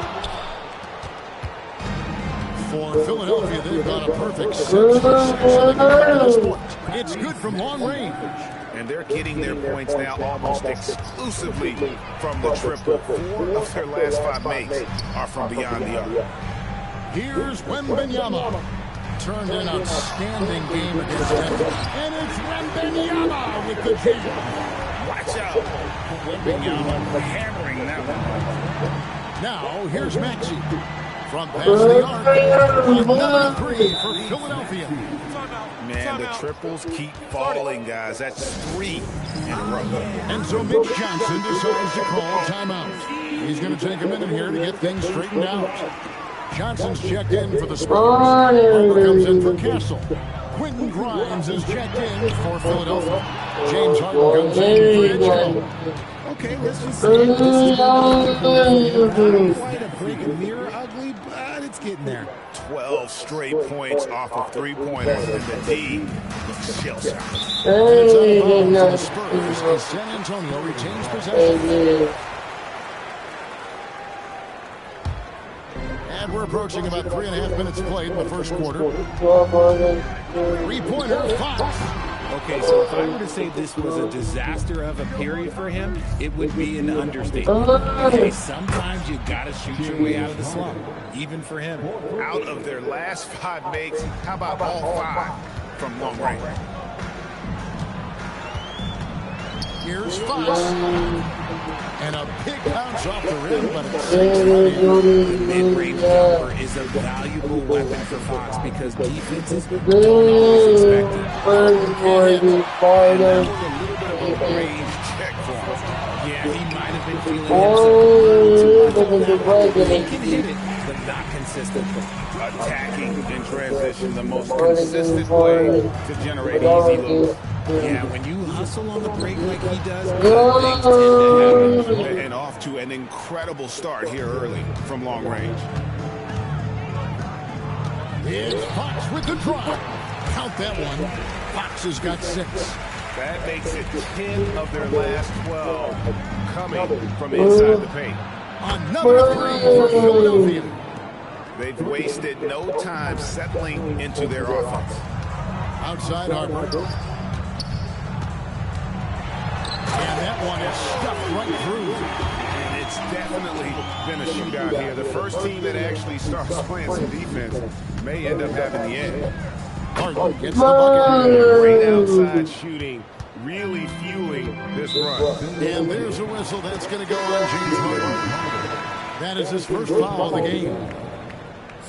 For Philadelphia, they've got a perfect 6 for 6. It's good from long range. And they're getting their points now almost exclusively from the triple. 4 of their last 5 makes are from beyond the arc. Here's Wembanyama. Turned an outstanding game against Denver. And it's Wembanyama with the jam. Watch out. Wembanyama hammering that one. Now, here's Maxey. From past the arc, another 3 for Philadelphia. Man, the triples keep falling, guys. That's 3 in a row. And so Mitch Johnson decides to call timeout. He's going to take a minute here to get things straightened out. Johnson's checked in for the Spurs. Harper comes in for Castle. Quentin Grimes is checked in for Philadelphia. James Harden comes in for Edgecombe. Okay, let's just say this is not quite a break and mirror ugly, but it's getting there. 12 straight points off of 3-pointers, and the D looks shell-shocked. It's out of bounds to the Spurs as San Antonio retains possession. And we're approaching about 3.5 minutes played in the first quarter. 3-pointer, Fox. Okay, so if I were to say this was a disaster of a period for him, it would be an understatement. Okay, sometimes you gotta shoot your way out of the slump, even for him. Out of their last 5 makes, how about all 5 from long range? Here's Fox. And a big bounce off the rim, but it's the mid-range jumper is a valuable weapon for Fox because defenses don't always expect it. And that was a little bit of a range check for him. Yeah, he might have been feeling himself. He can hit it, but not consistently. Attacking in transition, the most consistent way to generate easy looks. Yeah, when you hustle on the break like he does, good things tend to happen. And off to an incredible start here early from long range. It's Fox with the drive. Count that one. Fox has got 6. That makes it 10 of their last 12 coming from inside the paint. Another 3 for Philadelphia. They've wasted no time settling into their offense. Outside Harper. And that one is stuffed right through. And it's definitely been a shootout here. The first team that actually starts playing some defense may end up having the edge. Harden gets the bucket. Great outside shooting, really fueling this run. And there's a whistle that's going to go on James Harden. That is his first foul of the game.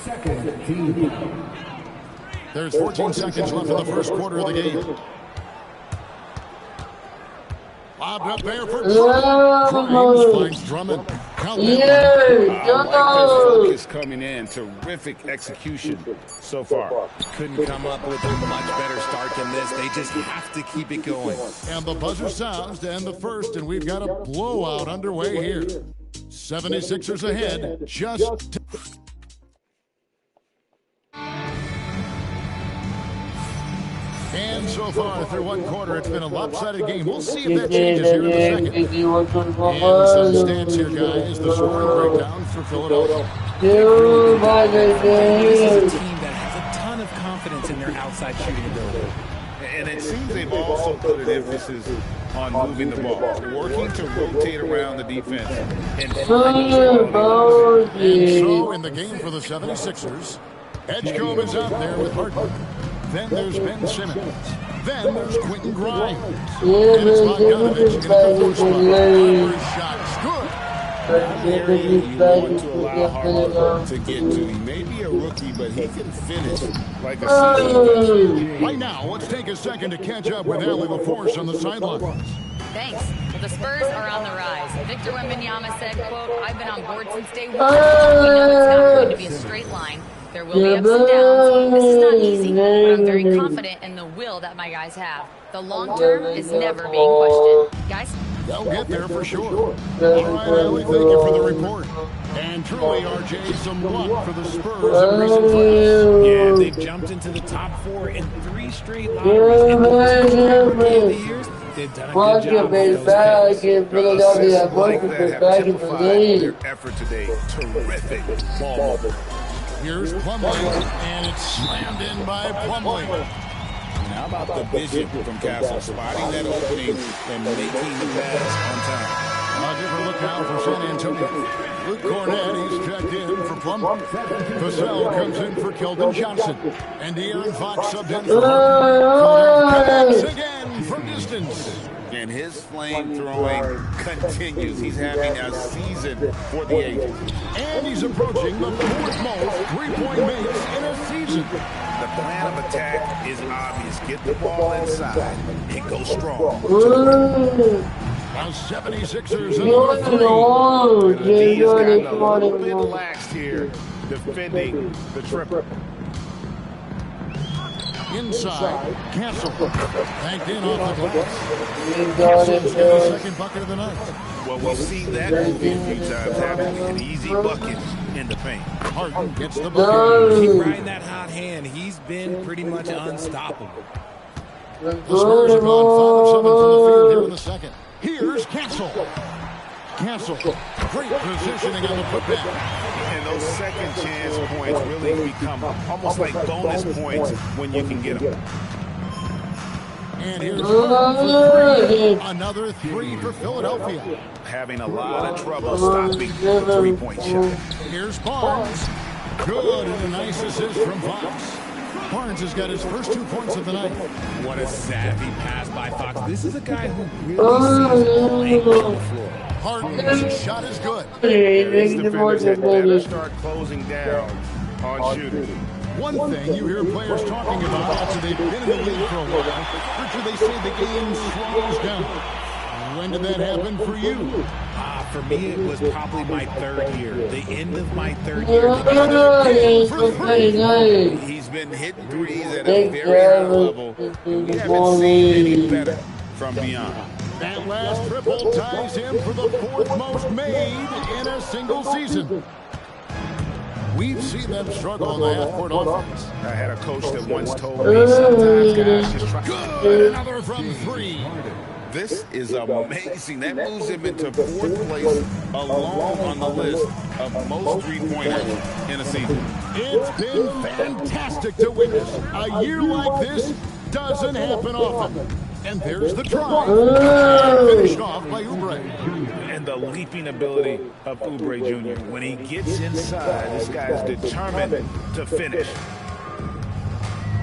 Second team. There's 14 seconds left in the first quarter of the game. Lobbed up there for Grimes finds Drummond. Count that focus coming in. Terrific execution so far. Couldn't come up with a much better start than this. They just have to keep it going. And the buzzer sounds to end the first, and we've got a blowout underway here. 76ers ahead. Just... And so far, through one quarter, it's been a lopsided game. We'll see if that changes here in the second. And the sun stance here, guys, the scoring breakdown for Philadelphia. This is a team that has a ton of confidence in their outside shooting ability. And it seems they've also put an emphasis on moving the ball, working to rotate around the defense. And so in the game for the 76ers, Edgecombe is out there with Harden. Then there's Ben Simmons. Then there's Quentin Grimes. Yeah, And it's but they would Bogdanovich just in back at the in 4 spot. the First shot's good. One area you want to allow Harden to get to. He may be a rookie, but he can finish like a seasoned veteran. Right now, let's take a second to catch up with Allie LaForce on the sidelines. Thanks. Well, the Spurs are on the rise. Victor Wembanyama said, quote, I've been on board since day one. We know it's not going to be a straight line. There will be ups and downs. This is not easy, but I'm very confident in the will that my guys have. The long term is never being questioned. Guys? They'll get there for sure. All right, Allie, thank you for the report. And truly, RJ, some luck for the Spurs in recent plays. Yeah, they've jumped into the top 4 in 3 straight lotteries. And the years, they've done a good job with those picks. Assists like that have typified their effort today. Terrific ball movement. Here's Plumlee, and it's slammed in by Plumlee. How about the vision from Castle, spotting that opening and making the pass on time? I'll give her a look now for San Antonio. Luke Cornett, he's checked in for Plumlee. Vassell comes in for Keldon Johnson. And De'Aaron Fox subbed in for Harden. Connects again from distance. And his flame throwing continues. He's having a season for the ages. And he's approaching the 4th most three-point makes in a season. The plan of attack is obvious. Get the ball inside and go strong. Now 76ers in the 3. The D has gotten a little bit laxed here defending the triple. Inside, Castle. Banked in off the glass. Castle's got the 2nd bucket of the night. Well, we've seen that movie a few times, having an easy bucket in the paint. Harden gets the bucket. Keep riding that hot hand. He's been pretty much unstoppable. The Spurs have gone 5 of 7 from the field here in the 2nd. Here's Castle. Castle, great positioning on the putback. And those second chance points really become almost like bonus points when you can get them. And here's for 3. Another 3 for Philadelphia. Having a lot of trouble stopping the three-point shot. Here's Barnes. Good, and a nice assist from Fox. Barnes has got his first 2 points of the night. What a savvy pass by Fox. This is a guy who really sees all angles on the floor. Harden's shot is good. These defenders had better start closing down on shooters. One thing you hear players talking about after they've been in the league for a while, Richard, they say the game slows down. When did that happen for you? For me, it was probably my 3rd year. The end of my 3rd year. He's been hitting threes at a very high level. We haven't seen any better from beyond. That last triple ties him for the 4th most made in a single season. We've seen them struggle on the half-court offense. I had a coach that once told me sometimes guys just try. Good, another from 3. This is amazing. That moves him into 4th place alone on the list of most three-pointers in a season. It's been fantastic to witness. A year like this doesn't happen often. And there's the try. Finished off by Oubre. And the leaping ability of Oubre Jr. When he gets inside, this guy's determined to finish.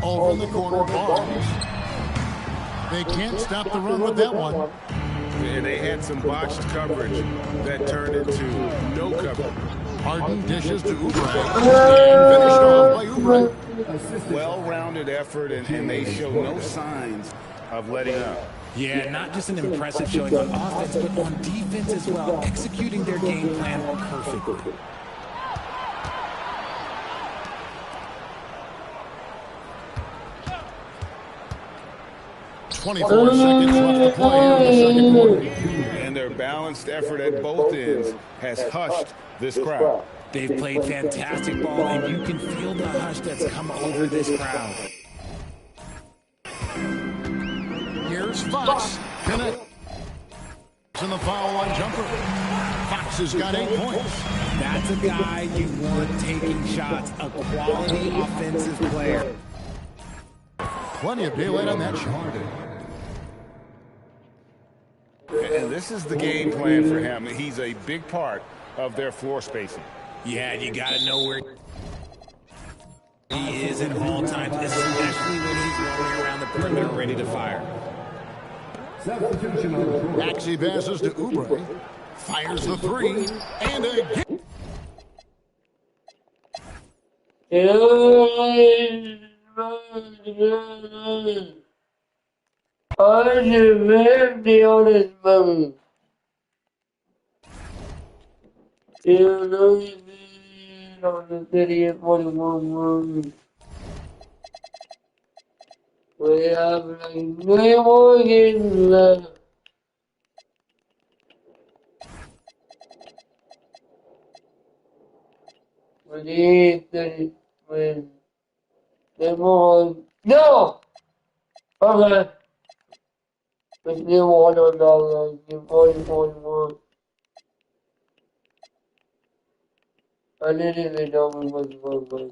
Over in the corner, Barnes. They can't stop the run with that one. Yeah, they had some botched coverage that turned into no coverage. Harden dishes to Oubre. And finished off by Oubre. Well-rounded effort, and they show no signs of letting up. Yeah, not just an impressive showing on offense, but on defense as well, executing their game plan perfectly. "24 seconds left to play in the 2nd quarter." And their balanced effort at both ends has hushed this crowd. They've played fantastic ball, and you can feel the hush that's come over this crowd. Here's Fox. Connect. In the foul line jumper. Fox has got 8 points. That's a guy you want taking shots, a quality offensive player. Plenty of daylight on that shot. And this is the game plan for him. He's a big part of their floor spacing. Yeah, you got to know where. He is at all times, especially when he's rolling around the perimeter ready to fire. Maxey passes to Oubre. Fires the three. And again. We have like 3 more games left. We need to win. 3 more. No! Okay. Let's do $100. Give 41. I didn't even know we was going.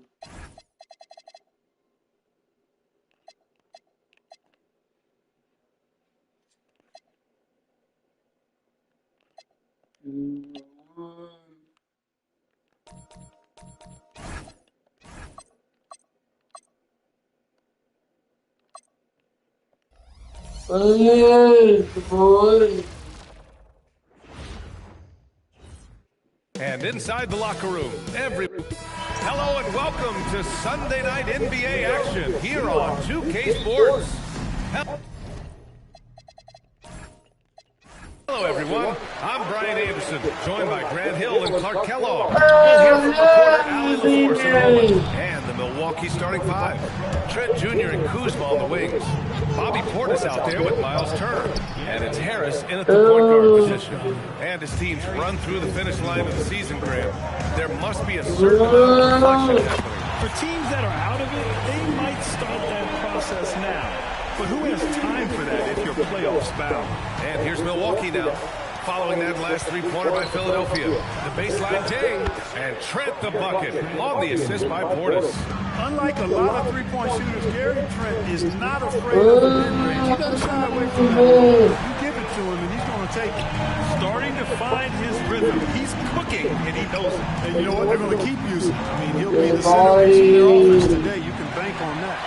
Boy. And inside the locker room, hello and welcome to Sunday Night NBA action here on 2K Sports. Hello, everyone. I'm Brian Anderson, joined by Grant Hill and Clark Kellogg. We'll hear from reporter Allie LaForce in a moment. And the Milwaukee starting 5. Trent Jr. and Kuzma on the wings. Bobby Portis out there with Miles Turner. And it's Harris in at the point guard position. And his teams run through the finish line of the season, Grant. There must be a certain amount of reflection happening. For teams that are out of it, they might start that process now. But who has time for that if you're playoffs bound? And here's Milwaukee now. Following that last three-pointer by Philadelphia. The baseline Jay. And Trent the bucket on the assist by Portis. Unlike a lot of three-point shooters, Gary Trent is not afraid of the mid-range. He doesn't shy away from that. You give it to him, and he's going to take it. Starting to find his rhythm. He's cooking, and he knows it. And you know what? They're going to keep using him. I mean, he'll be the centerpiece of their offense today. You can bank on that.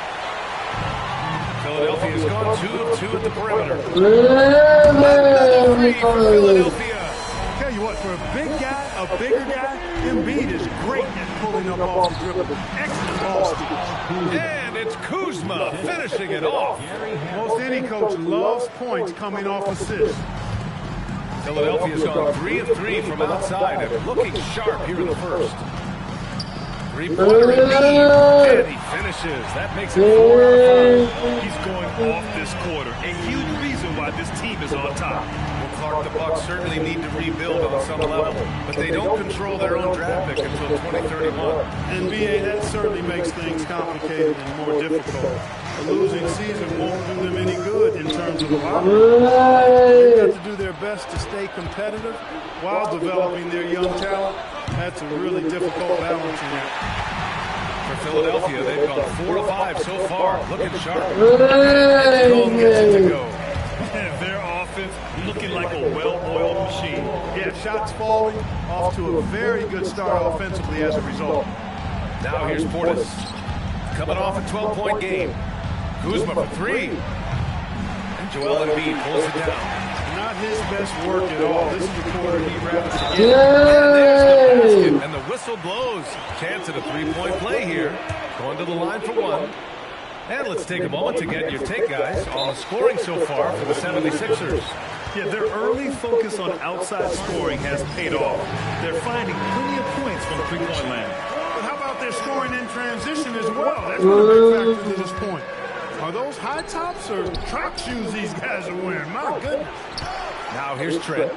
Philadelphia's gone 2 of 2 at the perimeter. Another three for Philadelphia. Tell you what, for a big guy, a bigger guy, Embiid is great at pulling up off the dribble. Excellent ball skills. And it's Kuzma finishing it off. Most any coach loves points coming off assists. Philadelphia's gone 3 of 3 from outside and looking sharp here in the first. Three-pointer and he finishes. That makes it 4 out of 5. He's going off this quarter. A huge reason why this team is on top. Well, Clark, the Bucks certainly need to rebuild on some level, but they don't control their own draft pick until 2031. NBA, that certainly makes things complicated and more difficult. A losing season won't do them any good in terms of the lottery. They've got to do their best to stay competitive while developing their young talent. That's a really difficult balancing act. For Philadelphia, they've gone 4 of 5 so far, looking sharp. Home gets it to go. Their offense looking like a well-oiled machine. Yeah, shots falling, off to a very good start offensively as a result. Now here's Portis, coming off a 12-point game. Kuzma for 3. And Joel Embiid pulls it down. Not his best work at all. This is the quarter he'd rather forget. And there's the basket, and the whistle blows. Chance at a three-point play here. Going to the line for 1. And let's take a moment to get your take, guys, on the scoring so far for the 76ers. Yeah, their early focus on outside scoring has paid off. They're finding plenty of points from three-point land. But how about their scoring in transition as well? That's been a big factor to this point. Are those high tops or track shoes these guys are wearing? My goodness. Now here's Trent.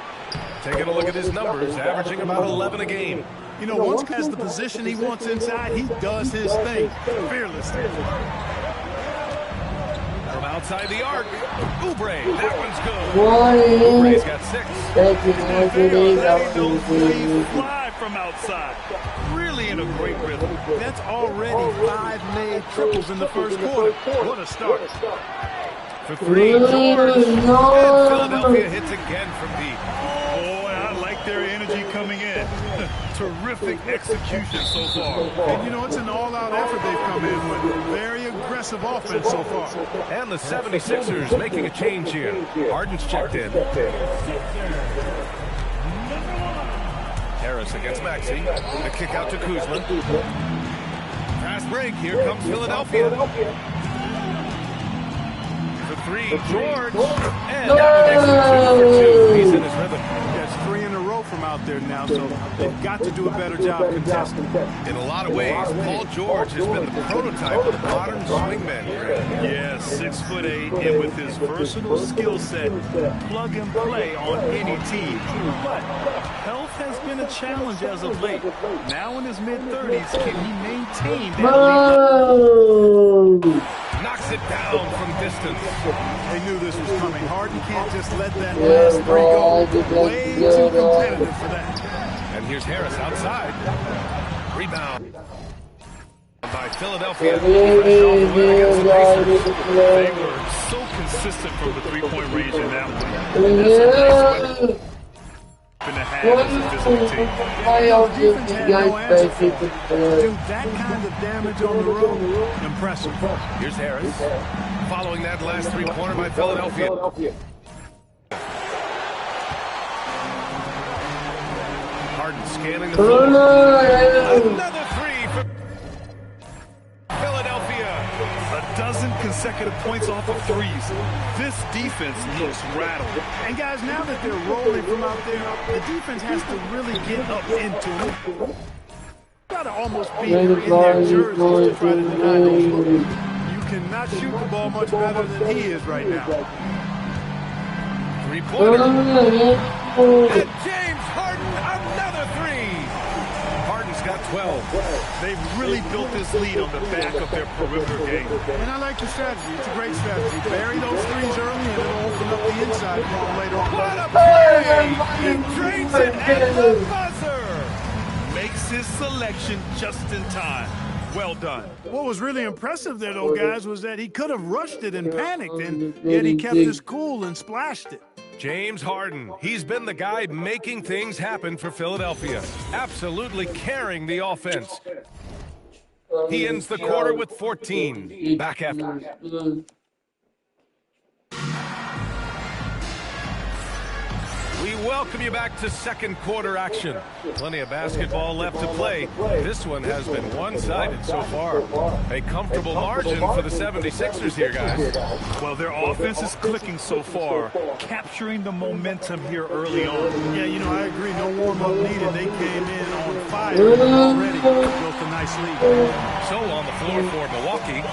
Taking a look at his numbers, averaging about 11 a game. You know, once he has the position he wants inside, he does his thing fearlessly. From outside the arc, Oubre, that one's good. Oubre's got 6. They fly from outside. Really in a great rhythm. That's already 5 made triples in the first quarter. What a start. For 3, George. And Philadelphia hits again from deep. Boy, I like their energy. energy coming in. Terrific execution so far. And, you know, it's an all-out effort they've come in with. Very aggressive offense so far. And the 76ers making a change here. Harden's checked in. Harris against Maxey. The kick out to Kuzma. Fast break. Here comes Philadelphia. For three, George. And that makes it 2 for 2. He's in his rhythm. That's 3 in a row from out there now, so they've got to do a better job contesting. In a lot of ways, Paul George has been the prototype of the modern swingman. Yes, 6'8", and with his versatile skill set, plug and play on any team. But health has been a challenge as of late. Now in his mid-30s, can he maintain that lead? Knocks it down from distance. They knew this was coming. Harden can't just let that last 3 go. Way too competitive for that. And here's Harris outside. Rebound by Philadelphia. Fresh off the win against the Pacers. They were so consistent from the three-point range in that one. And that's a nice weapon to have as a physical team. The defense had no answer for it. To do that kind of damage on the road, impressive. Here's Harris. Following that last three-pointer by Philadelphia. Harden scanning the floor. Another three for Philadelphia. A dozen consecutive points off of threes. This defense looks rattled. And guys, now that they're rolling from out there, the defense has to really get up into it. Got to almost be in their jerseys to try to deny those looks. You cannot shoot the ball much better than he is right now. Three-pointer. And James Harden, another three. Harden's got 12. They've really built this lead on the back of their perimeter game. And I like the strategy. It's a great strategy. Bury those threes early and it'll open up the inside for them later on. What a play! He drains it at the buzzer. Makes his selection just in time. Well done. What was really impressive there, though, guys, was that he could have rushed it and panicked, and yet he kept his cool and splashed it. James Harden, he's been the guy making things happen for Philadelphia. Absolutely carrying the offense. He ends the quarter with 14. Back after. We welcome you back to second quarter action. Plenty of basketball left to play. This one has been one-sided so far. A comfortable margin for the 76ers here, guys. Well, their offense is clicking so far, capturing the momentum here early on. Yeah, you know, I agree. No warm-up needed. They came in on fire already. Built a nice lead. So on the floor for Milwaukee.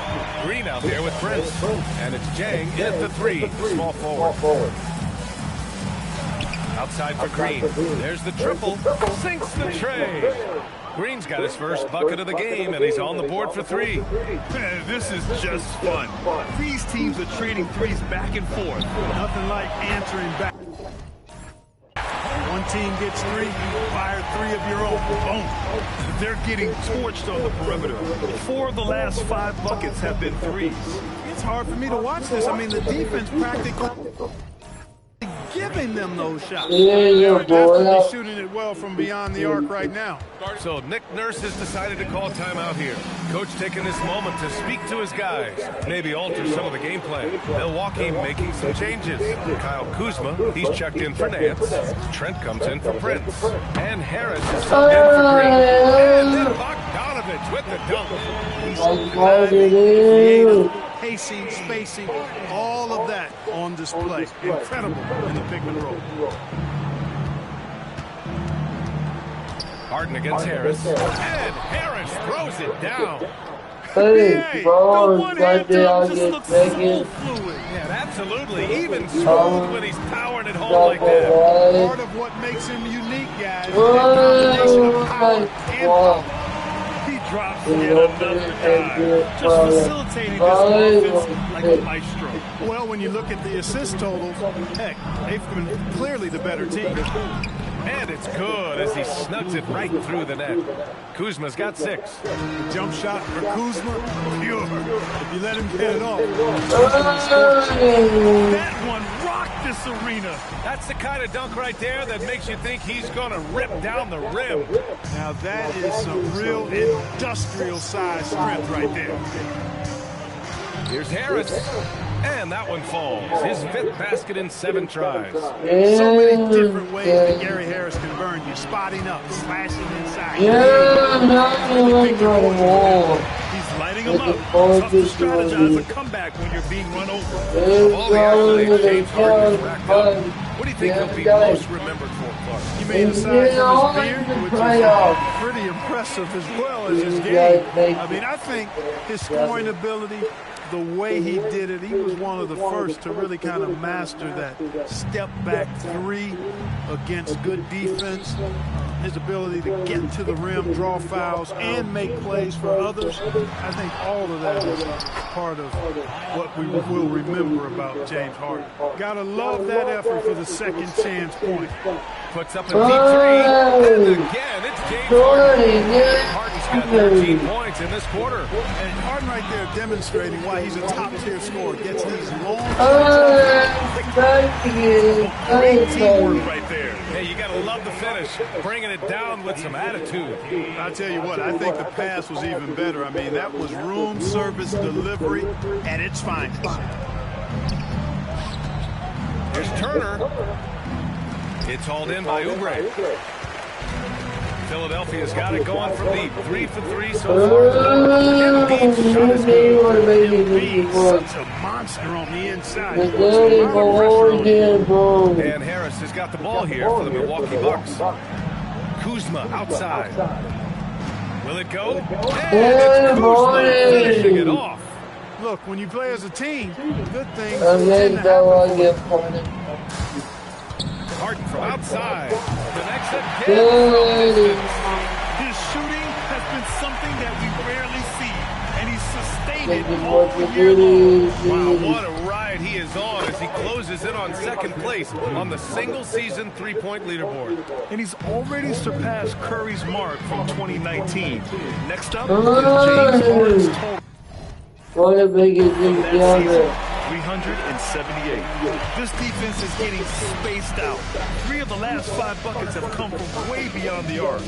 Green out there with Prince. And it's Jang in at the three. Small forward. Outside for Green. There's the triple. Sinks the tray. Green's got his first bucket of the game, and he's on the board for three. Man, this is just fun. These teams are trading threes back and forth. Nothing like answering back. One team gets 3, you fire 3 of your own. Boom. They're getting torched on the perimeter. 4 of the last 5 buckets have been threes. It's hard for me to watch this. I mean, the defense practically giving them those shots. They're definitely shooting it well from beyond the arc right now. So Nick Nurse has decided to call timeout here. Coach taking this moment to speak to his guys, maybe alter some of the game plan. Milwaukee making some changes. Kyle Kuzma, he's checked in for Nance. Trent comes in for Prince. And Harris is subbed in for Green. And then Bogdanovich with the dunk. Pacing, spacing, all of that on display. Incredible in the pick and roll. Harden against Harris. And Harris throws it down. Hey, bro, the one-hand dunk just looks so fluid. Yeah, absolutely. Even smooth when he's powering it home like that. Part of what makes him unique, guys, is that combination of power and power. He drops yet another dive, just facilitating this offense like a maestro. Well, when you look at the assist totals, heck, they've been clearly the better team. And it's good as he snugs it right through the net. Kuzma's got 6. The jump shot for Kuzma, pure. If you let him get it off, that one rocked this arena. That's the kind of dunk right there that makes you think he's going to rip down the rim. now that is some real industrial size strength right there. Here's Harris. And that one falls. His 5th basket in 7 tries. So many different ways that Gary Harris can burn you. Spotting up, slashing inside. He's lighting them up. Tough to strategize a comeback when you're being run over. Of all the accolades James Harden has racked up, what do you think he'll be most remembered for, Clark? He made the size of his beard, which is pretty impressive as well as his game. I mean, I think his scoring ability, the way he did it, he was one of the first to really kind of master that step-back 3 against good defense. His ability to get to the rim, draw fouls, and make plays for others. I think all of that is part of what we will remember about James Harden. Gotta love that effort for the second chance point. Puts up a deep 3, and again, it's James Harden. Harden's got 13 points in this quarter. And Harden right there demonstrating why he's a top-tier scorer. Gets these long Great teamwork right there. Hey, you got to love the finish, bringing it down with some attitude. I'll tell you what, I think the pass was even better. I mean, that was room service delivery at its finest. Here's Turner. It's hauled in by Oubre. Philadelphia's got it going from deep. 3 for 3 so far. Embiid's shot is good. Embiid, such a monster on the inside. And Harris has got the ball here for the Milwaukee Bucks. Kuzma outside. Will it go? And it's Kuzma finishing it off. Look, when you play as a team, good things Harden from outside. Connects again from distance. His shooting has been something that we rarely see, and he's sustained it all year long. Wow, what a ride he is on as he closes in on second place on the single-season three-point leaderboard. And he's already surpassed Curry's mark from 2019. Next up is James Harden's total. What a big thing down there. 378. This defense is getting spaced out. 3 of the last 5 buckets have come from way beyond the arc.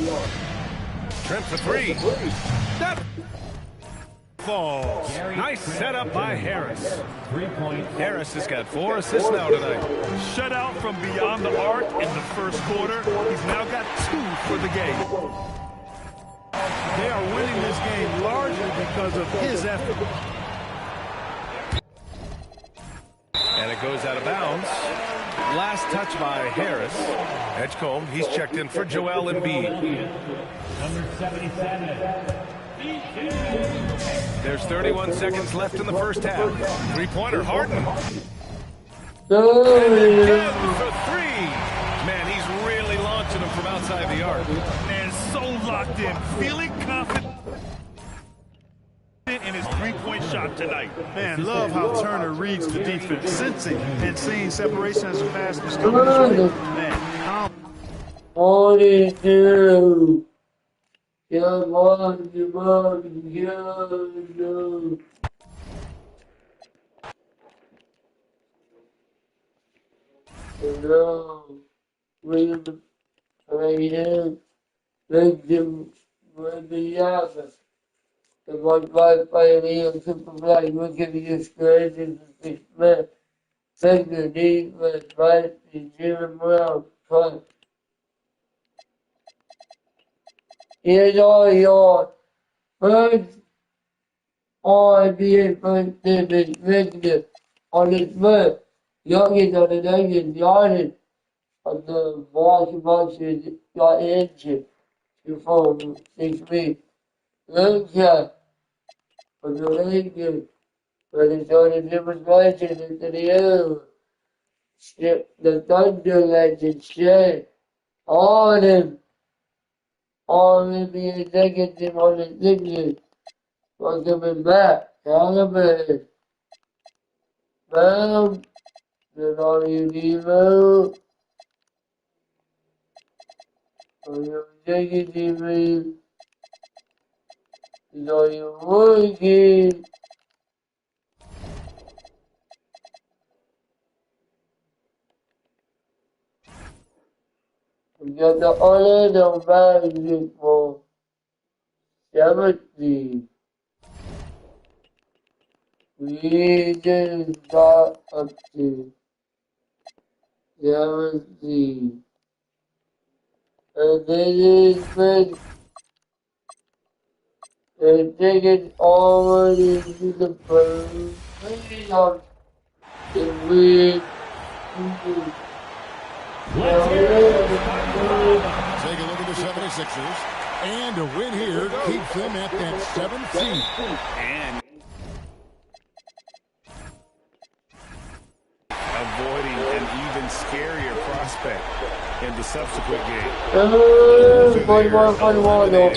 Trent for 3. That falls. Nice setup by Harris. Harris has got 4 assists now tonight. Shutout from beyond the arc in the first quarter. He's now got 2 for the game. They are winning this game largely because of his effort. And it goes out of bounds. Last touch by Harris. Edgecombe, he's checked in for Joel Embiid. Number 77. There's 31 seconds left in the first half. Three-pointer, Harden. And again for 3. Man, he's really launching him from outside the arc. And so locked in, feeling confident in his three-point shot tonight. Man, love how Turner reads the defense, sensing and seeing separation as a pass was coming his way. Man, 42. Come on. Hello. William Trader. Victim will be out. The one by Leon Superfly will give you scratches and Smith. Second defense, right, and Jim Brown. Cut. Here's all your first NBA first defense victim on the Smith. Youngest on the nation, yardage of the Milwaukee Bucks got injured before 6 weeks. Look at for the Lakers, where they saw the different legend into the air. The Thunder legend, Shea, all of them being negative on the Sixers for coming back. Caliban, Brown, then all you need, Negative is all you working. We got the Orlando Magic for 70. We just got up to 70. And then it's been taken already to the playoffs. If we Take a look at the 76ers. And a win here keeps them at that 7th seed. And avoiding an even scarier prospect in the subsequent game. 41 though.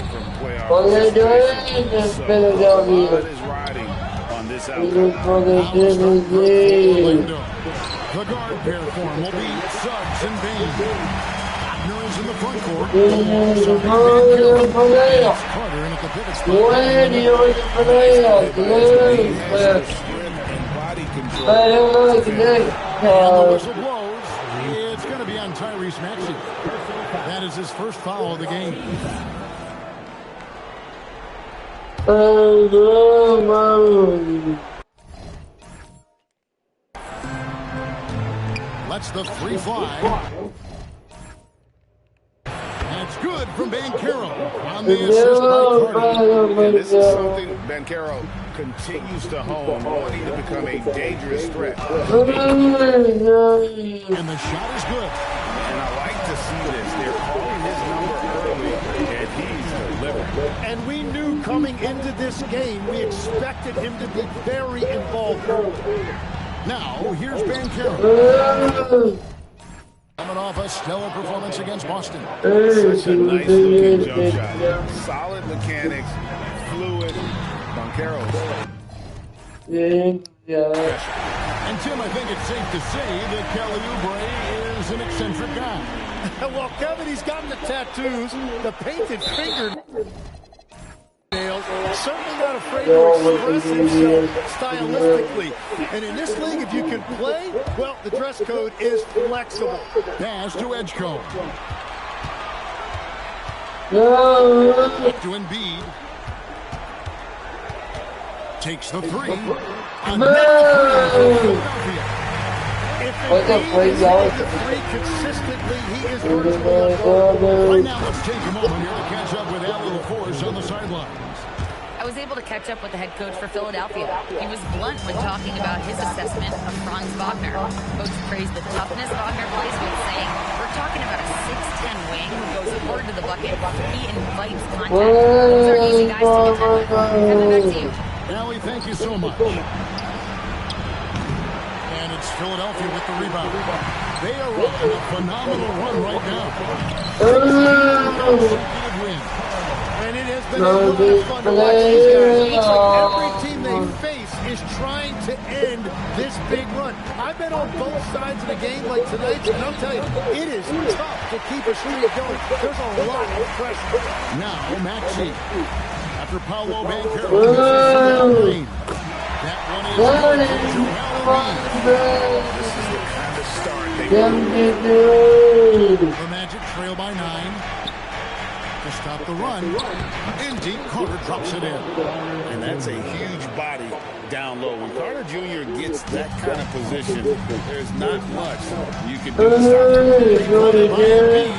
What they're doing is Philadelphia. Is riding on this outcome. The guard pair form will be Suggs and Bain. Abner's in the front court. Carter in at the pivot spot. And the whistle blows. It's going to be on Tyrese Maxey. That is his first foul of the game. Lets the three fly. And it's good from Banchero on the assist by Carter. And this is something Banchero continues to hone, wanting to become a dangerous threat. And the shot is good. And I like to see this. They're calling his number early, and he's delivering. And we knew coming into this game, we expected him to be very involved. Now, here's Banchero. Coming off a stellar performance against Boston. Such a nice looking jump shot. Solid mechanics, fluid. Banchero. And Tim, I think it's safe to say that Kelly Oubre is an eccentric guy. Well, Kevin, he's got the tattoos, the painted fingernails. Certainly not afraid to express himself stylistically. And in this league, if you can play, well, the dress code is flexible. Pass to Edgecombe. To Embiid. Takes the three. If Embiid is hitting the three consistently, he is virtually unguardable. Right now, let's take a moment here to catch up with Allie LaForce on the sidelines. I was able to catch up with the head coach for Philadelphia. He was blunt when talking about his assessment of Franz Wagner. Coach praised the toughness Wagner plays with, saying, "We're talking about a 6'10" wing who goes hard to the bucket. He invites contact. Those are easy guys to contend with." Coming back to you. Allie, thank you so much. And it's Philadelphia with the rebound. They are on a phenomenal run right now. Win. And it has been a lot of fun to watch these guys. It looks like every team they face is trying to end this big run. I've been on both sides of the game like tonight, and I'll tell you, it is tough to keep a streak going. There's a lot of pressure. Now, Maxey. After Paolo Banchero. That one is good. This is the kind of start they The Magic trail by 9. To stop the run. Indeed, Carter drops it in. And that's a huge body down low. When Carter Jr. gets that kind of position, there's not much you can do to stop him.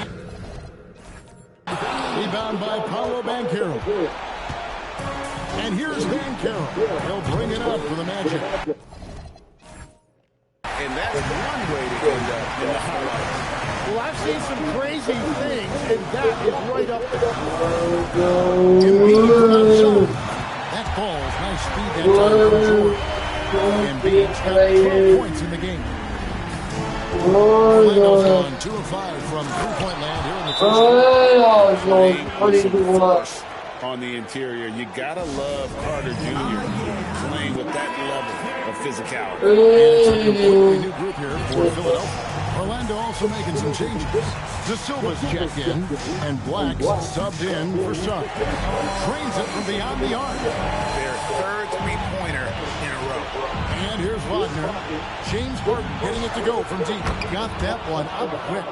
Rebound by Paolo Banchero. And here's Banchero. He'll bring it up for the Magic. And that's one way to end up in the highlights. Well, I've seen some crazy things, and that is right up there. That ball is nice speed that time from George. Embiid's got 12 points in the game. Orlando's gone 2 of 5 from three-point land here in the first. On the interior, you gotta love Carter Jr. playing with that level of physicality. And it's a completely new group here for Philadelphia. Orlando also making some changes. De Silva's checked in, and Black's subbed in for Suggs. Trains it from beyond the arc. Their third three-pointer in a row. And here's Wagner. James Harden getting it to go from deep. Got that one up quick.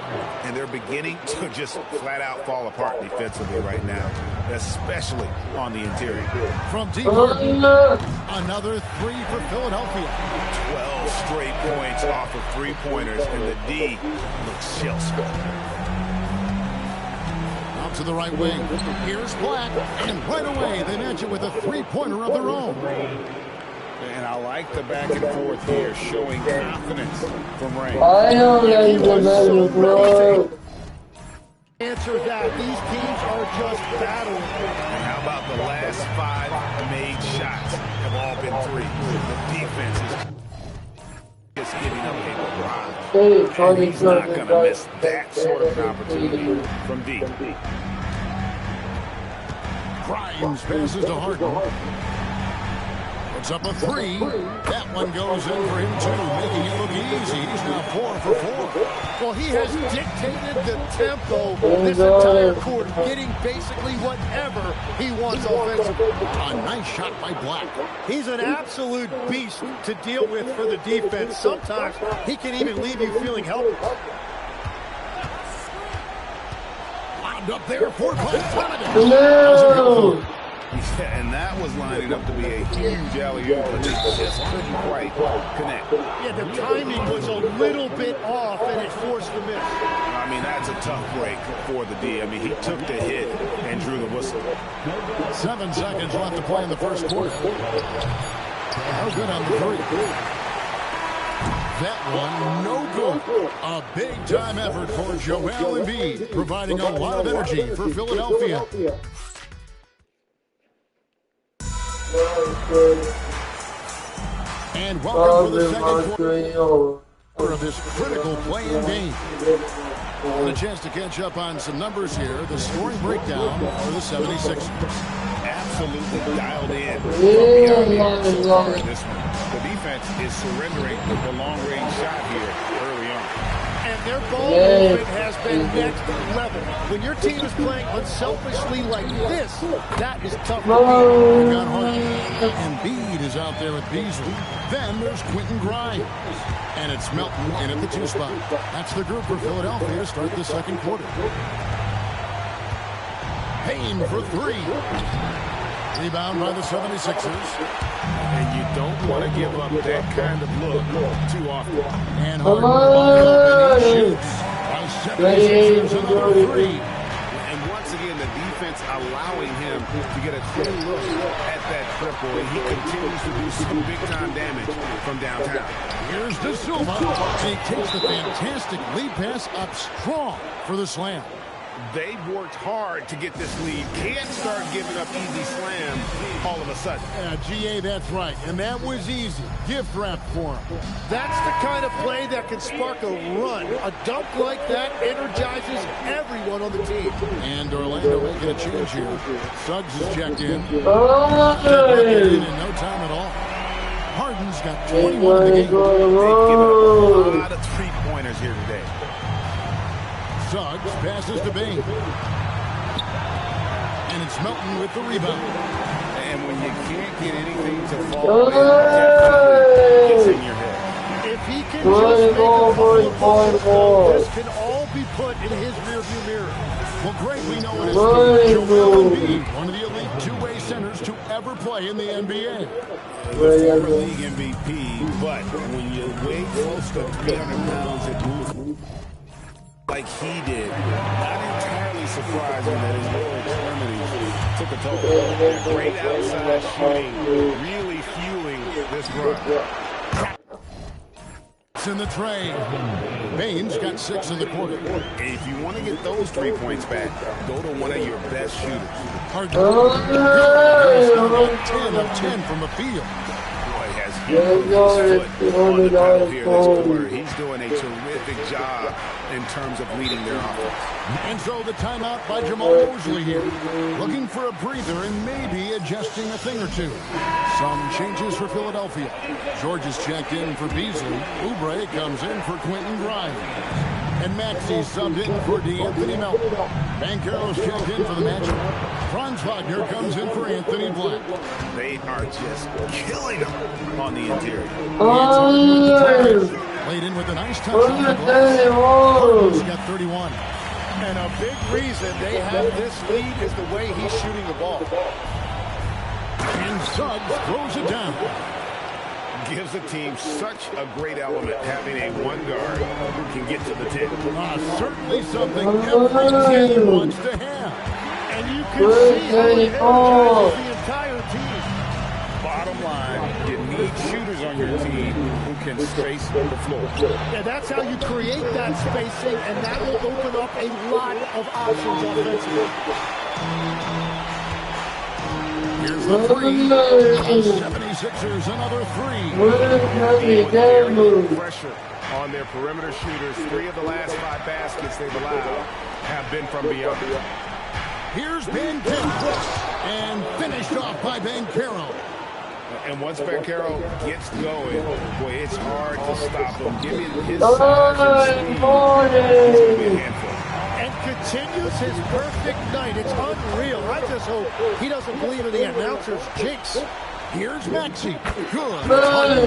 And they're beginning to just flat-out fall apart defensively right now, especially on the interior. From deep, another three for Philadelphia. 12 straight points off of three-pointers, and the D looks shell-scored. Out to the right wing. Here's Black, and right away they match it with a three-pointer of their own. And I like the back and forth here, showing confidence from Ray. I don't like the back and forth. Answer that. These teams are just battling. And how about the last 5 made shots have all been threes? The defense is just giving up a drive. And he's not going to miss that sort of an opportunity from deep. Grimes passes to Harden. Puts up a three. That one goes in for him too, making it look easy. He's now 4 for 4. Well, he has dictated the tempo this entire quarter, getting basically whatever he wants offensively. A nice shot by Black. He's an absolute beast to deal with for the defense. Sometimes he can even leave you feeling helpless. Wound up there for Clinton. Yeah, and that was lining up to be a huge alley-oop, but they just couldn't quite connect. Yeah, the timing was a little bit off, and it forced the miss. I mean, that's a tough break for the D. I mean, he took the hit and drew the whistle. 7 seconds left to play in the first quarter. No good on the three. That one, no good. A big-time effort for Joel Embiid, providing a lot of energy for Philadelphia. And welcome to the second quarter of this critical play-in game. And a chance to catch up on some numbers here. The scoring breakdown for the 76ers. Absolutely dialed in from beyond the arc so far in this one. The defense is surrendering the long-range shot here early on. And their ball movement has been next level. When your team is playing unselfishly like this, that is tough to beat. Embiid is out there with Beasley. Then there's Quentin Grimes. And it's Melton in at the 2 spot. That's the group for Philadelphia to start the second quarter. Payne for 3. Rebound by the 76ers. And you don't want to give up that kind of look too often. And Harden shoots by 76ers in the 3. And once again, the defense allowing him to get a clean look at that triple, and he continues to do some big-time damage from downtown. Here's De Silva. He takes the fantastic lead pass up strong for the slam. They've worked hard to get this lead. Can't start giving up easy slams all of a sudden. GA, that's right. And that was easy. Gift wrap for him. That's the kind of play that can spark a run. A dunk like that energizes everyone on the team. And Orlando making a change here. Suggs is checked in. In no time at all. Harden's got 21 in the game. They've given up a lot of three-pointers here today. Suggs passes to Bane. And it's Melton with the rebound. And when you can't get anything to fall in, it's in your head. If he can just make a couple of balls, this can all be put in his rearview mirror. Well, Greg, we know it is Joel Embiid, one of the elite two-way centers to ever play in the NBA. The former league MVP, but when you weigh close to 300 pounds, it moves like he did. Not entirely surprising that his lower extremities took a toll. Great outside shooting, really fueling this run. It's in the tray. Bane's got 6 in the quarter. If you want to get those 3 points back, go to one of your best shooters. Hard to 10 of 10 from the field. Boy, has him move his foot on the pedal here this quarter. He's doing a terrific job in terms of leading their offense. And so the timeout by Jamal Mosley here, looking for a breather and maybe adjusting a thing or two. Some changes for Philadelphia. George is checked in for Beasley. Oubre comes in for Quentin Grimes. And Maxey subbed in for D'Anthony Melton. Banchero's checked in for the matchup. Franz Wagner comes in for Anthony Black. They are just killing him on the interior. Played in with a nice touch on the glass. Harden's got 31. And a big reason they have this lead is the way he's shooting the ball. And Suggs throws it down. Gives the team such a great element having a one guard who can get to the tip. Certainly something every team wants to have. And you can see how it energizes the entire team. Bottom line, you need shooters on your team who can space the floor. Yeah, that's how you create that spacing, and that will open up a lot of options offensively. Here's the three. The 76ers, another three. Pressure on their perimeter shooters. 3 of the last 5 baskets they've allowed have been from beyond. Here's Banchero, and finished off by Banchero. And once Banchero gets going, boy, it's hard to stop him. Give me his size and speed. He's going to be a handful. And continues his perfect night. It's unreal. I just hope he doesn't believe in the announcer's jinx. Here's Maxey. Good. Another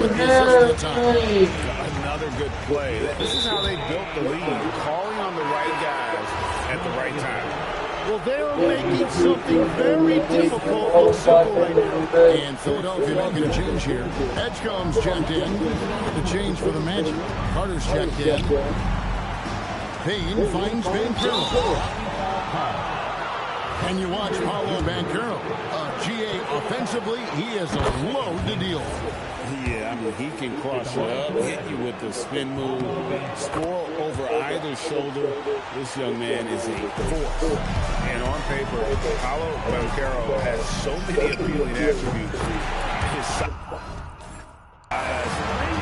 good play. This is how they built the lead, calling on the right guys at the right time. Well, they're making something very difficult look simple right now. And Philadelphia making a change here. Edgecombe's checked in. The change for the Magic. Carter's checked in. Payne finds Banchero. And you watch Paolo Banchero. GA offensively, he is a load to deal with. Yeah, I mean, he can cross you up, hit you with the spin move, score over either shoulder. This young man is a force. And on paper, Paolo Banchero has so many appealing attributes. His size,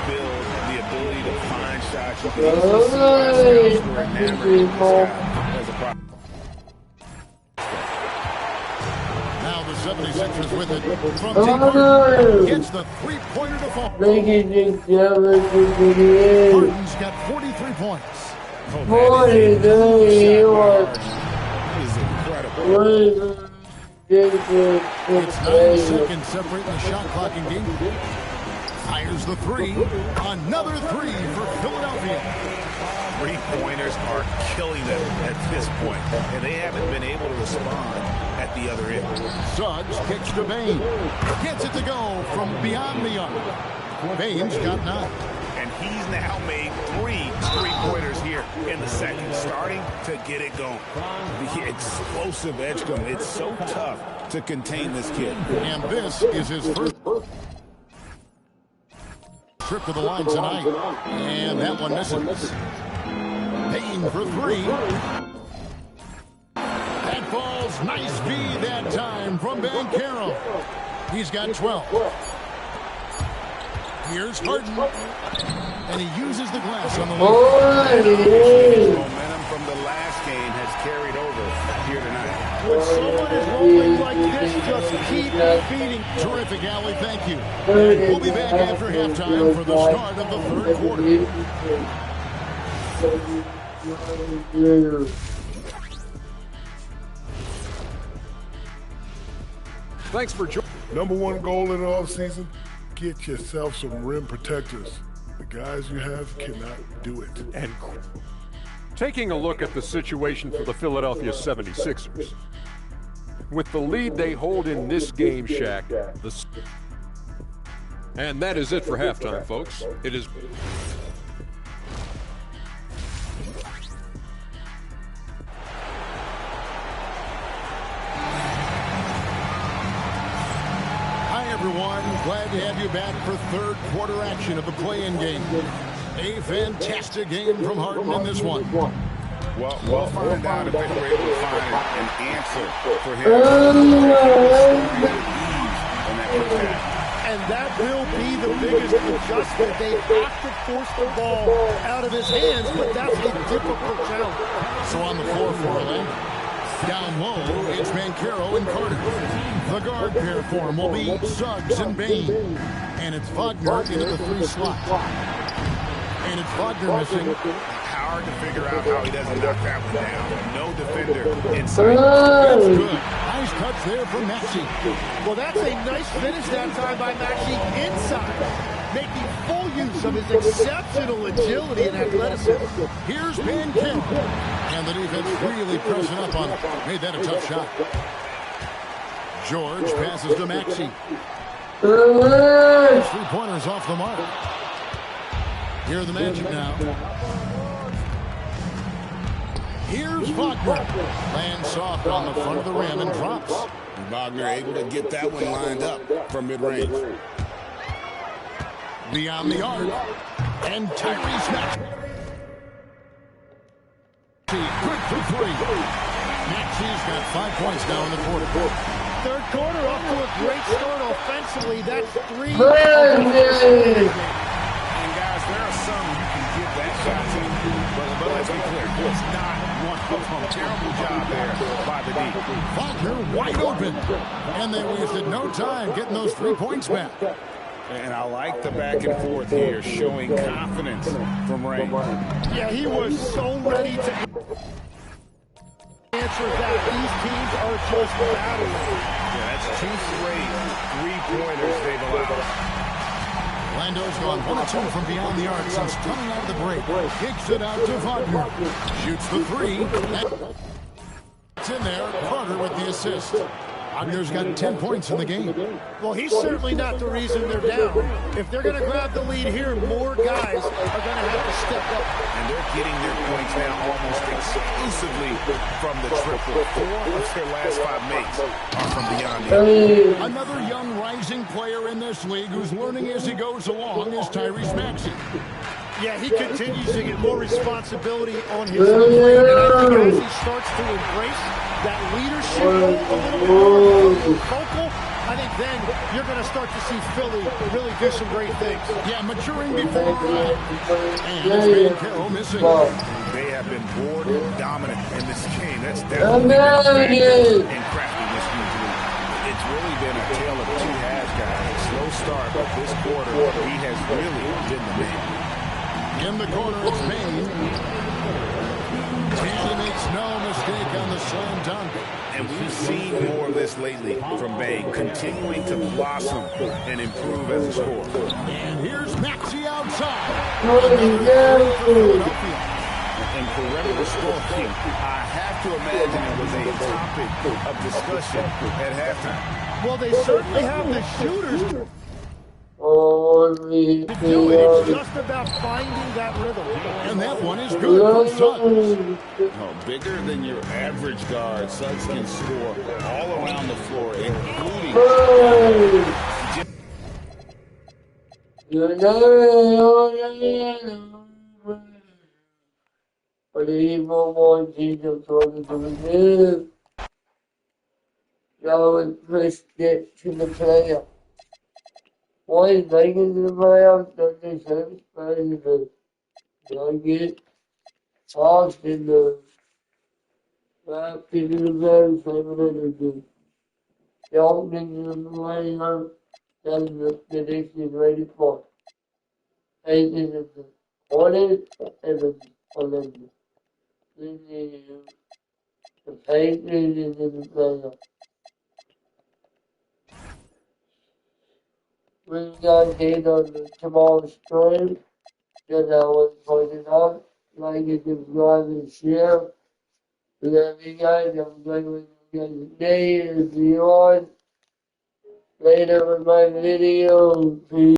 build, the ability to find shots. You can easily see why scouts were enamored with this guy as a prospect. 76ers with it from T. Gets the three-pointer to fall. Harden's got 43 points. Is incredible. It's 9 seconds separating the shot clock in game. Fires the three. Another three for Philadelphia. Three-pointers are killing them at this point, and they haven't been able to respond at the other end. Suggs kicks to Bane. Gets it to go from beyond the arc. Bane's got 9. And he's now made 3 three-pointers here in the second, starting to get it going. The explosive Edgecombe. It's so tough to contain this kid. And this is his first trip to the line tonight. And that one misses. Payne for 3. That falls. Nice feed that time from Banchero. He's got 12. Here's Harden. And he uses the glass on the lead. Momentum from the last game has carried over here tonight. When someone is rolling like this, just keep feeding. Terrific, Allie. Thank you. And we'll be back after halftime for the start of the third quarter. Thanks for joining. Number 1 goal in the offseason, get yourself some rim protectors. The guys you have cannot do it. And taking a look at the situation for the Philadelphia 76ers. With the lead they hold in this game, Shaq. And that is it for halftime, folks. It is... Everyone, glad to have you back for third quarter action of the play-in game. A fantastic game from Harden in this one. Well, we'll find out if they were able to find an answer for him. On that first half. and that will be the biggest adjustment. They have to force the ball out of his hands, but that's a difficult challenge. So on the floor for Orlando. Down low, it's Banchero and Carter. The guard pair for him will be Suggs and Bain. And it's Wagner into the 3 slot. And it's Wagner missing. Hard to figure out how he doesn't knock that one down. No defender inside. That's good. Nice touch there from Maxey. Well, that's a nice finish that time by Maxey inside, making full use of his exceptional agility and athleticism. Here's Banchero. And the defense really pressing up on him. Made that a tough shot. George passes to Maxey. 3-pointers off the mark. Here are the Magic now. Here's Wagner. Lands soft on the front of the rim and drops. Wagner able to get that one lined up from mid-range. Beyond the arc. And Tyrese Maxey. Good for 3. Maxey's got 5 points now in the quarter. Third quarter off to a great start offensively. That's 3. And guys, there are some you can give that shot to, but let's be clear, it's not one of them. Terrible job there by the D. Wagner wide open, and they wasted no time getting those 3 points back. And I like the back and forth here, showing confidence from range. Yeah, he was so ready to answer that. These teams are just battling. Yeah, that's 2 straight 3-pointers they've allowed. Lando's gone 1 of 2 from beyond the arc since coming out of the break. Kicks it out to Wagner. Shoots the 3. It's in there. Carter with the assist. Wagner's got 10 points in the game. Well, he's certainly not the reason they're down. If they're going to grab the lead here, more guys are going to have to step up. And they're getting their points now almost exclusively from the triple. 4 of their last 5 makes are from beyond the arc. Another young rising player in this league who's learning as he goes along is Tyrese Maxey. Yeah, he continues to get more responsibility on his own plate, and I think as he starts to embrace that leadership role a little bit more vocal, I think then you're going to start to see Philly really do some great things. Yeah, maturing before and it's Banchero missing. They have been board dominant in this game. That's definitely and craftiness usually. It's really been a tale of 2 halves, guys. Slow start, but this quarter he has really been the man. In the corner, it's Bain. And he makes no mistake on the slam dunk. And we've seen more of this lately from Bain, continuing to blossom and improve as a scorer. And here's Maxey outside. And perimeter scoring, I have to imagine it was a topic of discussion at halftime. Well, they certainly have the shooters. Only It's just about finding that rhythm. And that one is good for Suggs. No, bigger than your average guard, Suggs can score all around the floor, including... Y'all would push it to the player. Why make it to the playoffs? Don't they service players that don't get tossed in the back into the very same energy? Don't get to the playoffs. That's the next is ready for. Hey, this is the order and the order. This is the Patriots is in the playoffs. We got hit on the tomorrow's stream, because I was pointing out, like you can drive and share. Love you guys, have a great one. Day is beyond. Later with my video. Peace.